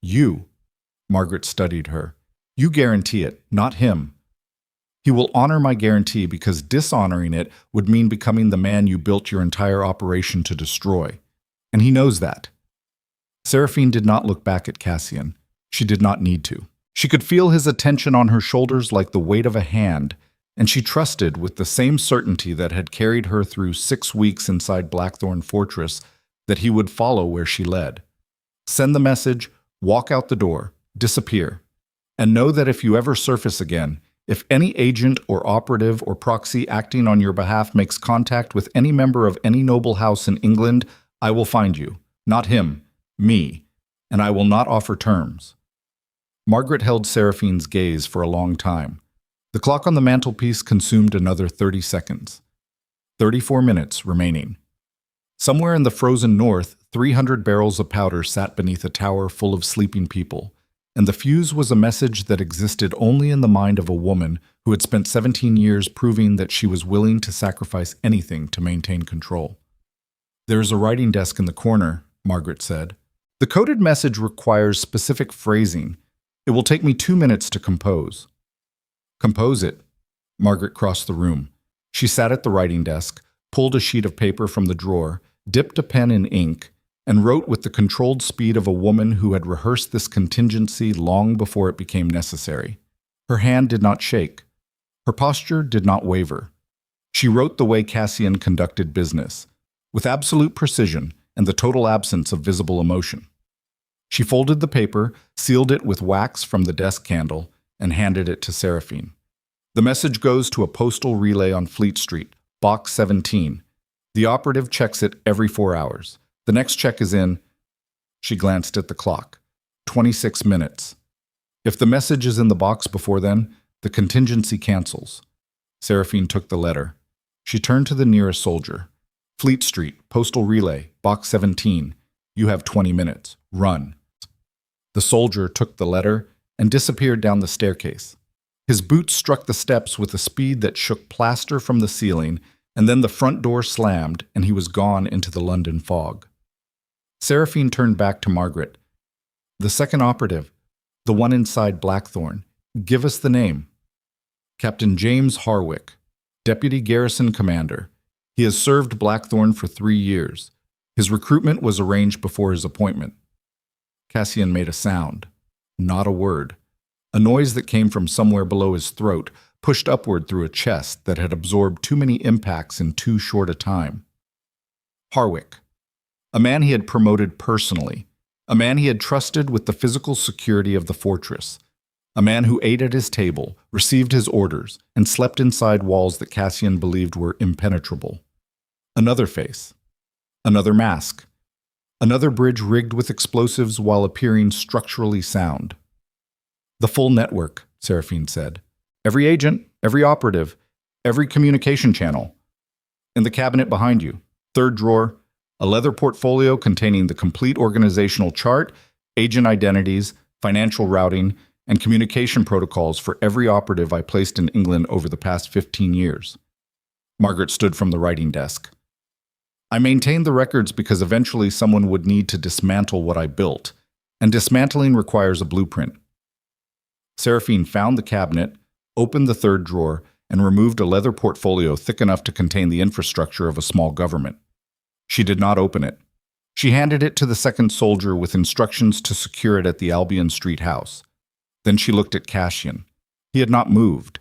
You, Margaret studied her. You guarantee it, not him. He will honor my guarantee because dishonoring it would mean becoming the man you built your entire operation to destroy. And he knows that. Seraphine did not look back at Cassian. She did not need to. She could feel his attention on her shoulders like the weight of a hand, and she trusted with the same certainty that had carried her through 6 weeks inside Blackthorn Fortress that he would follow where she led. Send the message, walk out the door, disappear, and know that if you ever surface again, if any agent or operative or proxy acting on your behalf makes contact with any member of any noble house in England, I will find you, not him, me, and I will not offer terms. Margaret held Seraphine's gaze for a long time. The clock on the mantelpiece consumed another 30 seconds. 34 minutes remaining. Somewhere in the frozen north, 300 barrels of powder sat beneath a tower full of sleeping people, and the fuse was a message that existed only in the mind of a woman who had spent 17 years proving that she was willing to sacrifice anything to maintain control. There is a writing desk in the corner, Margaret said. The coded message requires specific phrasing. It will take me 2 minutes to compose. Compose it. Margaret crossed the room. She sat at the writing desk, pulled a sheet of paper from the drawer, dipped a pen in ink, and wrote with the controlled speed of a woman who had rehearsed this contingency long before it became necessary. Her hand did not shake. Her posture did not waver. She wrote the way Cassian conducted business, with absolute precision and the total absence of visible emotion. She folded the paper, sealed it with wax from the desk candle, and handed it to Seraphine. The message goes to a postal relay on Fleet Street, Box 17. The operative checks it every 4 hours. The next check is in. She glanced at the clock. 26 minutes. If the message is in the box before then, the contingency cancels. Seraphine took the letter. She turned to the nearest soldier. Fleet Street, postal relay, Box 17. You have 20 minutes. Run. The soldier took the letter and disappeared down the staircase. His boots struck the steps with a speed that shook plaster from the ceiling, and then the front door slammed and he was gone into the London fog. Seraphine turned back to Margaret. The second operative, The one inside Blackthorn. Give us the name. Captain James Harwick, Deputy Garrison Commander. He has served Blackthorn for 3 years. His recruitment was arranged before his appointment. Cassian made a sound. Not a word. A noise that came from somewhere below his throat, pushed upward through a chest that had absorbed too many impacts in too short a time. Harwick. A man he had promoted personally. A man he had trusted with the physical security of the fortress. A man who ate at his table, received his orders, and slept inside walls that Cassian believed were impenetrable. Another face. Another mask. Another bridge rigged with explosives while appearing structurally sound. The full network, Seraphine said. Every agent, every operative, every communication channel. In the cabinet behind you, third drawer, a leather portfolio containing the complete organizational chart, agent identities, financial routing, and communication protocols for every operative I placed in England over the past 15 years. Margaret stood from the writing desk. I maintained the records because eventually someone would need to dismantle what I built, and dismantling requires a blueprint. Seraphine found the cabinet, opened the third drawer, and removed a leather portfolio thick enough to contain the infrastructure of a small government. She did not open it. She handed it to the second soldier with instructions to secure it at the Albion Street house. Then she looked at Cassian. He had not moved.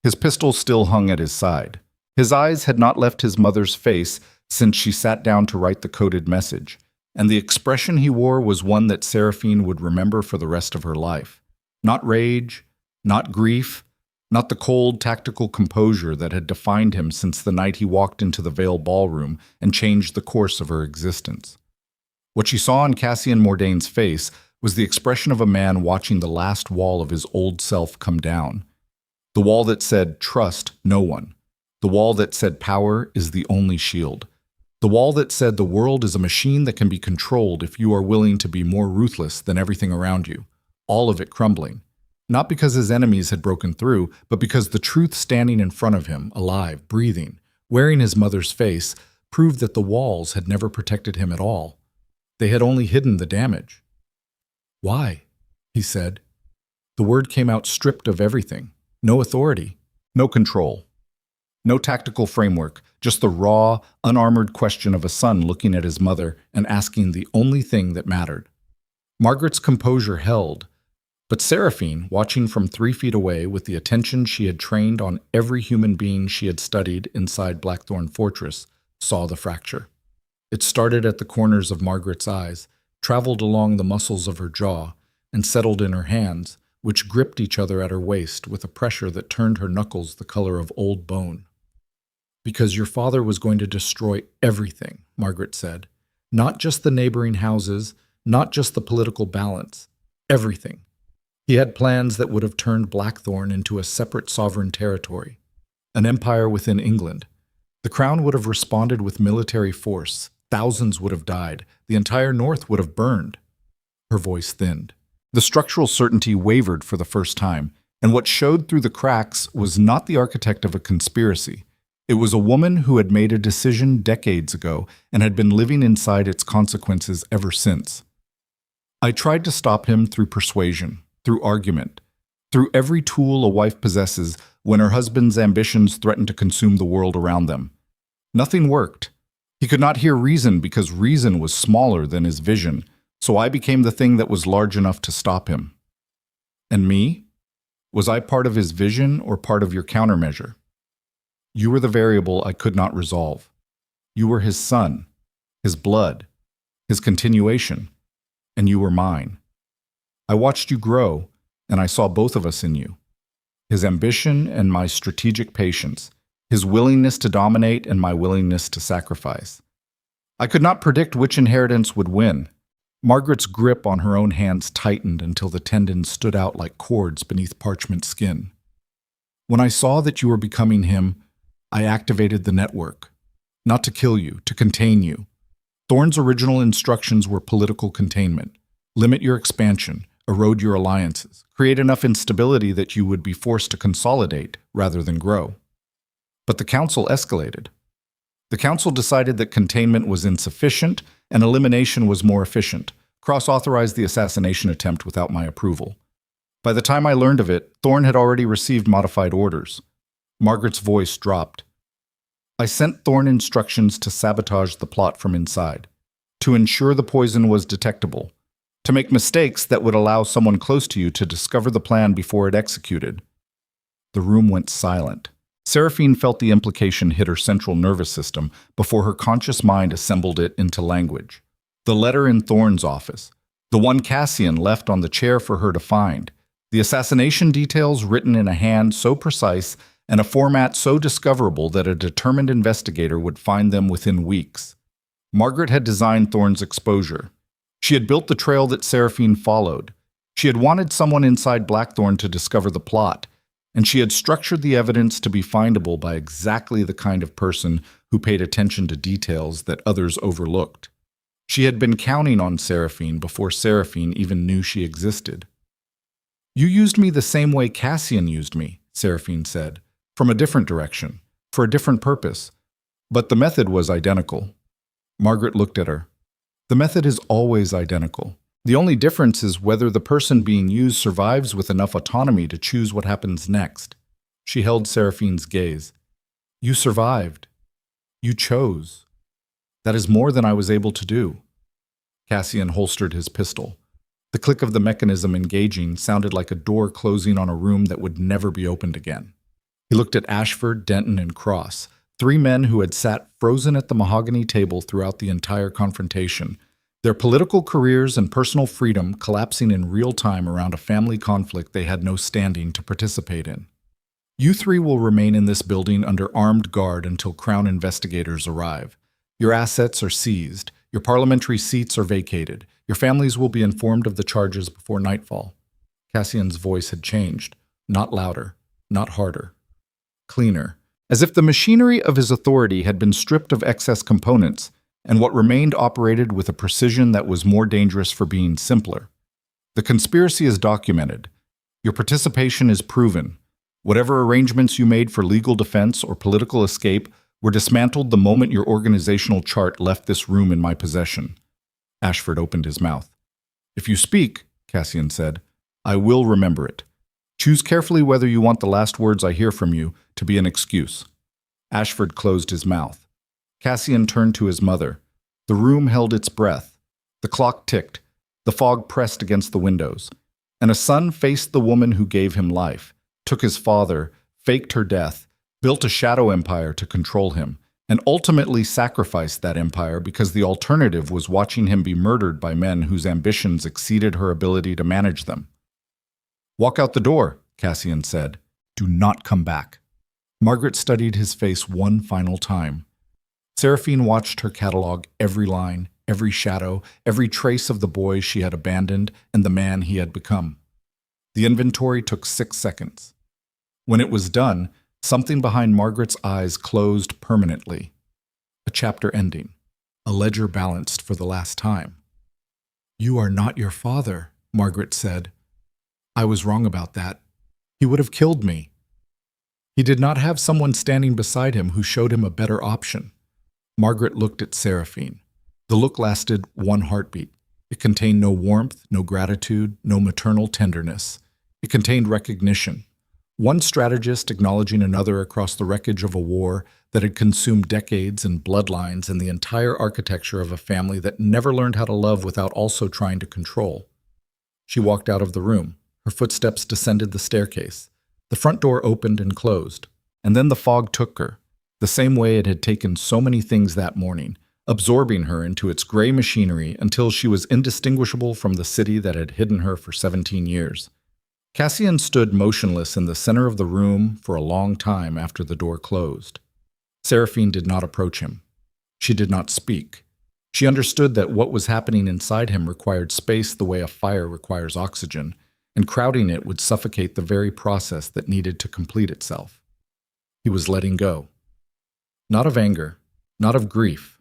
His pistol still hung at his side. His eyes had not left his mother's face since she sat down to write the coded message, and the expression he wore was one that Seraphine would remember for the rest of her life. Not rage, not grief, not the cold, tactical composure that had defined him since the night he walked into the Vale ballroom and changed the course of her existence. What she saw on Cassian Mordain's face was the expression of a man watching the last wall of his old self come down. The wall that said, trust no one. The wall that said, power is the only shield. The wall that said, the world is a machine that can be controlled if you are willing to be more ruthless than everything around you. All of it crumbling. Not because his enemies had broken through, but because the truth standing in front of him, alive, breathing, wearing his mother's face, proved that the walls had never protected him at all. They had only hidden the damage. Why? He said. The word came out stripped of everything. No authority. No control. No tactical framework. Just the raw, unarmored question of a son looking at his mother and asking the only thing that mattered. Margaret's composure held, but Seraphine, watching from 3 feet away with the attention she had trained on every human being she had studied inside Blackthorn Fortress, saw the fracture. It started at the corners of Margaret's eyes, traveled along the muscles of her jaw, and settled in her hands, which gripped each other at her waist with a pressure that turned her knuckles the color of old bone. Because your father was going to destroy everything, Margaret said. Not just the neighboring houses, not just the political balance. Everything. He had plans that would have turned Blackthorn into a separate sovereign territory, an empire within England. The crown would have responded with military force. Thousands would have died. The entire north would have burned. Her voice thinned. The structural certainty wavered for the first time, and what showed through the cracks was not the architect of a conspiracy. It was a woman who had made a decision decades ago and had been living inside its consequences ever since. I tried to stop him through persuasion, through argument, through every tool a wife possesses when her husband's ambitions threaten to consume the world around them. Nothing worked. He could not hear reason because reason was smaller than his vision, so I became the thing that was large enough to stop him. And me? Was I part of his vision or part of your countermeasure? You were the variable I could not resolve. You were his son, his blood, his continuation, and you were mine. I watched you grow, and I saw both of us in you. His ambition and my strategic patience, his willingness to dominate and my willingness to sacrifice. I could not predict which inheritance would win. Margaret's grip on her own hands tightened until the tendons stood out like cords beneath parchment skin. When I saw that you were becoming him, I activated the network. Not to kill you, to contain you. Thorne's original instructions were political containment. Limit your expansion, erode your alliances, create enough instability that you would be forced to consolidate rather than grow. But the council escalated. The council decided that containment was insufficient and elimination was more efficient, cross-authorized the assassination attempt without my approval. By the time I learned of it, Thorn had already received modified orders. Margaret's voice dropped. I sent Thorn instructions to sabotage the plot from inside, to ensure the poison was detectable, to make mistakes that would allow someone close to you to discover the plan before it executed. The room went silent. Seraphine felt the implication hit her central nervous system before her conscious mind assembled it into language. The letter in Thorn's office, the one Cassian left on the chair for her to find, the assassination details written in a hand so precise and a format so discoverable that a determined investigator would find them within weeks. Margaret had designed Thorn's exposure. She had built the trail that Seraphine followed. She had wanted someone inside Blackthorn to discover the plot, and she had structured the evidence to be findable by exactly the kind of person who paid attention to details that others overlooked. She had been counting on Seraphine before Seraphine even knew she existed. You used me the same way Cassian used me, Seraphine said, from a different direction, for a different purpose. But the method was identical. Margaret looked at her. The method is always identical. The only difference is whether the person being used survives with enough autonomy to choose what happens next. She held Seraphine's gaze. You survived. You chose. That is more than I was able to do. Cassian holstered his pistol. The click of the mechanism engaging sounded like a door closing on a room that would never be opened again. He looked at Ashford, Denton, and Cross, 3 men who had sat frozen at the mahogany table throughout the entire confrontation, their political careers and personal freedom collapsing in real time around a family conflict they had no standing to participate in. You 3 will remain in this building under armed guard until Crown investigators arrive. Your assets are seized. Your parliamentary seats are vacated. Your families will be informed of the charges before nightfall. Cassian's voice had changed, not louder, not harder. Cleaner, as if the machinery of his authority had been stripped of excess components, and what remained operated with a precision that was more dangerous for being simpler. The conspiracy is documented. Your participation is proven. Whatever arrangements you made for legal defense or political escape were dismantled the moment your organizational chart left this room in my possession. Ashford opened his mouth. If you speak, Cassian said, I will remember it. Choose carefully whether you want the last words I hear from you to be an excuse. Ashford closed his mouth. Cassian turned to his mother. The room held its breath. The clock ticked. The fog pressed against the windows. And a son faced the woman who gave him life, took his father, faked her death, built a shadow empire to control him, and ultimately sacrificed that empire because the alternative was watching him be murdered by men whose ambitions exceeded her ability to manage them. Walk out the door, Cassian said. Do not come back. Margaret studied his face one final time. Seraphine watched her catalog every line, every shadow, every trace of the boy she had abandoned and the man he had become. The inventory took 6 seconds. When it was done, something behind Margaret's eyes closed permanently. A chapter ending. A ledger balanced for the last time. You are not your father, Margaret said. I was wrong about that. He would have killed me. He did not have someone standing beside him who showed him a better option. Margaret looked at Seraphine. The look lasted 1 heartbeat. It contained no warmth, no gratitude, no maternal tenderness. It contained recognition. One strategist acknowledging another across the wreckage of a war that had consumed decades and bloodlines and the entire architecture of a family that never learned how to love without also trying to control. She walked out of the room. Her footsteps descended the staircase. The front door opened and closed, and then the fog took her, the same way it had taken so many things that morning, absorbing her into its gray machinery until she was indistinguishable from the city that had hidden her for 17 years. Cassian stood motionless in the center of the room for a long time after the door closed. Seraphine did not approach him. She did not speak. She understood that what was happening inside him required space the way a fire requires oxygen, and crowding it would suffocate the very process that needed to complete itself. He was letting go. Not of anger, not of grief.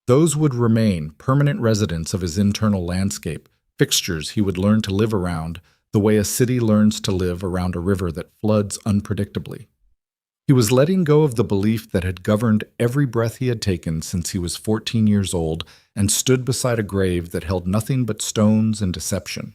Those would remain permanent residents of his internal landscape, fixtures he would learn to live around the way a city learns to live around a river that floods unpredictably. He was letting go of the belief that had governed every breath he had taken since he was 14 years old and stood beside a grave that held nothing but stones and deception.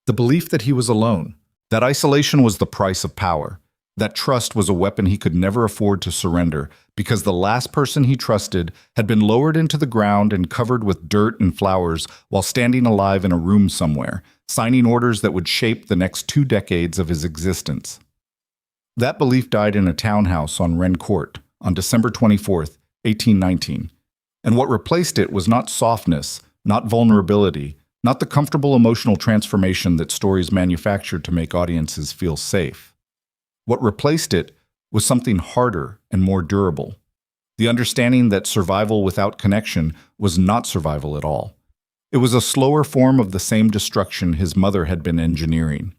The belief that he was alone, that isolation was the price of power, that trust was a weapon he could never afford to surrender because the last person he trusted had been lowered into the ground and covered with dirt and flowers while standing alive in a room somewhere, signing orders that would shape the next 2 decades of his existence. That belief died in a townhouse on Wren Court on December 24th, 1819, and what replaced it was not softness, not vulnerability, not the comfortable emotional transformation that stories manufactured to make audiences feel safe. What replaced it was something harder and more durable. The understanding that survival without connection was not survival at all. It was a slower form of the same destruction his mother had been engineering.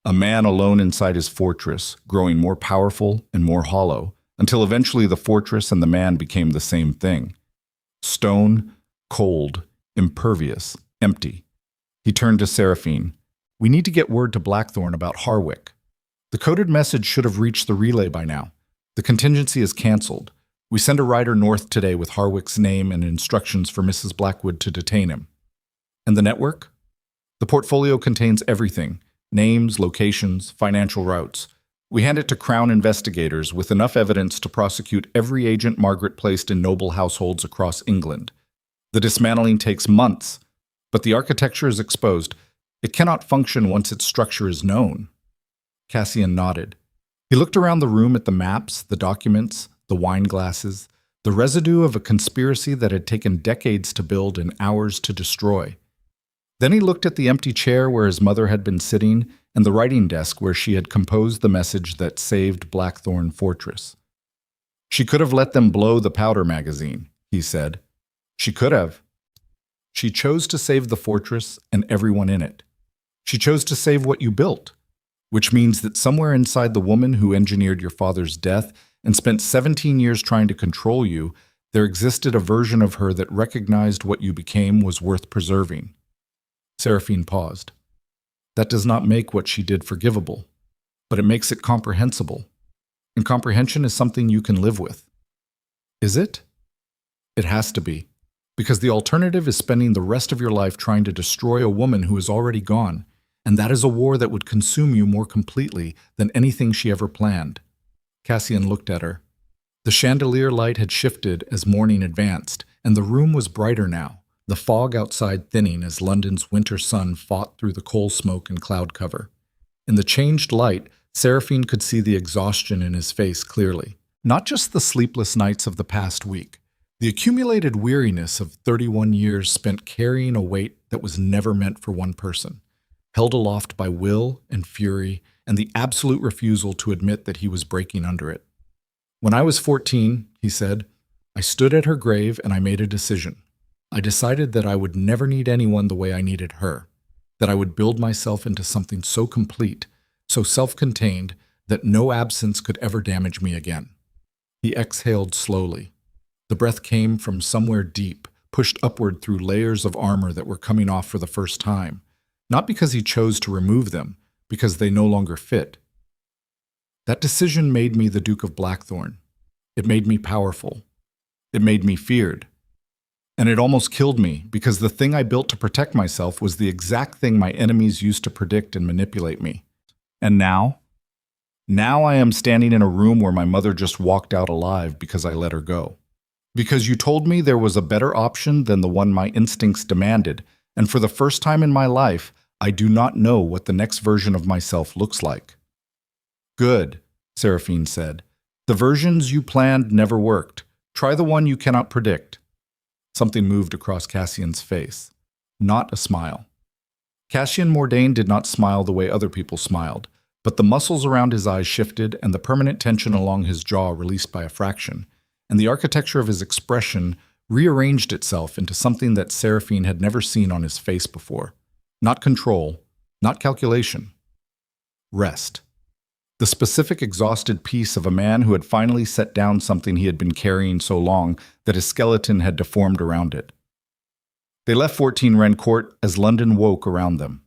A man alone inside his fortress, growing more powerful and more hollow, until eventually the fortress and the man became the same thing. Stone, cold, impervious, empty. He turned to Seraphine. "We need to get word to Blackthorn about Harwick. The coded message should have reached the relay by now. The contingency is cancelled. We send a rider north today with Harwick's name and instructions for Mrs. Blackwood to detain him." "And the network?" "The portfolio contains everything. Names, locations, financial routes. We hand it to Crown investigators with enough evidence to prosecute every agent Margaret placed in noble households across England. The dismantling takes months, but the architecture is exposed. It cannot function once its structure is known." Cassian nodded. He looked around the room at the maps, the documents, the wine glasses, the residue of a conspiracy that had taken decades to build and hours to destroy. Then he looked at the empty chair where his mother had been sitting and the writing desk where she had composed the message that saved Blackthorn Fortress. "She could have let them blow the powder magazine," he said. "She could have. She chose to save the fortress and everyone in it. She chose to save what you built. Which means that somewhere inside the woman who engineered your father's death and spent 17 years trying to control you, there existed a version of her that recognized what you became was worth preserving." Seraphine paused. "That does not make what she did forgivable, but it makes it comprehensible. And comprehension is something you can live with." "Is it?" "It has to be, because the alternative is spending the rest of your life trying to destroy a woman who is already gone. And that is a war that would consume you more completely than anything she ever planned." Cassian looked at her. The chandelier light had shifted as morning advanced, and the room was brighter now, the fog outside thinning as London's winter sun fought through the coal smoke and cloud cover. In the changed light, Seraphine could see the exhaustion in his face clearly. Not just the sleepless nights of the past week, the accumulated weariness of 31 years spent carrying a weight that was never meant for one person, held aloft by will and fury and the absolute refusal to admit that he was breaking under it. "When I was 14, he said, "I stood at her grave and I made a decision. I decided that I would never need anyone the way I needed her, that I would build myself into something so complete, so self-contained, that no absence could ever damage me again." He exhaled slowly. The breath came from somewhere deep, pushed upward through layers of armor that were coming off for the first time. Not because he chose to remove them, because they no longer fit. "That decision made me the Duke of Blackthorn. It made me powerful. It made me feared. And it almost killed me, because the thing I built to protect myself was the exact thing my enemies used to predict and manipulate me. And now? Now I am standing in a room where my mother just walked out alive because I let her go. Because you told me there was a better option than the one my instincts demanded, and for the first time in my life, I do not know what the next version of myself looks like." "Good," Seraphine said. "The versions you planned never worked. Try the one you cannot predict." Something moved across Cassian's face. Not a smile. Cassian Mordain did not smile the way other people smiled, but the muscles around his eyes shifted and the permanent tension along his jaw released by a fraction, and the architecture of his expression rearranged itself into something that Seraphine had never seen on his face before. Not control, not calculation. Rest. The specific exhausted peace of a man who had finally set down something he had been carrying so long that his skeleton had deformed around it. They left 14 Wren Court as London woke around them.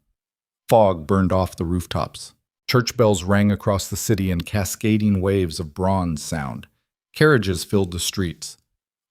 Fog burned off the rooftops. Church bells rang across the city in cascading waves of bronze sound. Carriages filled the streets.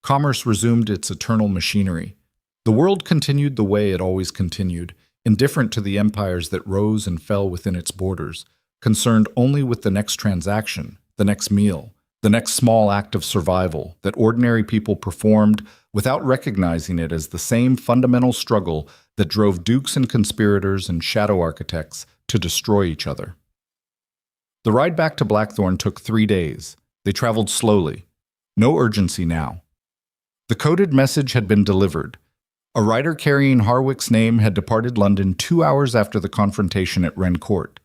Commerce resumed its eternal machinery. The world continued the way it always continued, indifferent to the empires that rose and fell within its borders, concerned only with the next transaction, the next meal, the next small act of survival that ordinary people performed without recognizing it as the same fundamental struggle that drove dukes and conspirators and shadow architects to destroy each other. The ride back to Blackthorn took 3 days. They traveled slowly. No urgency now. The coded message had been delivered. A rider carrying Harwick's name had departed London 2 hours after the confrontation at Wren Court.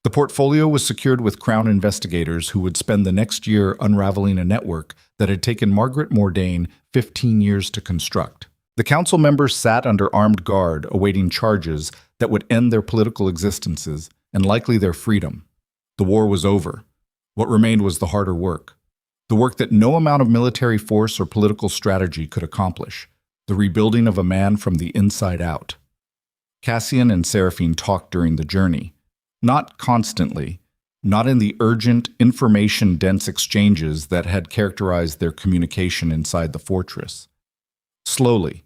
The portfolio was secured with Crown investigators who would spend the next year unraveling a network that had taken Margaret Mordain 15 years to construct. The council members sat under armed guard, awaiting charges that would end their political existences and likely their freedom. The war was over. What remained was the harder work. The work that no amount of military force or political strategy could accomplish. The rebuilding of a man from the inside out. Cassian and Seraphine talked during the journey. Not constantly, not in the urgent, information-dense exchanges that had characterized their communication inside the fortress. Slowly,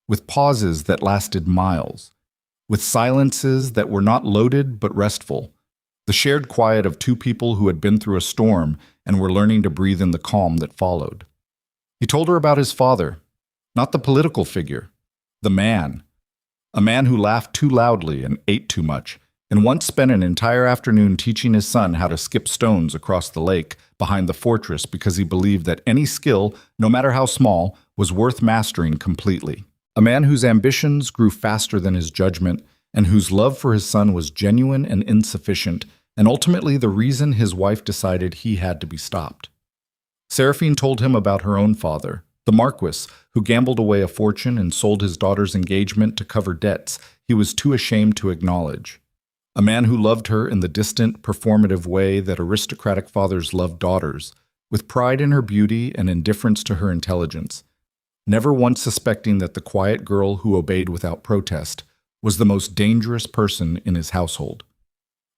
with pauses that lasted miles, with silences that were not loaded but restful, the shared quiet of two people who had been through a storm and were learning to breathe in the calm that followed. He told her about his father, not the political figure, the man, a man who laughed too loudly and ate too much, and once spent an entire afternoon teaching his son how to skip stones across the lake behind the fortress because he believed that any skill, no matter how small, was worth mastering completely. A man whose ambitions grew faster than his judgment, and whose love for his son was genuine and insufficient, and ultimately the reason his wife decided he had to be stopped. Seraphine told him about her own father, the Marquis, who gambled away a fortune and sold his daughter's engagement to cover debts he was too ashamed to acknowledge. A man who loved her in the distant, performative way that aristocratic fathers love daughters, with pride in her beauty and indifference to her intelligence, never once suspecting that the quiet girl who obeyed without protest was the most dangerous person in his household.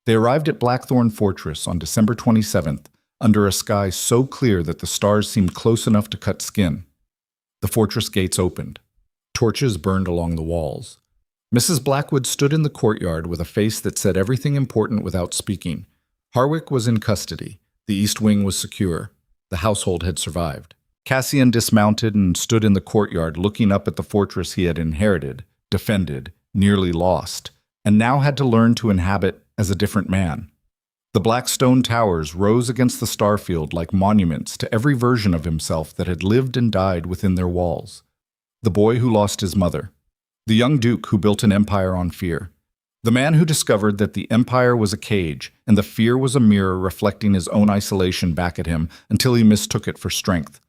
They arrived at Blackthorn Fortress on December 27th, under a sky so clear that the stars seemed close enough to cut skin. The fortress gates opened. Torches burned along the walls. Mrs. Blackwood stood in the courtyard with a face that said everything important without speaking. Harwick was in custody. The east wing was secure. The household had survived. Cassian dismounted and stood in the courtyard looking up at the fortress he had inherited, defended, nearly lost, and now had to learn to inhabit as a different man. The black stone towers rose against the starfield like monuments to every version of himself that had lived and died within their walls. The boy who lost his mother. The young duke who built an empire on fear. The man who discovered that the empire was a cage and the fear was a mirror reflecting his own isolation back at him until he mistook it for strength.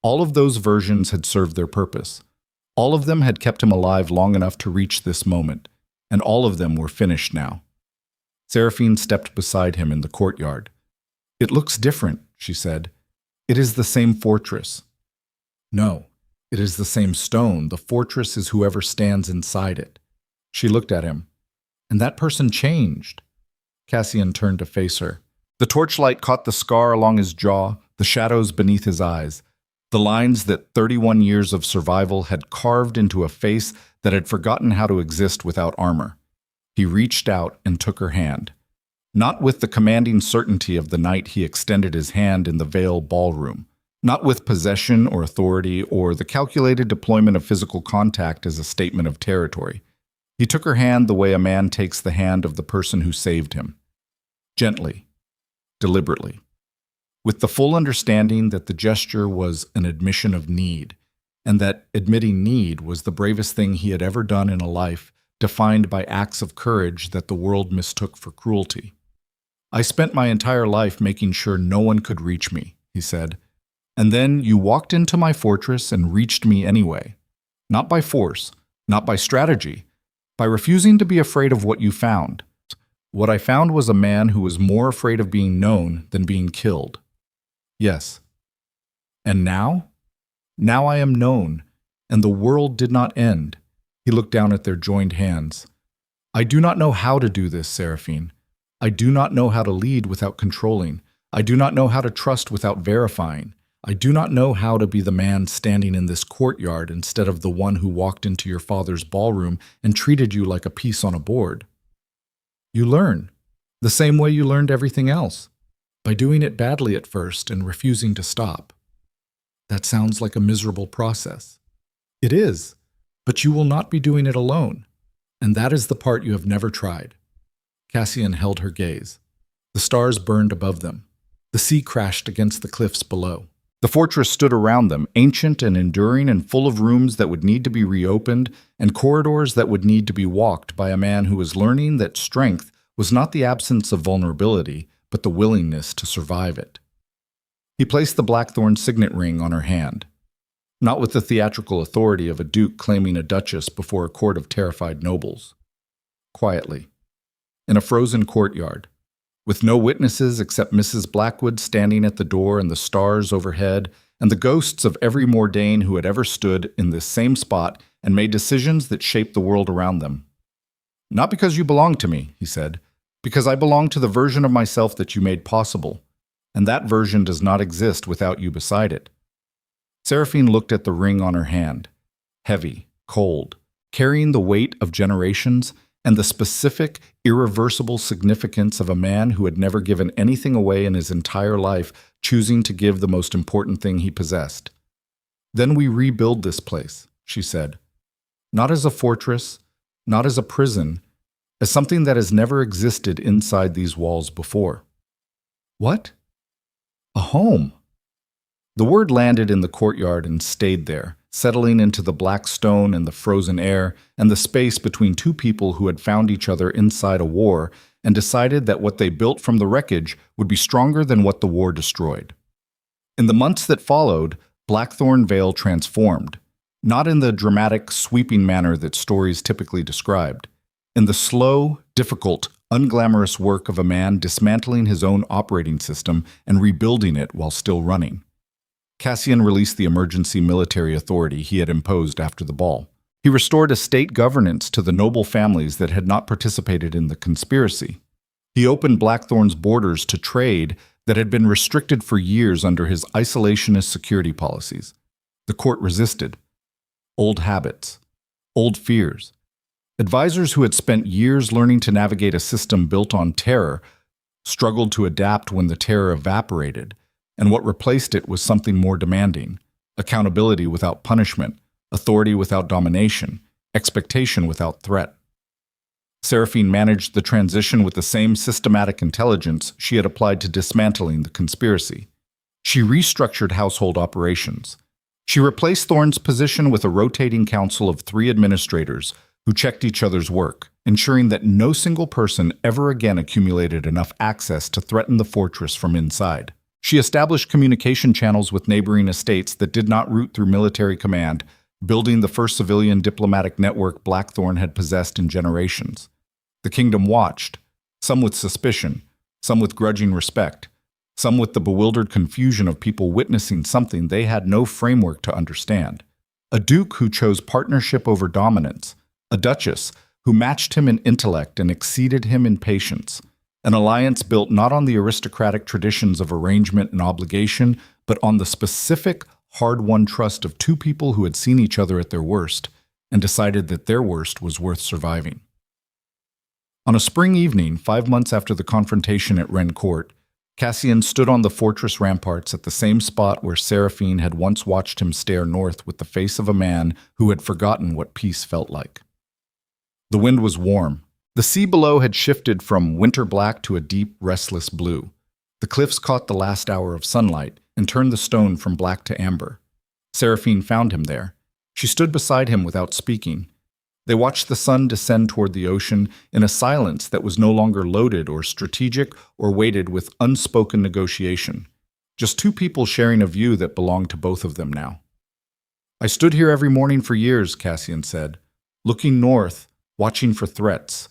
All of those versions had served their purpose. All of them had kept him alive long enough to reach this moment, and all of them were finished now. Seraphine stepped beside him in the courtyard. "It looks different," she said. "It is the same fortress." "No. It is the same stone. The fortress is whoever stands inside it." She looked at him. "And that person changed." Cassian turned to face her. The torchlight caught the scar along his jaw, the shadows beneath his eyes, the lines that 31 years of survival had carved into a face that had forgotten how to exist without armor. He reached out and took her hand. Not with the commanding certainty of the night he extended his hand in the Vale ballroom. Not with possession or authority or the calculated deployment of physical contact as a statement of territory. He took her hand the way a man takes the hand of the person who saved him. Gently, deliberately, with the full understanding that the gesture was an admission of need, and that admitting need was the bravest thing he had ever done in a life defined by acts of courage that the world mistook for cruelty. "I spent my entire life making sure no one could reach me," he said. "And then you walked into my fortress and reached me anyway. Not by force, not by strategy, by refusing to be afraid of what you found. What I found was a man who was more afraid of being known than being killed. Yes. And now? Now I am known, and the world did not end." He looked down at their joined hands. "I do not know how to do this, Seraphine. I do not know how to lead without controlling. I do not know how to trust without verifying. I do not know how to be the man standing in this courtyard instead of the one who walked into your father's ballroom and treated you like a piece on a board. You learn, the same way you learned everything else, by doing it badly at first and refusing to stop. That sounds like a miserable process. It is, but you will not be doing it alone, and that is the part you have never tried. Cassian held her gaze. The stars burned above them. The sea crashed against the cliffs below. The fortress stood around them, ancient and enduring and full of rooms that would need to be reopened and corridors that would need to be walked by a man who was learning that strength was not the absence of vulnerability, but the willingness to survive it. He placed the Blackthorn signet ring on her hand, not with the theatrical authority of a duke claiming a duchess before a court of terrified nobles. Quietly, in a frozen courtyard, with no witnesses except Mrs. Blackwood standing at the door and the stars overhead, and the ghosts of every Mordain who had ever stood in this same spot and made decisions that shaped the world around them. Not because you belong to me, he said, because I belong to the version of myself that you made possible, and that version does not exist without you beside it. Seraphine looked at the ring on her hand, heavy, cold, carrying the weight of generations and the specific, irreversible significance of a man who had never given anything away in his entire life, choosing to give the most important thing he possessed. Then we rebuild this place, she said, not as a fortress, not as a prison, as something that has never existed inside these walls before. What? A home. The word landed in the courtyard and stayed there, settling into the black stone and the frozen air and the space between two people who had found each other inside a war and decided that what they built from the wreckage would be stronger than what the war destroyed. In the months that followed, Blackthorn Vale transformed, not in the dramatic, sweeping manner that stories typically described, in the slow, difficult, unglamorous work of a man dismantling his own operating system and rebuilding it while still running. Cassian released the emergency military authority he had imposed after the ball. He restored a state governance to the noble families that had not participated in the conspiracy. He opened Blackthorn's borders to trade that had been restricted for years under his isolationist security policies. The court resisted. Old habits, old fears. Advisors who had spent years learning to navigate a system built on terror struggled to adapt when the terror evaporated, and what replaced it was something more demanding: accountability without punishment, authority without domination, expectation without threat. Seraphine managed the transition with the same systematic intelligence she had applied to dismantling the conspiracy. She restructured household operations. She replaced Thorne's position with a rotating council of 3 administrators who checked each other's work, ensuring that no single person ever again accumulated enough access to threaten the fortress from inside. She established communication channels with neighboring estates that did not route through military command, building the first civilian diplomatic network Blackthorn had possessed in generations. The kingdom watched, some with suspicion, some with grudging respect, some with the bewildered confusion of people witnessing something they had no framework to understand. A duke who chose partnership over dominance, a duchess who matched him in intellect and exceeded him in patience, an alliance built not on the aristocratic traditions of arrangement and obligation, but on the specific, hard-won trust of 2 people who had seen each other at their worst and decided that their worst was worth surviving. On a spring evening, 5 months after the confrontation at Wren Court, Cassian stood on the fortress ramparts at the same spot where Seraphine had once watched him stare north with the face of a man who had forgotten what peace felt like. The wind was warm. The sea below had shifted from winter black to a deep, restless blue. The cliffs caught the last hour of sunlight and turned the stone from black to amber. Seraphine found him there. She stood beside him without speaking. They watched the sun descend toward the ocean in a silence that was no longer loaded or strategic or weighted with unspoken negotiation. Just 2 people sharing a view that belonged to both of them now. I stood here every morning for years, Cassian said, looking north, watching for threats,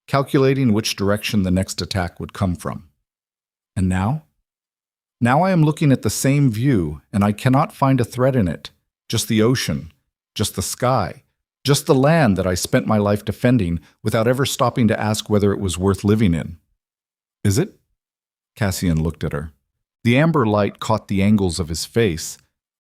calculating which direction the next attack would come from. And now? Now I am looking at the same view, and I cannot find a threat in it. Just the ocean, just the sky, just the land that I spent my life defending without ever stopping to ask whether it was worth living in. Is it? Cassian looked at her. The amber light caught the angles of his face,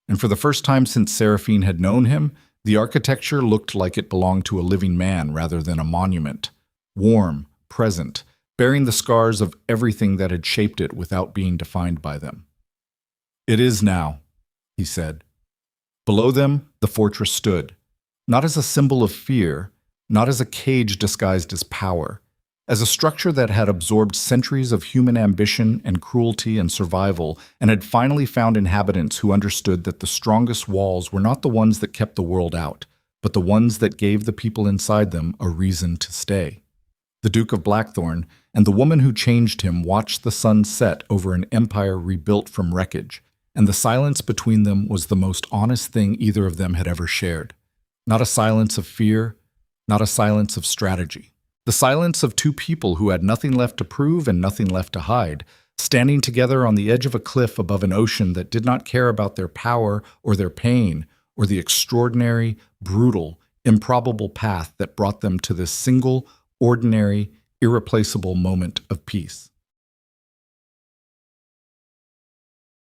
and for the first time since Seraphine had known him, the architecture looked like it belonged to a living man rather than a monument. Warm, present, bearing the scars of everything that had shaped it without being defined by them. "It is now," he said. Below them, the fortress stood, not as a symbol of fear, not as a cage disguised as power, as a structure that had absorbed centuries of human ambition and cruelty and survival and had finally found inhabitants who understood that the strongest walls were not the ones that kept the world out, but the ones that gave the people inside them a reason to stay. The Duke of Blackthorn and the woman who changed him watched the sun set over an empire rebuilt from wreckage, and the silence between them was the most honest thing either of them had ever shared. Not a silence of fear, not a silence of strategy. The silence of two people who had nothing left to prove and nothing left to hide, standing together on the edge of a cliff above an ocean that did not care about their power or their pain or the extraordinary, brutal, improbable path that brought them to this single, ordinary, irreplaceable moment of peace.